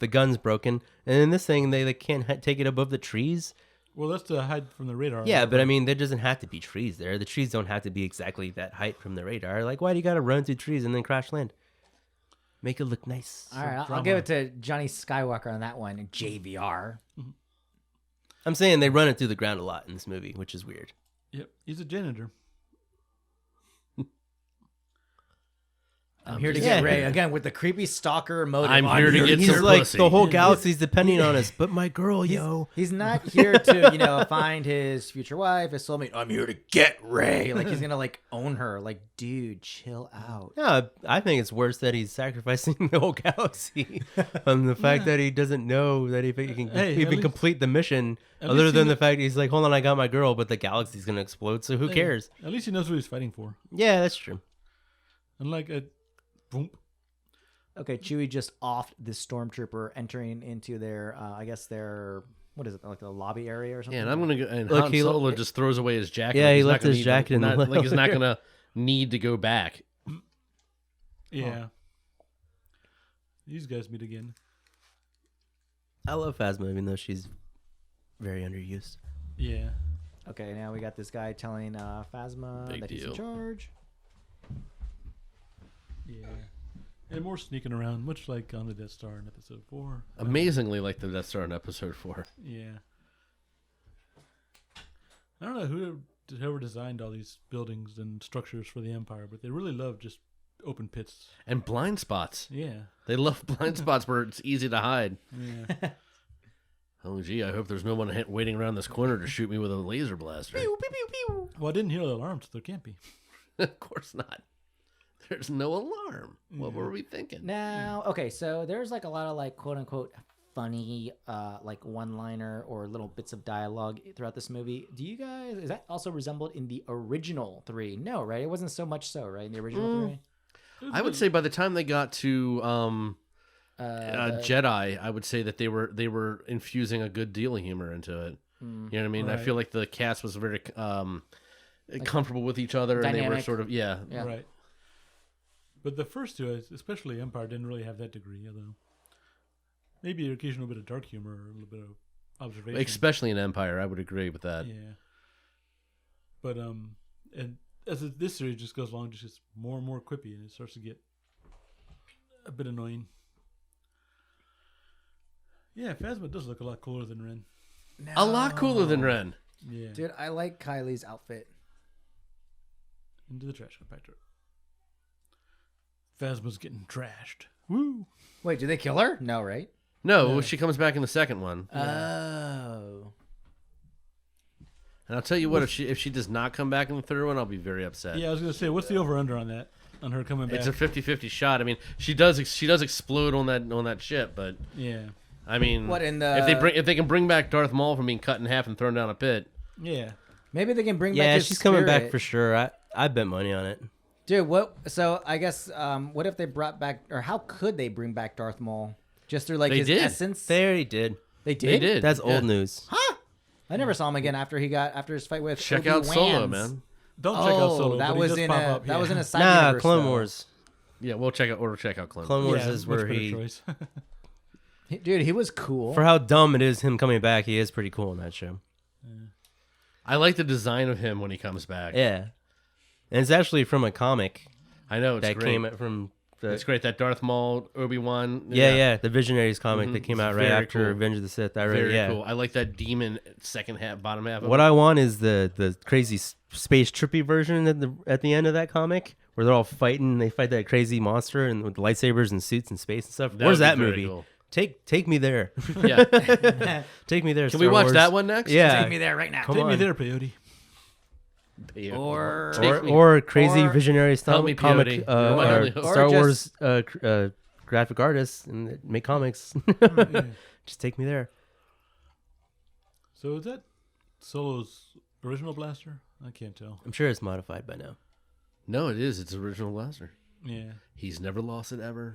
the gun's broken. And then this thing, they can't take it above the trees. Well, that's to hide from the radar. Yeah, but I mean, there doesn't have to be trees there. The trees don't have to be exactly that height from the radar. Like, why do you got to run through trees and then crash land? Make it look nice. All right. I'll give it to Johnny Skywalker on that one. JVR. I'm saying they run it through the ground a lot in this movie, which is weird. Yep, he's a janitor. I'm here to Yeah. get Ray again with the creepy stalker motive. I'm here to get He's some like, pussy. the whole galaxy's depending on us, but my girl, yo. He's not here to, find his future wife, his soulmate. I'm here to get Ray. Like he's gonna own her. Like, dude, chill out. No, I think it's worse that he's sacrificing the whole galaxy on the fact that he doesn't know that if he can Hey, at even least- complete the mission, at other least than he the fact he's like, hold on, I got my girl, but the galaxy's going to explode, so who cares? At least he knows what he's fighting for. Yeah, that's true. Unlike a boom. Okay, Chewie just offed this stormtrooper entering into their, I guess their, what is it, like the lobby area or something? Yeah, and I'm gonna go. And Look, Han he- Solo just throws away his jacket. Yeah, Like, he he's not left gonna his need jacket in the not, like he's not elevator. gonna need to go back. Yeah. These guys meet again. I love Phasma, even though she's very underused. Yeah. Okay, now we got this guy telling Phasma Big that he's in deal. charge. Yeah. And more sneaking around, much like on the Death Star in Episode 4. Amazingly, like the Death Star in Episode 4. Yeah. I don't know whoever designed all these buildings and structures for the Empire, but they really love just open pits. And blind spots. Yeah. They love blind spots where it's easy to hide. Yeah. Oh, gee, I hope there's no one waiting around this corner to shoot me with a laser blaster. Well, I didn't hear the alarms, so there can't be. Of course not. There's no alarm. What were we thinking? Now, okay, so there's a lot of quote unquote funny one liner or little bits of dialogue throughout this movie. Do you guys, is that also resembled in the original 3? No, right? It wasn't so much so, right? In the original 3? I would say by the time they got to Jedi, I would say that they were infusing a good deal of humor into it. You know what I mean? I Right. feel like the cast was very comfortable with each other, and they were Dynamic. sort of Yeah. Right. But the first two, especially Empire, didn't really have that degree, although maybe an occasional bit of dark humor or a little bit of observation. especially in Empire. I would agree with that. Yeah. But and this series just goes along, just gets more and more quippy, and it starts to get a bit annoying. Yeah, Phasma does look a lot cooler than Ren. A lot cooler than Ren. Yeah. Dude, I like Kylie's outfit. Into the trash compactor. Phasma's getting trashed. Woo! Wait, did they kill her? No, right? No, she comes back in the second one. Oh. And I'll tell you what, if she does not come back in the third one, I'll be very upset. Yeah, I was gonna say, what's the over under on that? On her coming back? It's a 50-50 shot. I mean, she does explode on that ship, but Yeah. I mean, What, in the- if they can bring back Darth Maul from being cut in half and thrown down a pit, Yeah. Maybe they can bring back Yeah, his she's coming back spirit. for sure. I bet money on it. Dude, what? So I guess, what if they brought back, or how could they bring back Darth Maul? Just through They his did. essence? They already did. They they did. That's Yeah. old news. I never saw him again after his fight with Check out Obi-Wans. Solo, man. Don't check out Solo. that but he was does in pop a up, that was in a side Nah, universe, Clone though. Wars. Yeah, we'll check out Clone. Clone Wars Yeah, is much where better he, choice. Dude, he was cool. for how dumb it is him coming back, he is pretty cool in that show. I like the design of him when he comes back. Yeah, and it's actually from a comic I know it's that great. came from. It's great that Darth Maul, Obi-Wan. Yeah, the Visionaries comic that came out right Very after cool. Revenge of the Sith. I read, Very yeah. cool. I like that demon second half, bottom half. Of What it. I want is the crazy space trippy version at the end of that comic where they're all fighting. They fight that crazy monster and with lightsabers and suits and space and stuff. That Where's would be that very movie? cool. Take me there. Yeah. Take me there. Can we watch that one next? Yeah. Take me there right now. Come Take me on. there, Peyote. Or- Take me- Or crazy or- visionary style Help me, comic, Peyote. You're my only hope. Star Or Wars graphic artists and make comics. Just take me there. So is that Solo's original blaster? I can't tell. I'm sure it's modified by now. No, it is. It's original blaster. Yeah. He's never lost it ever.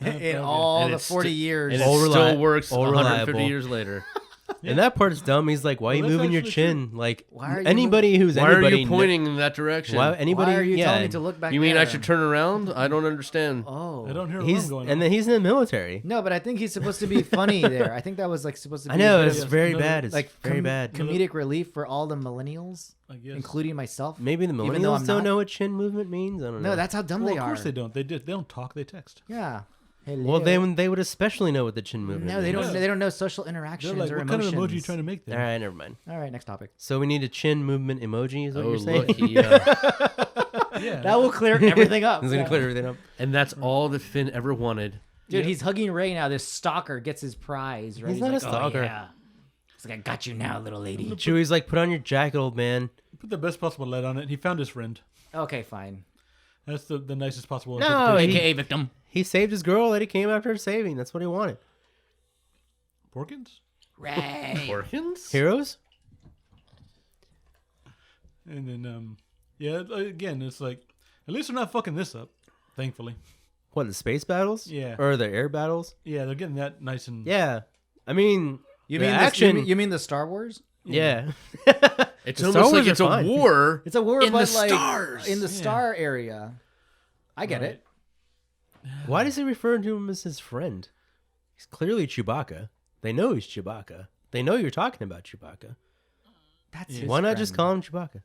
In all And the it's 40 years. And it All still works all 150 reliable. years later. And that part's dumb. He's like, "Why are you Well, that's moving your actually chin?" Like Why are you anybody who's Why anybody are you pointing in that direction? Why anybody? Why are you yeah. telling me to look back You mean I there? should turn around? I don't understand. Oh. I don't hear He's alarm going and on. then he's in the military. No, but I think he's supposed to be funny there. I think that was like supposed to be I know a bit it's of, very another- bad. It's like very bad. comedic relief for all the millennials, I guess. including myself. Maybe the even though I'm millennials don't not. know what chin movement means. I don't know. No, that's how dumb Well, they of are. course they don't. They don't talk. They text. Yeah. well, they would especially know what the chin movement. No, they don't. means. They don't know social They're interactions like, or what kind emotions. of emoji are you trying to make All there? right, never mind. All right, next topic. So we need a chin movement emoji. Is what Oh, you're saying? look. Yeah. That will clear everything up. It's gonna Yeah. clear everything up. And that's all that Finn ever wanted. Dude, he's hugging Ray now. This stalker gets his prize. Right? He's not a like, stalker. Oh, yeah. He's like, I got you now, little lady. Chewie's like, "Put on your jacket, old man." Put the best possible light on it. He found his friend. Okay, fine. That's the nicest possible. No, interpretation. AKA victim. He saved his girl that he came after saving. That's what he wanted. Porkins? Ray. Porkins? Heroes. And then, yeah, again, it's like, at least they're not fucking this up, thankfully. What, the space battles? Yeah. Or the air battles? Yeah, they're getting that nice and. Yeah. I mean, You the mean action? you mean the Star Wars? yeah. It's The almost Star like Wars it's are a fine. war. It's a war, In but the like stars. in the Yeah. star area. I get Right. it. Why does he refer to him as his friend? He's clearly Chewbacca. They know he's Chewbacca. They know you're talking about Chewbacca. That's Yeah. his Why not friend. just call him Chewbacca?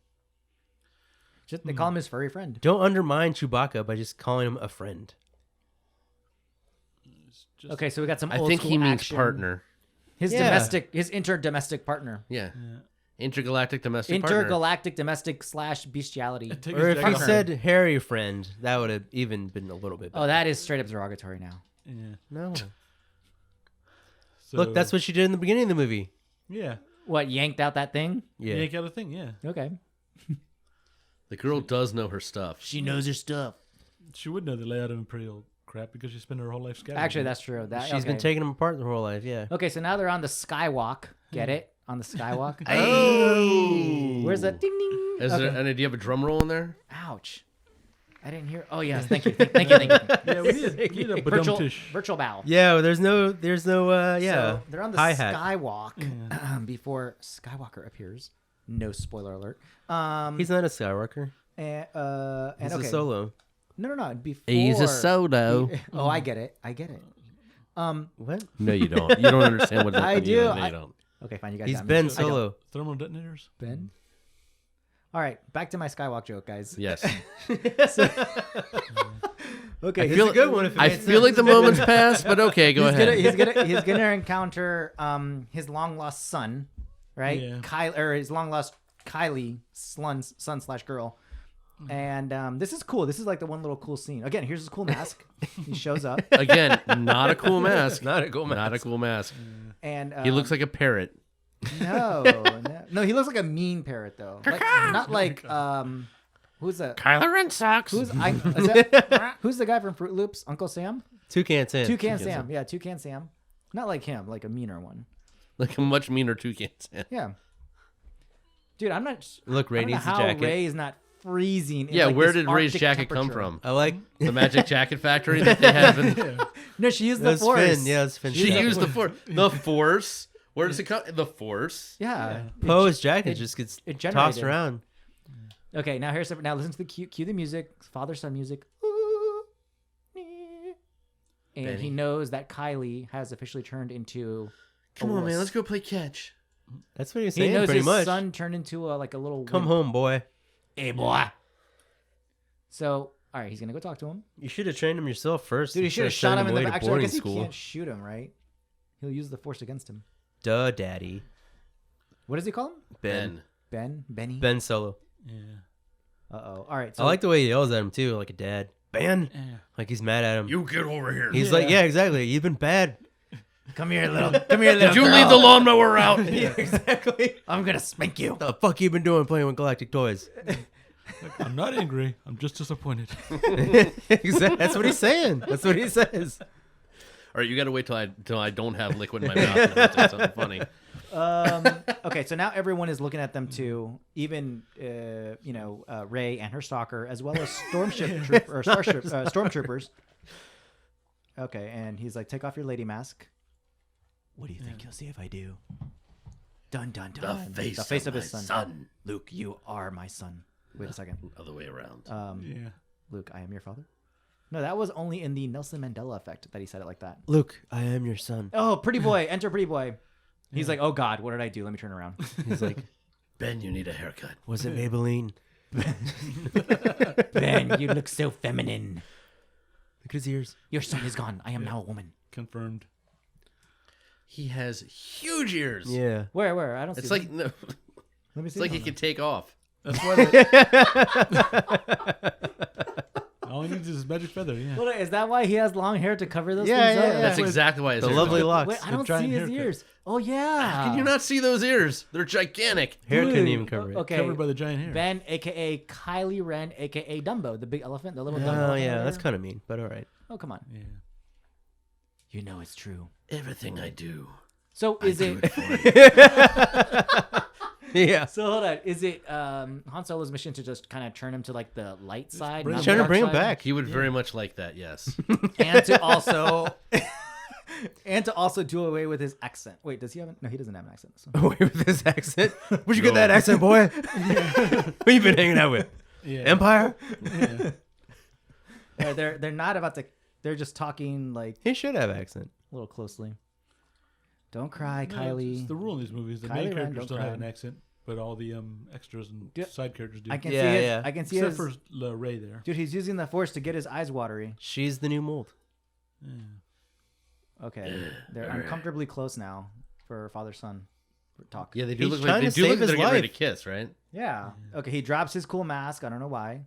They call him his furry friend. Don't undermine Chewbacca by just calling him a friend. Just, Okay, so we got some. I old think school he means action. partner. His Yeah. his interdomestic partner. Yeah. Yeah. Intergalactic domestic partner. Intergalactic domestic / bestiality. Take Or his if he jacket off. said hairy friend, that would have even been a little bit better. Oh, that is straight up derogatory now. Yeah. No. So, Look, that's what she did in the beginning of the movie. Yeah. What, yanked out that thing? Yeah. Yank out a thing, yeah. Okay. The girl does know her stuff. She knows her stuff. She would know the layout of Imperial crap because she spent her whole life scavenging. Actually, that's true. That, She's been okay. taking him apart their whole life, yeah. Okay, so now they're on the skywalk. Get it? On the skywalk. Oh! Where's that ding ding? Is there any, do you have a drum roll in there? Ouch. I didn't hear. Oh, yes. Thank you. Thank you. Yeah, we need a Virtual, badum-tish. virtual bow. Yeah, well, there's no, yeah. So they're on the Hi-hat. skywalk before Skywalker appears. No spoiler alert. He's not a Skywalker. And He's okay. a solo. No. Before He's a solo. Oh, I get it. What? No, you don't. You don't understand what I you do. No, I- you don't. Okay, fine. You guys. He's got me. Ben I don't. Solo. Thermal detonators? Ben. All right, back to my Skywalk joke, guys. Yes. Okay, I feel a good one if it I made feel like the moment's passed, but okay, go ahead. he's gonna encounter his long lost son, right? Yeah. Kyle, or his long lost Kylie son / girl. And this is cool. This is like the one little cool scene. Again, here's his cool mask. He shows up, Again, not a cool mask. Not a cool mask. Not a cool mask. and He looks like a parrot. no. He looks like a mean parrot though. Like, not like who's that? Kylo Ren sucks. Who's the guy from Fruit Loops? Uncle Sam? Toucan Sam. Toucan Sam. Yeah, Toucan Sam. Not like him, like a meaner one. Like a much meaner toucan. Yeah. Dude, I'm not. Look, Ray I don't know needs a how jacket. Ray is not freezing. In Yeah, like where this did Ray's Arctic jacket come temperature. from? I like. The Magic Jacket Factory that they have. In, No, she used the That's force. Finn. Yeah, it's Finn. she jacket. used the force. The force. Where does it come? The force. Yeah. Poe's jacket it- just gets it tossed generated. around. Okay, now here's now listen to the cue the music, father-son music. And Benny. he knows that Kylie has officially turned into. Come on, man. Let's go play catch. That's what he's He saying, knows pretty his much. son turned into like a little. Come wimp. home, boy. Hey, boy. So, all right, he's gonna go talk to him. You should have trained him yourself first. Dude, he should instead have of shot him in sending the away back. to Actually, I boarding guess he school. can't shoot him, right? He'll use the force against him. Duh, daddy. What does he call him? Ben. Benny. Ben Solo. Yeah. All right. So I like the way he yells at him too, like a dad. Ben. Yeah. Like he's mad at him. You get over here. He's like, yeah, exactly. You've been bad. Come here, little. Come here, little. Did you girl. leave the lawnmower out? Yeah, exactly. I'm gonna spank you. What the fuck you been doing playing with galactic toys? I'm not angry. I'm just disappointed. Exactly. That's what he's saying. That's what he says. All right, you got to wait till I don't have liquid in my mouth. And I'll say something funny. Okay, so now everyone is looking at them too. Even Rey and her stalker, as well as stormtroopers. Okay, and he's like, "Take off your lady mask." What do you think you'll see if I do? Dun dun dun. The face of his my son. son. Luke, you are my son. Wait a second. Other way around. Yeah. Luke, I am your father. No, that was only in the Nelson Mandela effect that he said it like that. Luke, I am your son. Oh, pretty boy, enter pretty boy. He's like, "Oh God, what did I do? Let me turn around." He's like, Ben, you need a haircut. was it Maybelline? Ben, you look so feminine. Look at his ears. Your son is gone. I am now a woman. Confirmed. He has huge ears. Yeah. Where? I don't see. It's them. like no, Let me see. it's like them. he could take off. That's why. All he needs is his magic feather. Yeah. Well, is that why he has long hair to cover those Yeah, things yeah, up? yeah. That's exactly why his The hair's lovely gone. locks. Wait, I The don't see giant his haircut. ears. Oh yeah. Can you not see those ears? They're gigantic. Hair couldn't Dude, even cover it. Okay. Covered by the giant hair. Ben, aka Kylie Ren, aka Dumbo, the big elephant, the little Dumbo. Oh, elephant yeah. over That's there. kind of mean, but all right. Oh, come on. Yeah. You know it's true. Everything I do, So I is do it? it for you. Yeah. So hold on. Is it Han Solo's mission to just kind of turn him to like the light side? bring not He's the trying to dark bring him side? back. He would very much like that. Yes. and to also and to also do away with his accent. Wait, does he have? No, he doesn't have an accent. So. Away with his accent. Where'd you get No. that accent, boy? Who you been hanging out with? Yeah. Empire? Yeah. They're not about to. They're just talking like He should have accent. a little closely. Don't cry, No, Kylie. It's the rule in these movies. The Kylie main Ren, characters don't don't have cry. an accent, but all the extras and Yeah. side characters do. I can Yeah, see his. yeah. I can see Except his. for Ray there. Dude, he's using the force to get his eyes watery. She's the new mold. Yeah. Okay, they're uncomfortably close now for father son talk. Yeah, they do He's look trying like they to do look save like they're his getting ready to life. kiss, right? Yeah. Okay, he drops his cool mask. I don't know why.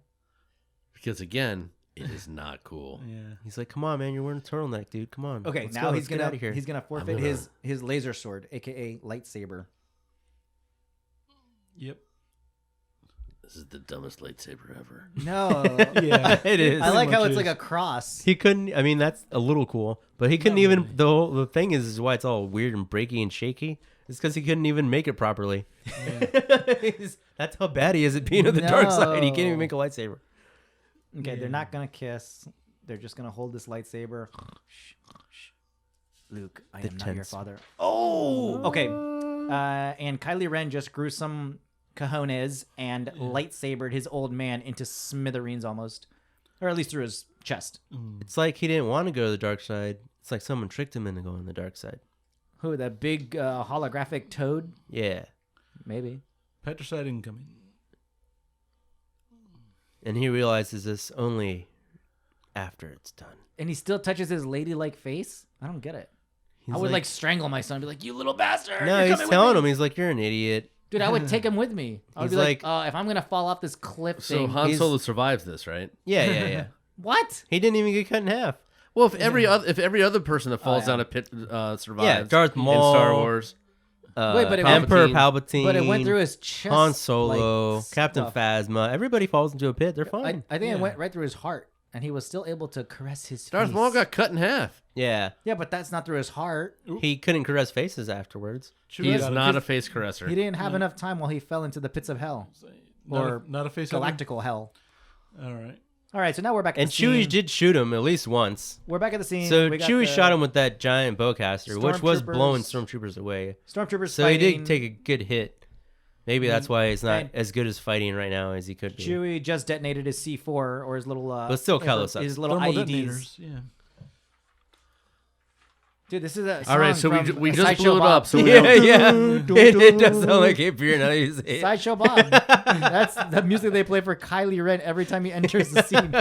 Because again, it is not cool. Yeah. He's like, come on, man. You're wearing a turtleneck, dude. Come on. Okay, Let's now go. he's Let's get gonna out of here. he's gonna forfeit gonna- his laser sword, aka lightsaber. Yep. This is the dumbest lightsaber ever. No. Yeah. It is. I like how much it's like is. a cross. He couldn't. I mean, that's a little cool, but he couldn't Not even. really. The thing is why it's all weird and breaky and shaky. It's because he couldn't even make it properly. That's how bad he is at being on the dark side. He can't even No. make a lightsaber. Okay, they're Yeah. not gonna kiss. They're just gonna hold this lightsaber. Luke, I The am not your tense. father. Oh, okay. And Kylie Ren just grew some cojones and lightsabered his old man into smithereens almost, or at least through his chest. It's like he didn't want to go to the dark side. It's like someone tricked him into going to the dark side. Who, that big holographic toad? Yeah. Maybe. Patricide incoming. And he realizes this only after it's done. And he still touches his ladylike face? I don't get it. He's I would like strangle my son and be like, "You little bastard. No, you're he's coming with telling me." him. He's like, you're an idiot. Dude, I would take him with me. I would He's be like, like- if I'm going to fall off this cliff So thing. Han He's- Solo survives this, right? Yeah, yeah, yeah. What? He didn't even get cut in half. Well, if every other person that falls yeah. down a pit survives, Yeah, Darth in Maul. Star Wars, Wait, but it Emperor Palpatine. Palpatine. But it went through his chest. Han Solo, like, Captain stuff. Phasma. Everybody falls into a pit. They're fine. I think it Yeah. went right through his heart, and he was still able to caress his Darth face. Maul got cut in half. Yeah. Yeah, but that's not through his heart. He couldn't caress faces afterwards. He is got it. not a face caresser. He didn't have enough time while he fell into the pits of hell. Or Not a face. Hugger? Galactical hell. All right. All right, so now we're back at And the Chewie scene. did shoot him at least once. We're back at the scene. So We got Chewie the shot him with that giant bowcaster, which was Stormtroopers. blowing stormtroopers away. Stormtroopers So fighting. he did take a good hit. Maybe that's why he's not and- as good as fighting right now as he could be. Chewie just detonated his C4 or his little. But still, Kylo sucks. his little Thermal IEDs. detonators. Yeah. Dude, this is a song All right, so we from we just Sideshow blew it Bob. up. So we Yeah, don't, yeah. It does sound like Cape Fear now that you say it. Sideshow Bob. That's the music they play for Kylie Ren every time he enters the scene.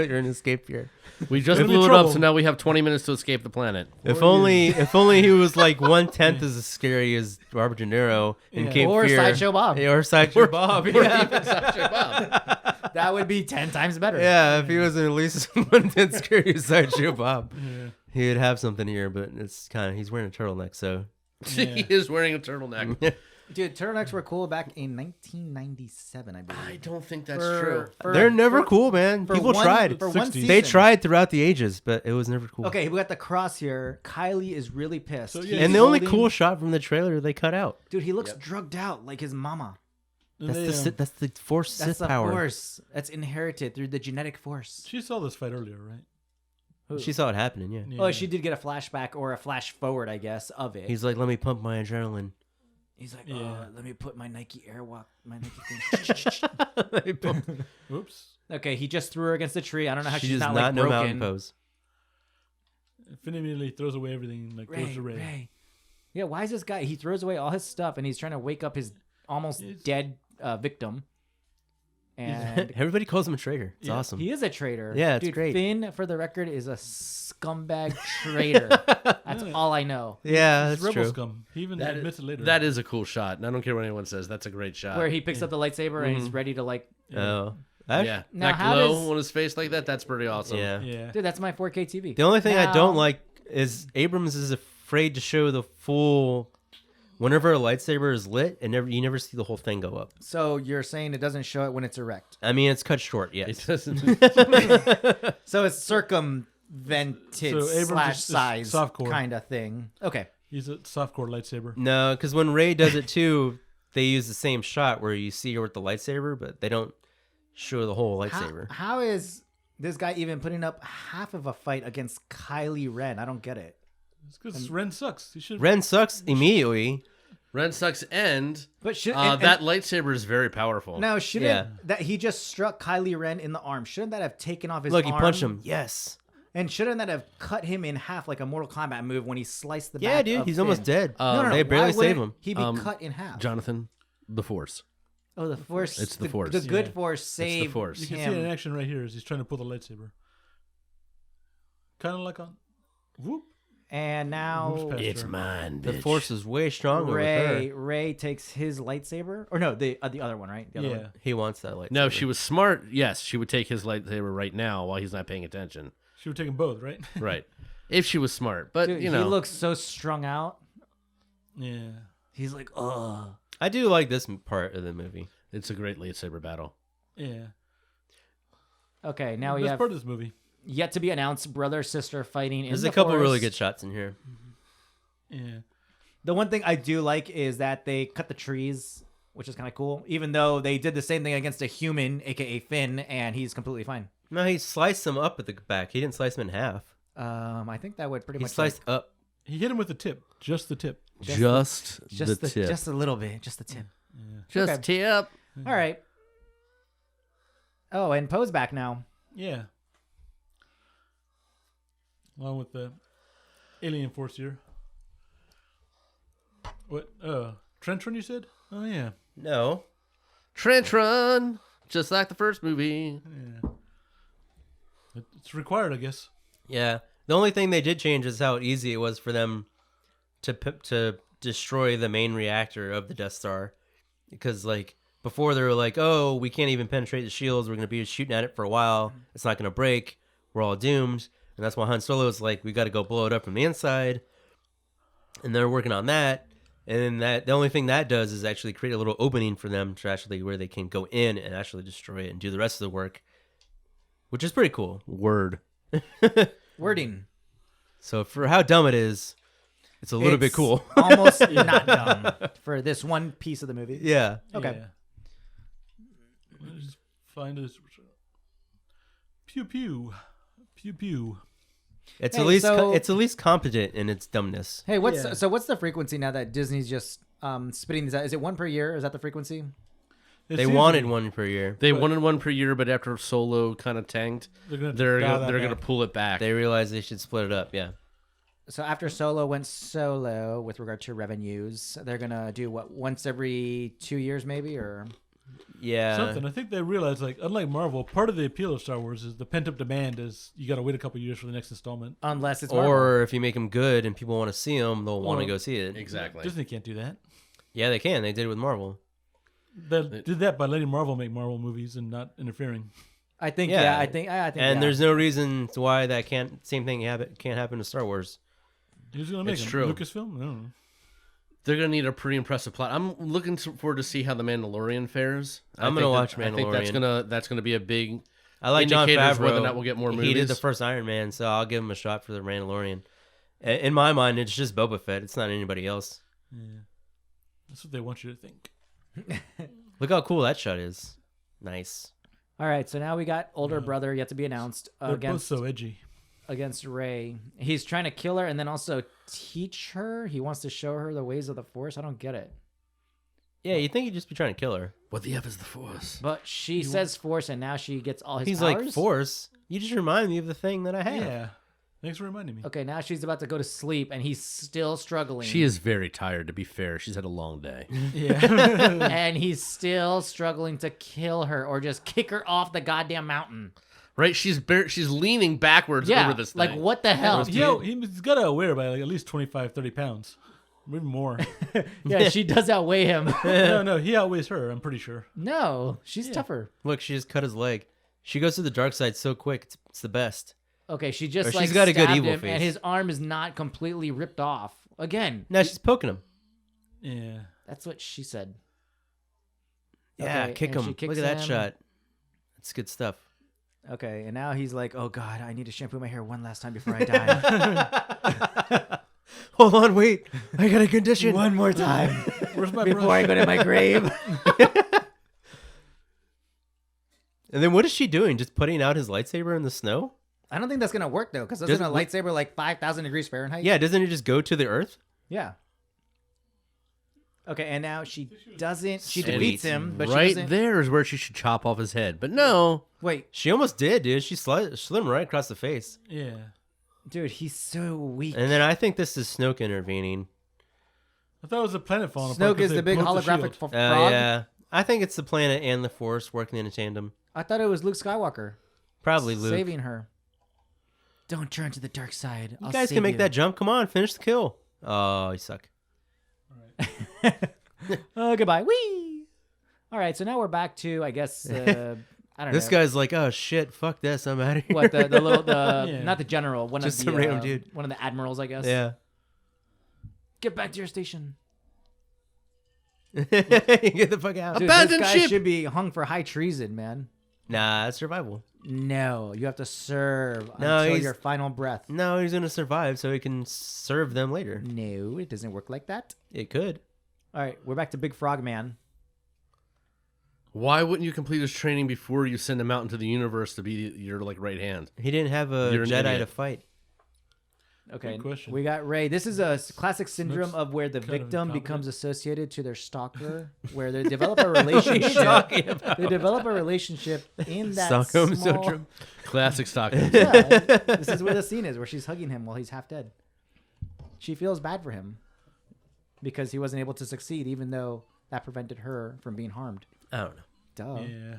You're in Escape Fear. we just It'll be blew it up. trouble. So now we have 20 minutes to escape the planet. If only he was like 1/10 as scary as Robert De Niro in Yeah. Cape Or Fear. Sideshow Bob. Yeah, or Sideshow Bob. Yeah. Sideshow Bob. That would be 10 times better. Yeah, if he was at least 1/10 scary as Sideshow Bob, Yeah. he would have something here. But it's kind of he's wearing a turtleneck, so he is wearing a turtleneck. Dude, turtlenecks were cool back in 1997, I believe. I don't think that's true. They're never cool, man. People tried. For one 60s. season. They tried throughout the ages, but it was never cool. Okay, we got the cross here. Kylie is really pissed. So, yeah, He's And the only holding- cool shot from the trailer they cut out. Dude, he looks drugged out like his mama. That's the Force That's Sith the power. force. That's inherited through the genetic force. She saw this fight earlier, right? She saw it happening, yeah. Yeah. Oh, she did get a flashback or a flash forward, I guess, of it. He's like, let me pump my adrenaline. He's like, Yeah. let me put my Nike Airwalk, my Nike thing. Oops. Okay, he just threw her against the tree. I don't know how She she's does not not like know mountain broken. pose. Finn immediately throws away everything, like goes to Ray. Ray. Yeah, why is this guy? He throws away all his stuff and he's trying to wake up his almost dead victim. And Everybody calls him a traitor. It's awesome. he is a traitor. Yeah, it's Dude, great. Finn, for the record, is a scumbag traitor. That's all I know. Yeah, It's that's rebel true. scum. He even admits it later. That is a cool shot, and I don't care what anyone says. That's a great shot. Where he picks up the lightsaber and he's ready to like. Oh. yeah, Now, that how glow does- on his face like that's pretty awesome. Yeah. Yeah. Dude, that's my 4K TV. The only thing I Now- don't like is Abrams is afraid to show the full. Whenever a lightsaber is lit, and you never see the whole thing go up. So you're saying it doesn't show it when it's erect. I mean, it's cut short, It yes. doesn't. So it's circumvented So Abrams slash is size softcore. kind of thing. Okay. He's a softcore lightsaber. No, because when Rey does it too, they use the same shot where you see her with the lightsaber, but they don't show the whole lightsaber. How is this guy even putting up half of a fight against Kylie Ren? I don't get it. It's because Ren sucks. He should. Ren sucks immediately. Ren sucks, and But should that lightsaber is very powerful. no shouldn't Yeah. that he just struck Kylie Ren in the arm? Shouldn't that have taken off his Look, arm? he punched him. Yes. And shouldn't that have cut him in half like a Mortal Kombat move when he sliced the Yeah, back dude, of he's Finn? almost dead. No, They barely why save wouldn't him. He be cut in half. Jonathan, the Force. Oh, the force. It's the Force. The good Yeah. force saved Force. You can see it in him. action right here as he's trying to pull the lightsaber. Kind of like on. Whoop. And now Moves past her. mine, The force is way stronger with her. Ray takes his lightsaber, or no, the other one, right? The other Yeah. one. He wants that lightsaber. No, she was smart. Yes, she would take his lightsaber right now while he's not paying attention. She would take them both, right? Right. If she was smart. But, Dude, you know. he looks so strung out. Yeah. He's like, ugh. I do like this part of the movie. It's a great lightsaber battle. Yeah. Okay, now we Best have part of this movie. yet to be announced brother sister fighting in There's the a couple forest. really good shots in here. Yeah. The one thing I do like is that they cut the trees, which is kind of cool. Even though they did the same thing against a human, aka Finn, and he's completely fine. No, he sliced him up at the back. He didn't slice him in half. I think that would pretty He much sliced up. He hit him with the tip. Just the tip. Just just the tip. just a little bit, just the tip. Just okay. tip. All right. Oh, and Poe's back now. Yeah. Along with the alien force here. What? Trentron, you said? Oh, yeah. No. Trench run. Just like the first movie. Yeah. It's required, I guess. Yeah. The only thing they did change is how easy it was for them to destroy the main reactor of the Death Star. Because, like, before they were like, oh, we can't even penetrate the shields. We're going to be shooting at it for a while. It's not going to break. We're all doomed. And that's why Han Solo is like, we got to go blow it up from the inside. And they're working on that. And that the only thing that does is actually create a little opening for them to actually where they can go in and actually destroy it and do the rest of the work, which is pretty cool. Word. Wording. So for how dumb it is, it's a little bit It's cool. Almost not dumb for this one piece of the movie. Yeah. Okay. Yeah. Let's just find this. Pew pew. Pew pew. It's Hey, at least so- it's at least competent in its dumbness. Hey, what's Yeah. so what's the frequency now that Disney's just spitting these out? Is it one per year? Is that the frequency? It They seems wanted like one per year. They But- wanted one per year, but after Solo kind of tanked, They're gonna they're dial gonna, that they're gonna back. pull it back. They realized they should split it up. Yeah. So after Solo went solo with regard to revenues, they're gonna do what once every 2 years maybe, or Yeah. Something. I think they realized, like, unlike Marvel, part of the appeal of Star Wars is the pent up demand is you got to wait a couple years for the next installment. unless it's Marvel. Or if you make them good and people want to see them, they'll want to Well, go see it. exactly. Disney can't do that. Yeah, they can. They did it with Marvel. They did that by letting Marvel make Marvel movies and not interfering. I think Yeah. I think And yeah. there's no reason why that can't happen to Star Wars. Who's going to make It's them? true. Lucasfilm? I don't know. They're gonna need a pretty impressive plot. I'm looking forward to see how the Mandalorian fares. I'm gonna watch I think that's gonna be a big. I like Jon indicator of Favreau. whether or not we'll get more He movies. did the first Iron Man, so I'll give him a shot for the Mandalorian. In my mind, it's just Boba Fett. It's not anybody else. Yeah. That's what they want you to think. Look how cool that shot is. Nice. All right, so now we got older brother yet to be announced They're against both so edgy. against Rey. He's trying to kill her and then also teach her. He wants to show her the ways of the Force. I don't get it. Yeah, you think he'd just be trying to kill her. What the F is the Force? But she says Force, and now she gets all his He's powers. like, Force? You just remind me of the thing that I have. Yeah. Thanks for reminding me. Okay, now she's about to go to sleep, and he's still struggling. She is very tired. To be fair, she's had a long day. Yeah. and he's still struggling to kill her or just kick her off the goddamn mountain. Right? She's leaning backwards Yeah, over this thing. like what the hell? He's got to outweigh her by like at least 25, 30 pounds. Maybe more. Yeah, she does outweigh him. No, he outweighs her, I'm pretty sure. No, she's tougher. Look, she just cut his leg. She goes to the dark side so quick. It's the best. Okay, she just Or like she's got a good stabbed evil him, face. and his arm is not completely ripped off. Again, No, she's poking him. Yeah. that's what she said. Yeah, Okay, kick and she him. kicks Look at that him. shot. That's good stuff. Okay, and now he's like, "Oh God, I need to shampoo my hair one last time before I die. Hold on, wait. I got a condition. One more time Where's my before I go to my grave." And then what is she doing? Just putting out his lightsaber in the snow? I don't think that's gonna work though, because doesn't a lightsaber like 5,000 degrees Fahrenheit? Yeah, doesn't it just go to the earth? Yeah. Okay, and now she doesn't. She Sweet. defeats him, but she right doesn't. there is where she should chop off his head. But no. Wait, She almost did, dude. She slid him right across the face. Yeah. dude, he's so weak. And then I think this is Snoke intervening. I thought it was a planet falling apart. Snoke 'cause is they the big blew up the holographic shield. frog. Yeah. I think it's the planet and the Force working in a tandem. I thought it was Luke Skywalker Probably Luke. saving her. Don't turn to the dark side. You guys can make that jump. Come on, finish the kill. Oh, you suck. Oh, goodbye. Whee! All right, so now we're back to, I guess, I don't This know. guy's like, oh shit, fuck this, I'm out of here. What, the little, Yeah. not the general, one Just of the, some random dude. one of the admirals, I guess. Yeah. Get back to your station. Get the fuck out. Dude, Abandon this guy ship! should be hung for high treason, man. Nah, it's survival. No, you have to serve No, until he's- your final breath. No, he's gonna survive so he can serve them later. No, it doesn't work like that. It could. All right, we're back to Big Frog Man. Why wouldn't you complete his training before you send him out into the universe to be your like right hand? He didn't have a You're an Jedi idiot. to fight. Okay, Good question. we got Ray. This is a classic syndrome Looks of where the kind of victim incompetent. becomes associated to their stalker, where they develop a relationship. They develop a relationship in that Stockholm small... syndrome. Classic Stockholm. Yeah, this is where the scene is, where she's hugging him while he's half dead. She feels bad for him because he wasn't able to succeed, even though that prevented her from being harmed. I don't know. Duh. Yeah.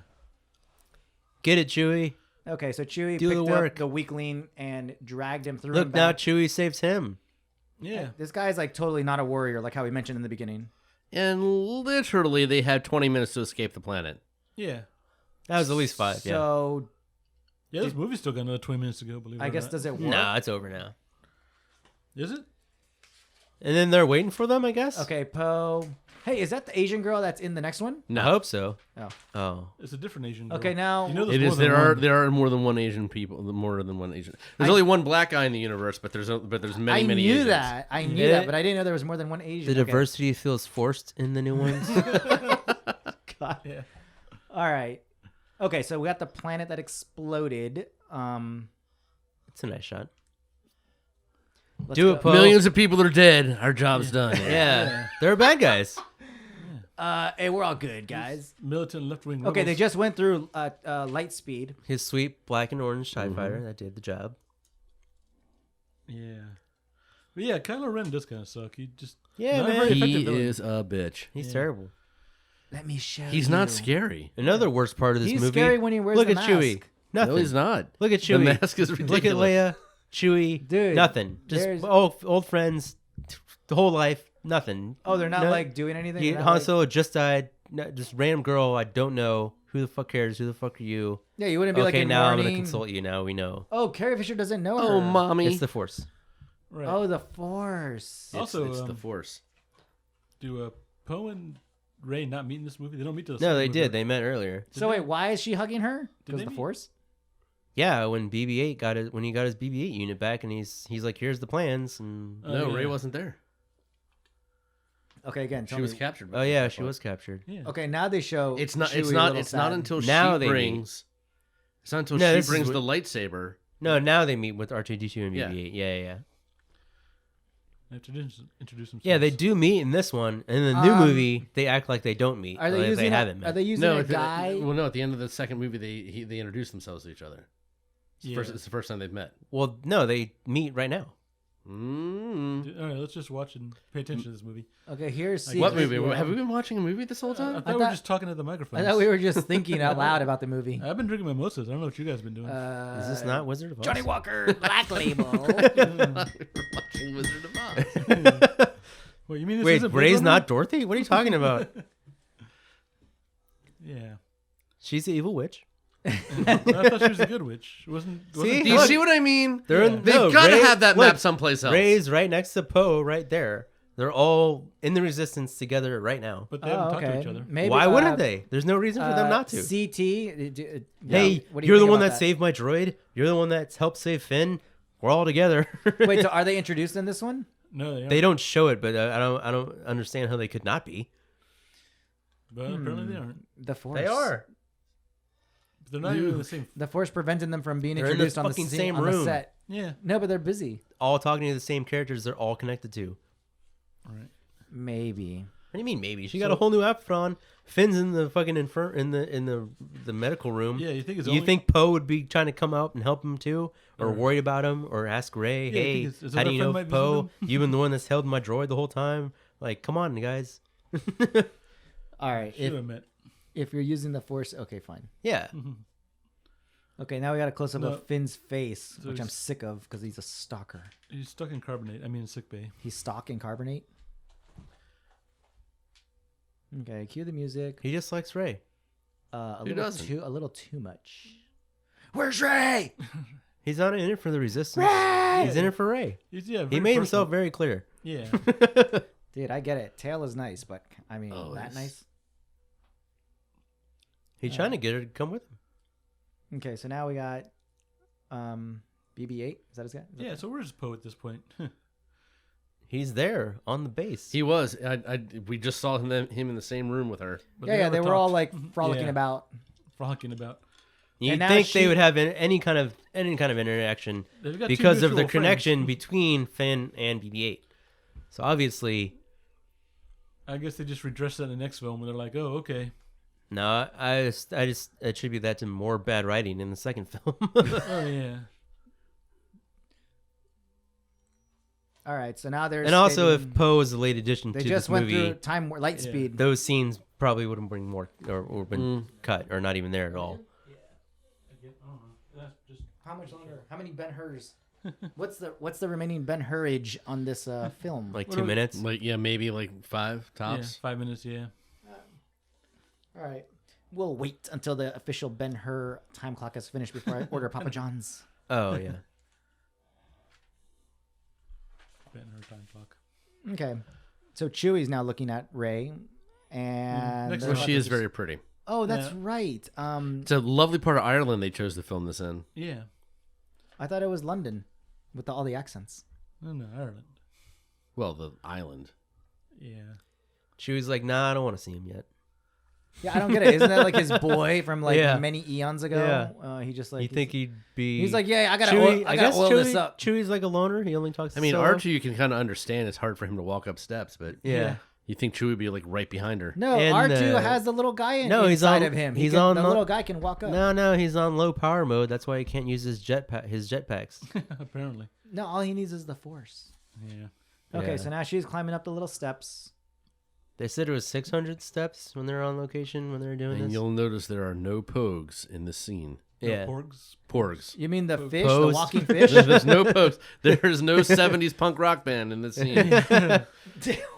Get it, Chewie. Okay, so Chewie Do the picked work. up the weakling and dragged him through. Look, him now back. Chewie saves him. Yeah. This guy's like totally not a warrior, like how we mentioned in the beginning. And literally, they had 20 minutes to escape the planet. Yeah. That was at least 5, yeah. So Yeah, this movie's still got another 20 minutes to go, believe it I or guess not. does it work? Nah, it's over now. Is it? And then they're waiting for them, I guess? Okay, Poe. Hey, is that the Asian girl that's in the next one? I hope so. Oh. Oh. It's a different Asian girl. Okay, now You know there's It more is. than There one. are more than one Asian people. More than one Asian. There's only one black guy in the universe, but there's many I many. knew Asians. that. I knew Yeah. that, but I didn't know there was more than one Asian. The Okay. diversity feels forced in the new ones. God. Yeah. All right. Okay, so we got the planet that exploded. It's a nice shot. Let's Do go. it, Poe. Millions of people are dead. Our job's done. Yeah. They're bad guys. Hey, we're all good, guys. Militant left-wing Okay, they rebels. just went through light speed. His sweet black and orange TIE fighter that did the job. Yeah. But yeah, Kylo Ren does kind of suck. He just... Yeah, Not man. very He effective villain. is a bitch. He's Yeah. terrible. Let me show He's you. not scary. Another worst part of this He's movie. scary when he wears Look the at Chewie. mask. Nothing. No, he's not. Look at The Chewie. mask is ridiculous. Look at Leia, Chewie. Dude, Nothing. Just there's- old friends. The whole life. Nothing. Oh, they're not No- like doing anything? He, They're not, Han like- Solo just died. No, just random girl. I don't know. Who the fuck cares? Who the fuck are you? Yeah, you wouldn't be like Okay, in now I'm warning. gonna consult you. Now we know. Oh, Carrie Fisher doesn't know her. Oh, mommy. It's the Force. Right. Oh, the Force. It's Also, the Force. Do Poe and Rey not meet in this movie? They don't meet till the No, second they movie, did. right? They met earlier. So wait, why is she hugging her? Because they the meet? Force? Yeah, when BB-8 got it, when he got his BB-8 unit back, and he's like, "Here's the plans." And No, yeah. Ray wasn't there. Okay, again, She tell was me. captured. oh yeah, she was captured. Yeah. Okay, now they show. It's not. Chewie It's a not. little It's not sad. until Now she they meet. brings. It's not until No, she this is brings what- the lightsaber. No, now they meet with R2D2 and Yeah. BB-8. Yeah. They have to introduce themselves. Yeah, they do meet in this one. In the new movie, they act like they don't meet. Are they like using? haven't Are met. they using No, a guy? well, no. At the end of the second movie, they introduce themselves to each other. Yeah. It's the first time they've met. Well, no, they meet right now. All right, let's just watch and pay attention to this movie. Okay, here's What What Secret- movie? yeah. Have we been watching a movie this whole I time? thought I we were thought- just talking at the microphone. I thought we were just thinking out loud about the movie. I've been drinking mimosas. I don't know what you guys have been doing. Is this not Wizard of Oz? Johnny Walker Black Label? We're watching Wizard of Oz. Well, you mean this Wait, isn't Blade Ray's Runner? not Dorothy? What are you talking about? Yeah. She's the evil witch. I thought she was a good witch. Wasn't See? Do you Look, see what I mean? They're in, They've no, got to Ray- have that look, map someplace else. Ray's right next to Poe, right there. They're all in the Resistance together right now. But they haven't Oh, talked to okay. each other. Maybe, Why wouldn't they? There's no reason for them not to. CT. Hey, what do you're the think one about that saved my droid. You're the one that's helped save Finn. We're all together. Wait, so are they introduced in this one? No, they aren't. They don't show it, but I don't understand how they could not be. Well, apparently they aren't. The Force. They are. But they're not even in the same. The Force preventing them from being They're in introduced the on the fucking scene, same on the room. set. Yeah. No, but they're busy. All talking to the same characters. They're all connected to. All right. Maybe. What do you mean maybe? She got a whole new outfit on. Finn's in the fucking in the medical room. Yeah, you think it's You only... think Poe would be trying to come out and help him too, or worried about him, or ask Ray, Yeah, you "Hey, think it's how do you other know friend might Poe? visit You've been the one that's held my droid the whole time. Like, come on, guys." All right. Should have met. If you're using the Force, okay, fine. Yeah, Okay, now we got a close up No. of Finn's face, So which I'm he's- sick of because he's a stalker. He's stuck in carbonate. I mean, sick bay. He's stalking carbonate. Okay, cue the music. he just likes Ray. A Who doesn't? little too much. Where's Ray? He's not in it for the Resistance. Ray! He's in it for Ray. He's, yeah, He very made personal. himself very clear. Yeah. Dude, I get it. Tail is nice, but I mean, Oh, that yes. nice. He's trying to get her to come with him. Okay, so now we got BB-8. Is that his guy? Is that Yeah, so where's Poe at this point? He's there on the base. He was. We just saw him in the same room with her. But yeah, never they were all talked. like frolicking Yeah. about. Frolicking about. You'd and now think she- they would have any kind of interaction They've got two because of the mutual connection friends. between Finn and BB-8. So obviously, I guess they just redressed that in the next film and they're like, oh, okay. no, I just attribute that to more bad writing in the second film. Oh, yeah. All right, so now they're and also, stating- if Poe is a late addition they to just this went movie, through time light Yeah. speed. those scenes probably wouldn't bring more or been cut or not even there at all. How much longer? How many Ben Hurs? What's the remaining Ben Hurage on this film? Like What 2 are- minutes. Like maybe like 5 tops. Yeah, 5 minutes, yeah. All right, we'll wait until the official Ben Hur time clock is finished before I order Papa John's. Oh yeah. Ben Hur time clock. Okay, so Chewie's now looking at Ray, and Next they're Well, about she to is just- very pretty. Oh, that's Yeah. right. It's a lovely part of Ireland they chose to film this in. Yeah. I thought it was London, with all the accents. No, Ireland. Well, the island. Yeah. Chewie's like, nah, I don't want to see him yet. Yeah, I don't get it. Isn't that like his boy from like Yeah. many eons ago? He just like You think he'd be? he's like, yeah, I gotta Chewie, oil, I gotta oil Chewie, this up. Chewie's like a loner. He only talks. I mean, solo. Archie, you can kind of understand. It's hard for him to walk up steps, but Yeah. you think Chewie would be like right behind her. No, And, R2 has the little guy no, he's inside on- of him. he's the on little guy can walk up. No, he's on low power mode. That's why he can't use his jetpacks. Apparently. No, all he needs is the Force. Yeah. Okay, Yeah. so now she's climbing up the little steps. They said it was 600 steps when they're on location when they're doing And this. you'll notice there are no pogues in this scene. Yeah. No, porgs. Porgs. You mean the fish, the Pose. walking fish? There's no pogues. There's no 70s punk rock band in this scene.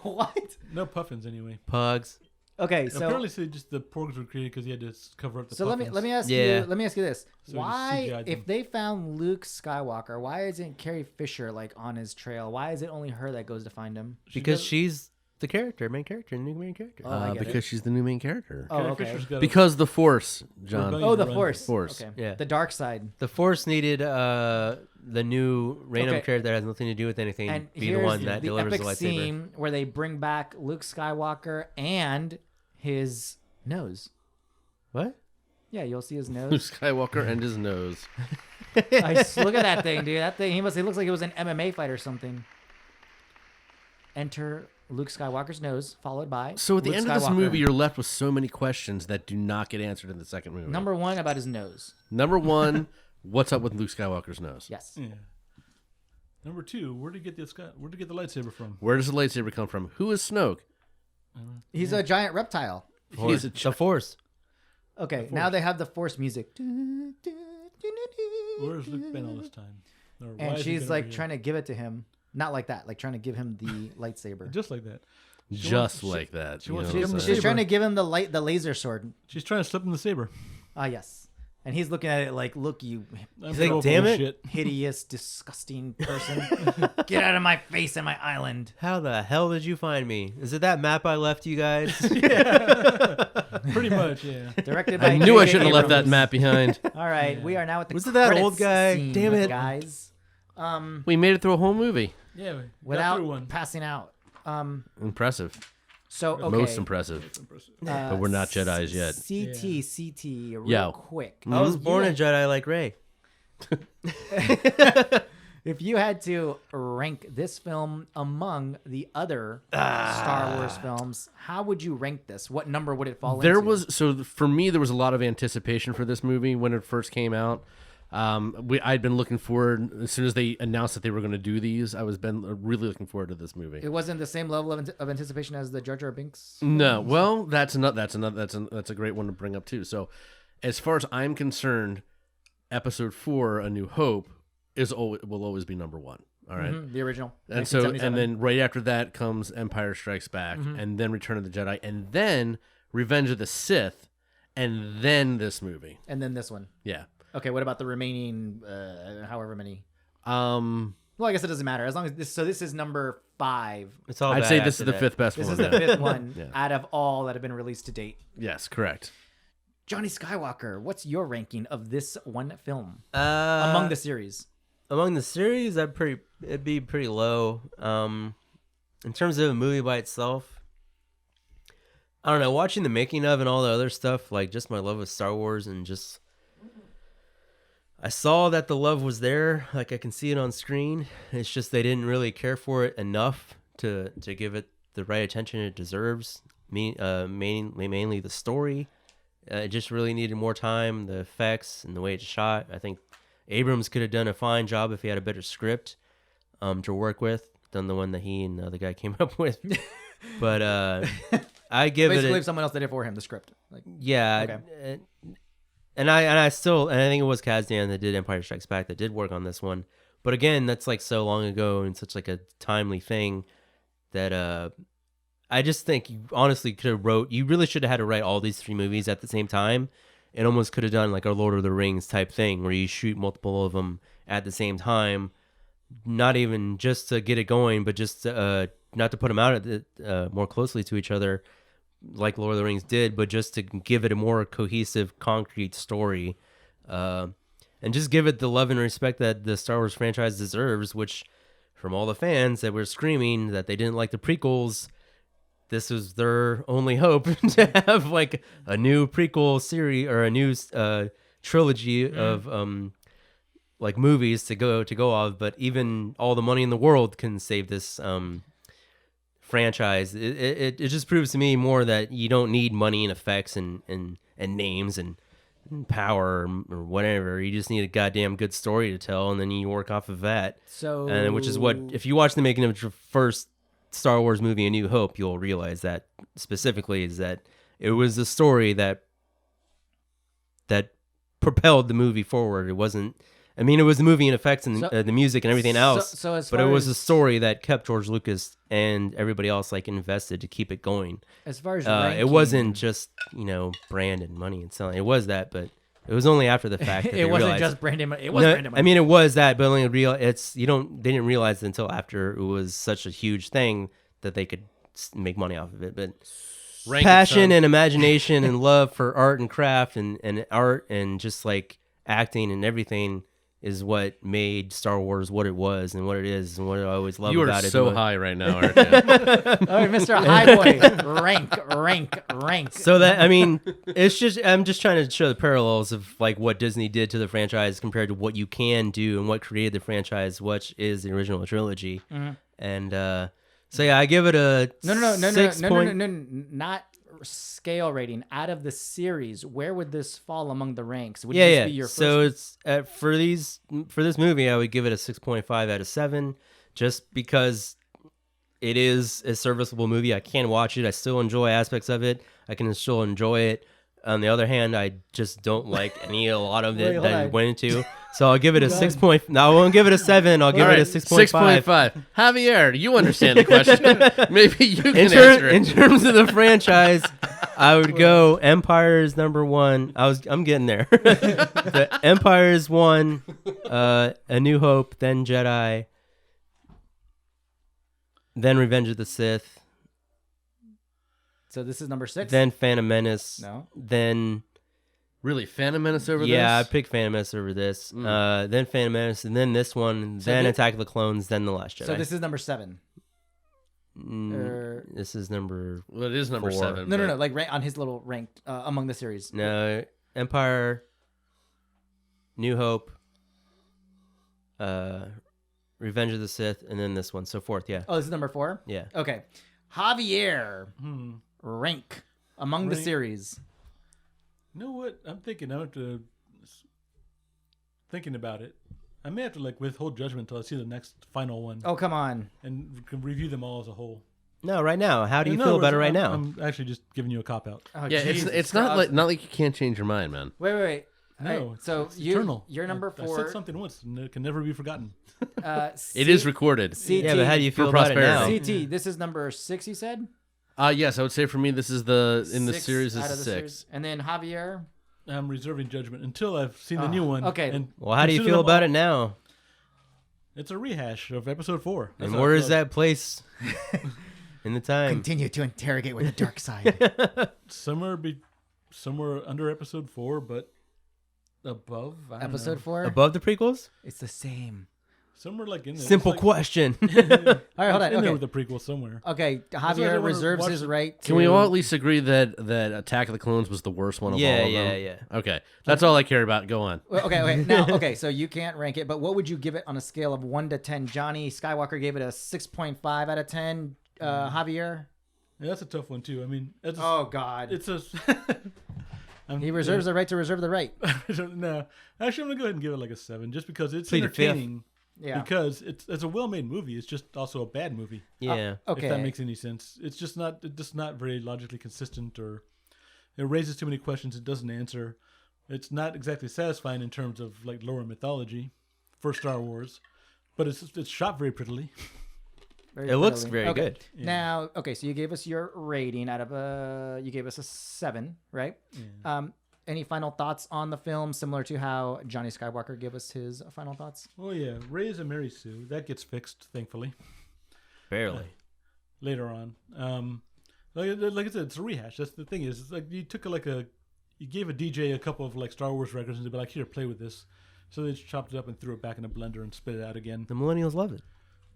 What? No puffins anyway. Pugs. Okay, so Apparently, so just the porgs were created because he had to cover up the so puffins. let me ask Yeah. you this: So he why, CGI'd if them. they found Luke Skywalker, why isn't Carrie Fisher like on his trail? Why is it only her that goes to find him? Because she's The character, main character, new main character. Oh, I get because it. she's the new main character. Oh, Carrie okay. Fisher's got Because the Force, John. Rebellion. Oh, the Run. Force. Force. Okay. Yeah. The dark side. The Force needed the new random Okay. character that has nothing to do with anything And be the here's one that the delivers epic the lightsaber. scene where they bring back Luke Skywalker and his nose. What? Yeah, you'll see his Luke nose. Skywalker and his nose. Look at that thing, dude. That thing. He looks like it was an MMA fight or something. Enter Luke Skywalker's nose, followed by. So at the Luke end of this Skywalker. movie, you're left with so many questions that do not get answered in the second movie. Number one about his nose. Number one, what's up with Luke Skywalker's nose? Yes. Yeah. Number 2, where'd he get the lightsaber from? Where does the lightsaber come from? Who is Snoke? He's a giant reptile. He's a The Force. Okay, now they have the Force music. Where's Luke been all this time? Or why And has he she's been like over here? trying to give it to him. Not like that, like trying to give him the lightsaber. Just like that. just like that. she you wants know to what I'm give him saying? She's trying to give him the laser sword. She's trying to slip him the saber. Ah, yes. And he's looking at it like, look, you I'm like, so "Damn it." bullshit. hideous, disgusting person. Get out of my face and my island. How the hell did you find me? Is it that map I left you guys? Pretty much, yeah. Directed by I knew I J.J. shouldn't have left that Abrams. map behind. All right, we are now at the Was it that credits old guy? scene, Damn it. guys. We made it through a whole movie. Yeah, we got Without through one. passing out. Impressive. So, okay. Most impressive. But we're not Jedis yet. CT, real Yeah. quick. I was born a Jedi like Rey. If you had to rank this film among the other Star Wars films, how would you rank this? What number would it fall There into? was for me there was a lot of anticipation for this movie when it first came out. I'd been looking forward as soon as they announced that they were going to do these. I was really looking forward to this movie. It wasn't the same level of anticipation as the Jar Jar Binks. No, well, that's a great one to bring up too. So, as far as I'm concerned, Episode 4, A New Hope, will always be number one. All right? Mhm, the original. And so, 1977. and then right after that comes Empire Strikes Back, and then Return of the Jedi, and then Revenge of the Sith, and then this movie. And then this one. Yeah. Okay, what about the remaining, however many? Well, Well, I guess it doesn't matter as long as this. So this is number 5. It's all I'd bad say this after is the that. fifth best This one. is the yeah. 5th one Yeah. out of all that have been released to date. Yes, correct. Johnny Skywalker, what's your ranking of this one film Among among the series? the series, it'd be pretty low. In terms of a movie by itself, I don't know. Watching the making of and all the other stuff, like just my love of Star Wars, and just I saw that the love was there. Like I can see it on screen. It's just they didn't really care for it enough to give it the right attention it deserves. Mainly the story. It just really needed more time. The effects and the way it's shot. I think Abrams could have done a fine job if he had a better script to work with than the one that he and the other guy came up with. But I give Basically, it if someone else did it for him, the script. Like, yeah. Okay. And I think it was Kazdan that did Empire Strikes Back that did work on this one. But again, that's like so long ago and such like a timely thing that I just think you honestly could have you really should have had to write all these 3 movies at the same time, and almost could have done like a Lord of the Rings type thing where you shoot multiple of them at the same time, not even just to get it going, but just not to put them out more closely to each other like Lord of the Rings did, but just to give it a more cohesive, concrete story, and just give it the love and respect that the Star Wars franchise deserves, which from all the fans that were screaming that they didn't like the prequels, this was their only hope to have like a new prequel series or a new trilogy of like movies to go off. But even all the money in the world couldn't save this franchise. It just proves to me more that you don't need money and effects and names and power or whatever. You just need a goddamn good story to tell, and then you work off of that. so, And which is what, if you watch the making of your first Star Wars movie, A New Hope, you'll realize that specifically is that it was the story that propelled the movie forward. It wasn't. I mean, it was the movie and effects and the music and everything else. So as but it far was a as- story that kept George Lucas and everybody else like invested to keep it going. As far as It ranking, wasn't just brand and money and selling. It was that, but it was only after the fact that it they wasn't realized. just Brandon. It was No, Brandon. I mean, it was that, but only they didn't realize it until after it was such a huge thing that they could make money off of it. But Rank it, passion son. and imagination and love for art and craft and art and just like acting and everything is what made Star Wars what it was and what it is and what I always love You are about it. so high right now, aren't you? All right, Mr. Highboy, rank. So that I mean, it's just I'm just trying to show the parallels of like what Disney did to the franchise compared to what you can do and what created the franchise, which is the original trilogy. And so yeah, I give it a No, 6 point. not scale rating. Out of the series, where would this fall among the ranks? Would Yeah, this yeah. be your So first? it's for this movie, I would give it a 6.5 out of 7, just because it is a serviceable movie. I can watch it. I still enjoy aspects of it. I can still enjoy it. On the other hand, I just don't like a lot of it Wait, that hold it on. went into. So I'll give it a 6 point. No, I won't give it a 7. I'll give All it right, a 6.5. 6.5. Javier, you understand the question. Maybe you can In, answer in it. terms of the franchise, I would go Empire is number 1. I'm getting there. The Empire is 1, A New Hope, then Jedi, then Revenge of the Sith, So this is number 6. then Phantom Menace, No. then Really, Phantom Menace over yeah, I this? picked Phantom Menace over this. Then Phantom Menace, and then this one, So then thi- Attack of the Clones, then The Last Jedi. So this is number 7. This is number Well, it is number 4. 7. No, but- like on his little ranked among the series. No, Empire, New Hope, Revenge of the Sith, and then this one. So 4th, yeah. Oh, this is number 4. Yeah. Okay, Javier, rank among the Rank. series. You know what? I'm thinking. I have to thinking about it. I may have to like withhold judgment until I see the next final one Oh, come on. and can review them all as a whole. No, right now. How do you In feel other about it words, right now? I'm actually just giving you a cop out. Oh, Yeah, Jesus it's not Christ. like you can't change your mind, man. Wait. No, All right, so it's eternal. you're number I 4. said something once, and it can never be forgotten. It is recorded. CT. Yeah, but how do you For feel about it now? prosperity. CT. This is number 6. You said Yes, I would say for me, this is in the 6 series, out this of is the 6. series. And then Javier. I'm reserving judgment until I've seen the new one. okay. And Well, how do you consider feel them about all. it now? It's a rehash of episode 4. That's And how I where feel. is that place in the time? Continue to interrogate with the dark side. Somewhere under episode 4, but above I don't Episode know. 4. Above the prequels? It's the same. Somewhere like in there. Simple It's question. All right, hold like, on. in there Okay. with the prequel somewhere. Okay, why I Javier wanna reserves watch his the- right to. Can we all at least agree that Attack of the Clones was the worst one of all of them? yeah. Okay, that's all I care about. Go on. Well, okay. Now, okay, so you can't rank it, but what would you give it on a scale of 1 to 10? Johnny Skywalker gave it a 6.5 out of 10. Javier? Yeah, that's a tough one too. I mean, it's, Oh, God. it's a. He reserves the right to reserve the right. No, actually, I'm gonna go ahead and give it like a 7, just because it's Plead the fifth. entertaining. Yeah. Because it's a well-made movie. It's just also a bad movie. Yeah. Okay. If that makes any sense. It's just not very logically consistent, or it raises too many questions it doesn't answer. It's not exactly satisfying in terms of like lore and mythology for Star Wars, but it's shot very prettily. Very It looks prettily. very Okay. good. Yeah. Now, okay, so you gave us your rating out of you gave us a 7, right? Any final thoughts on the film, similar to how Johnny Skywalker gave us his final thoughts? Oh yeah, Rey is a Mary Sue. That gets fixed, thankfully, Barely. later on. Like I said, it's a rehash. That's the thing is, it's like you gave a DJ a couple of like Star Wars records and they'd be like, here, play with this. So they just chopped it up and threw it back in a blender and spit it out again. The millennials love it.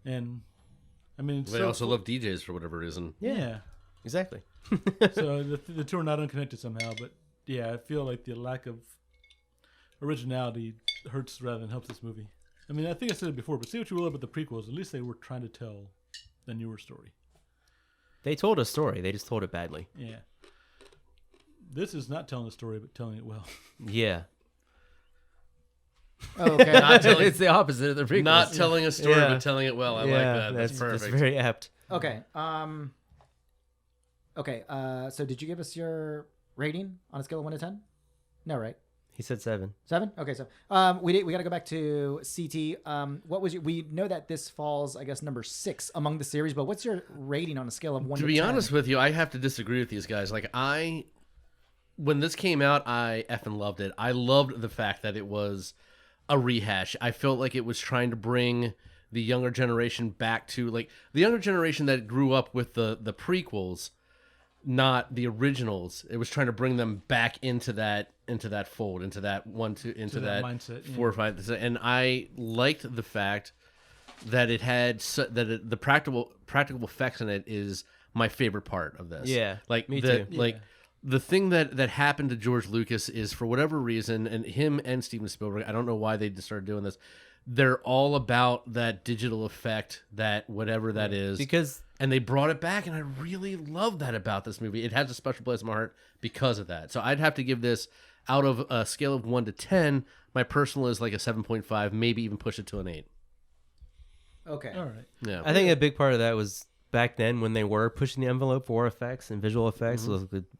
And I mean, They also love DJs for whatever reason. yeah. Exactly. So the two are not unconnected somehow, but yeah, I feel like the lack of originality hurts rather than helps this movie. I mean, I think I said it before, but say what you will about the prequels, at least they were trying to tell the newer story. They told a story. They just told it badly. Yeah. This is not telling the story, but telling it well. Yeah. Oh, okay. Not telling, It's the opposite of the prequels. not telling a story, Yeah. but telling it well. I like that. That's perfect. That's very apt. Okay. Okay. So did you give us your rating on a scale of 1 to 10? No, right? He said 7. 7? Okay. So we got to go back to CT. What was we know that this falls, I guess, number 6 among the series, but what's your rating on a scale of 1 to 10? To be honest with you, I have to disagree with these guys. Like when this came out, I effing loved it. I loved the fact that it was a rehash. I felt like it was trying to bring the younger generation back to like the younger generation that grew up with the prequels, not the originals. It was trying to bring them back into that fold, into that that mindset, 4 or 5. And I liked the fact that it had the practical effects in it is my favorite part of this. Yeah, like me too. Like the thing that happened to George Lucas is, for whatever reason, and him and Steven Spielberg, I don't know why they just started doing this. They're all about that digital effect, that whatever that is, and they brought it back, and I really love that about this movie. It has a special place in my heart because of that. So I'd have to give this, out of a scale of 1 to 10, my personal is like a 7.5, maybe even push it to an 8. Okay. All right. Yeah, I think a big part of that was back then when they were pushing the envelope for effects and visual effects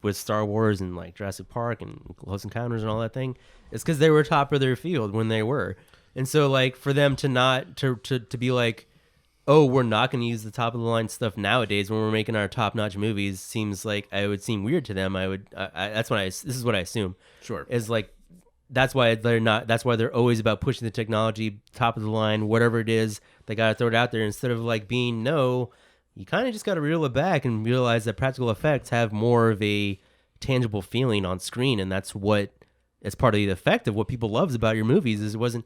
with Star Wars and like Jurassic Park and Close Encounters and all that thing. It's because they were top of their field when they were. And so like for them to not to be like, oh, we're not going to use the top of the line stuff nowadays when we're making our top notch movies, seems like it would seem weird to them. This is what I assume. sure. Is like, that's why they're always about pushing the technology, top of the line, whatever it is, they got to throw it out there instead of like being, no, you kind of just got to reel it back and realize that practical effects have more of a tangible feeling on screen. And that's what is part of the effect of what people loves about your movies is it was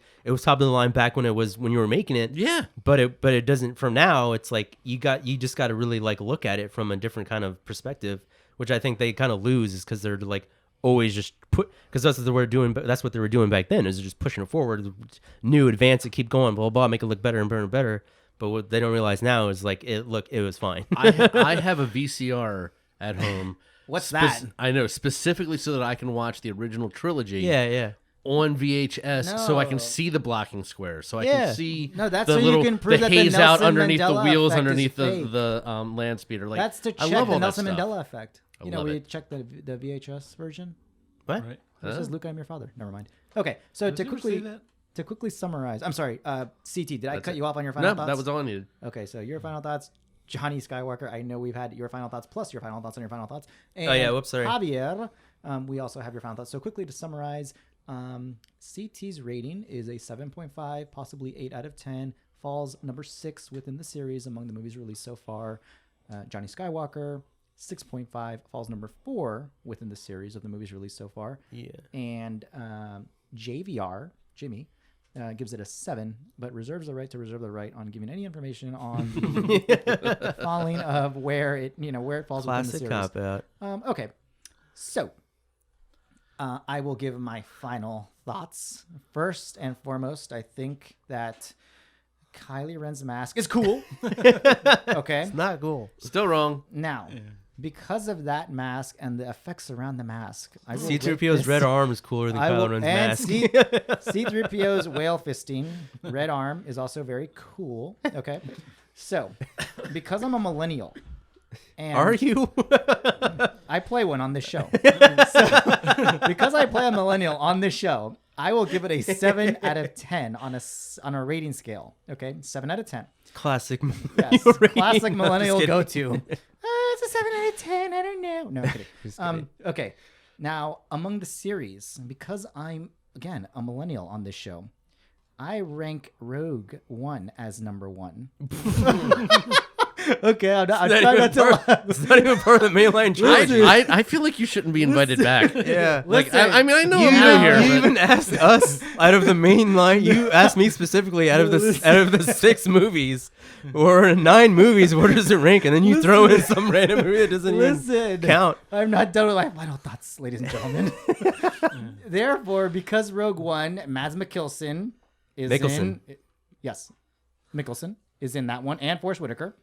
top of the line back when you were making it. Yeah. But it doesn't from now. It's like you just got to really like look at it from a different kind of perspective, which I think they kind of lose is because they're like always just because that's what they were doing. But that's what they were doing back then is just pushing it forward, new, advance it, keep going, blah, blah, make it look better and better and better. But what they don't realize now is like it was fine. I have a VCR at home. What's that? I know, specifically so that I can watch the original trilogy. Yeah. On VHS, so I can No. see the blocking square, so I Yeah. can see No, that's the so you little can prove the that the haze out Nelson underneath Mandela the wheels, effect is underneath fake. the land speeder. Like That's to I check love the all that Nelson stuff. Mandela effect. I You know, love we it. checked the VHS version. What? Right. It says, Luke, I'm your father. Never mind. Okay, so Does to he ever say quickly that? to quickly summarize, I'm sorry, CT, did I That's cut it. you off on your final No, thoughts? that was all I needed. Okay, so your final thoughts, Johnny Skywalker. I know we've had your final thoughts plus your final thoughts on your final thoughts. And Oh, yeah, whoops, sorry. Javier, we also have your final thoughts. So quickly to summarize, CT's rating is a 7.5, possibly 8 out of 10. Falls number 6 within the series among the movies released so far. Johnny Skywalker, 6.5, falls number 4 within the series of the movies released so far. Yeah. And JVR, Jimmy, gives it a 7, but reserves the right on giving any information on the falling of where it falls Classic within the series. cop out. Okay, so I will give my final thoughts. First and foremost, I think that Kylie Ren's mask is cool. Okay, It's not cool. Still wrong. now because of that mask and the effects around the mask, I will C-3PO's rate this- red arm is cooler than Kylo Ren's mask. C-3PO's whale fisting red arm is also very cool. Okay, so because I'm a millennial, and Are you? I play one on this show. So, because I play a millennial on this show, I will give it a 7 out of 10 on a rating scale. Okay, 7 out of 10. Classic. Yes, rating. classic No, millennial just go kidding. to. It's a 7 out of 10. I don't know. No, I'm kidding. Just kidding. Okay, now among the series, because I'm again a millennial on this show, I rank Rogue One as number 1. Okay, I'm trying not to laugh. It's not even part of the mainline trilogy. I feel like you shouldn't be invited back. Yeah. Like Listen, I mean, I know You, I'm new here. you but- even asked us out of the main line. You asked me specifically out of the 6 movies or 9 movies. Where does it rank? And then you throw in some random movie that doesn't Listen, even count. I'm not done with my final thoughts, ladies and gentlemen. Therefore, because Rogue One, Mads Mikkelsen is Mikkelsen. in. Yes, Mikkelsen is in that one, and Forrest Whitaker.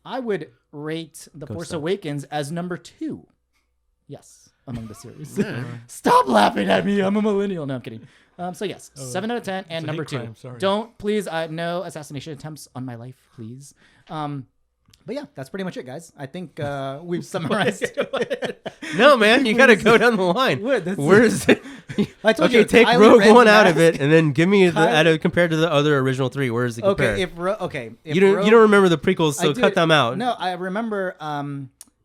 I would rate The Force Stuff. Awakens as number 2. Yes, among the series. Stop laughing at me. I'm a millennial. No, I'm kidding. So yes, 7 out of 10, and a number hate 2. crime, sorry. Don't please. No assassination attempts on my life, please. But yeah, that's pretty much it, guys. I think we've summarized. No, man, you got to go down the line. What? That's- Where is it? I told Okay, you, take Kylie Rogue Ren's One out of mask. it, and then give me Kylie- compared to the other original 3. Where does it compare? Okay, if you don't remember the prequels, so I do- cut them out. No, I remember.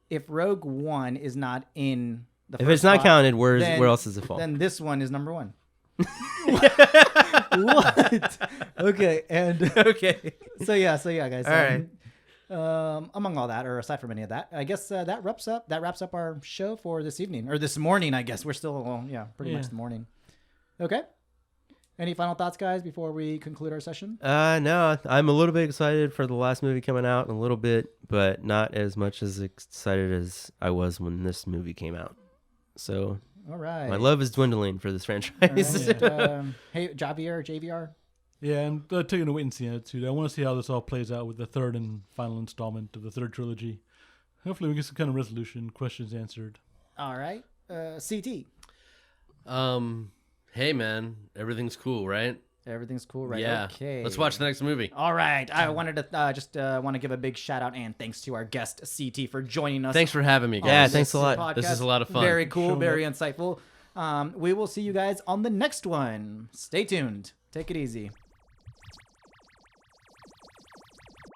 If Rogue One is not in the If first it's not spot, counted, then- where else does it fall? Then this one is number 1. What? Okay, and Okay. so yeah, guys. All right. Among all that, or aside from any of that, I guess that wraps up our show for this evening or this morning. I guess we're still, pretty much the morning. Okay. Any final thoughts, guys, before we conclude our session? No, I'm a little bit excited for the last movie coming out, a little bit, but not as much as excited as I was when this movie came out. So, All right. my love is dwindling for this All franchise. right. Hey, JVR. Yeah, I'm taking a wait and see attitude. I want to see how this all plays out with the third and final installment of the third trilogy. Hopefully, we get some kind of resolution, questions answered. All right. CT. Hey man, everything's cool, right? Everything's cool, right? Yeah. Okay. Let's watch the next movie. All right. I wanted to just want to give a big shout out and thanks to our guest CT for joining us. Thanks for having me, guys. Yeah, on thanks this a lot. podcast. This is a lot of fun. Very cool, Showing very insightful. We will see you guys on the next one. Stay tuned. Take it easy.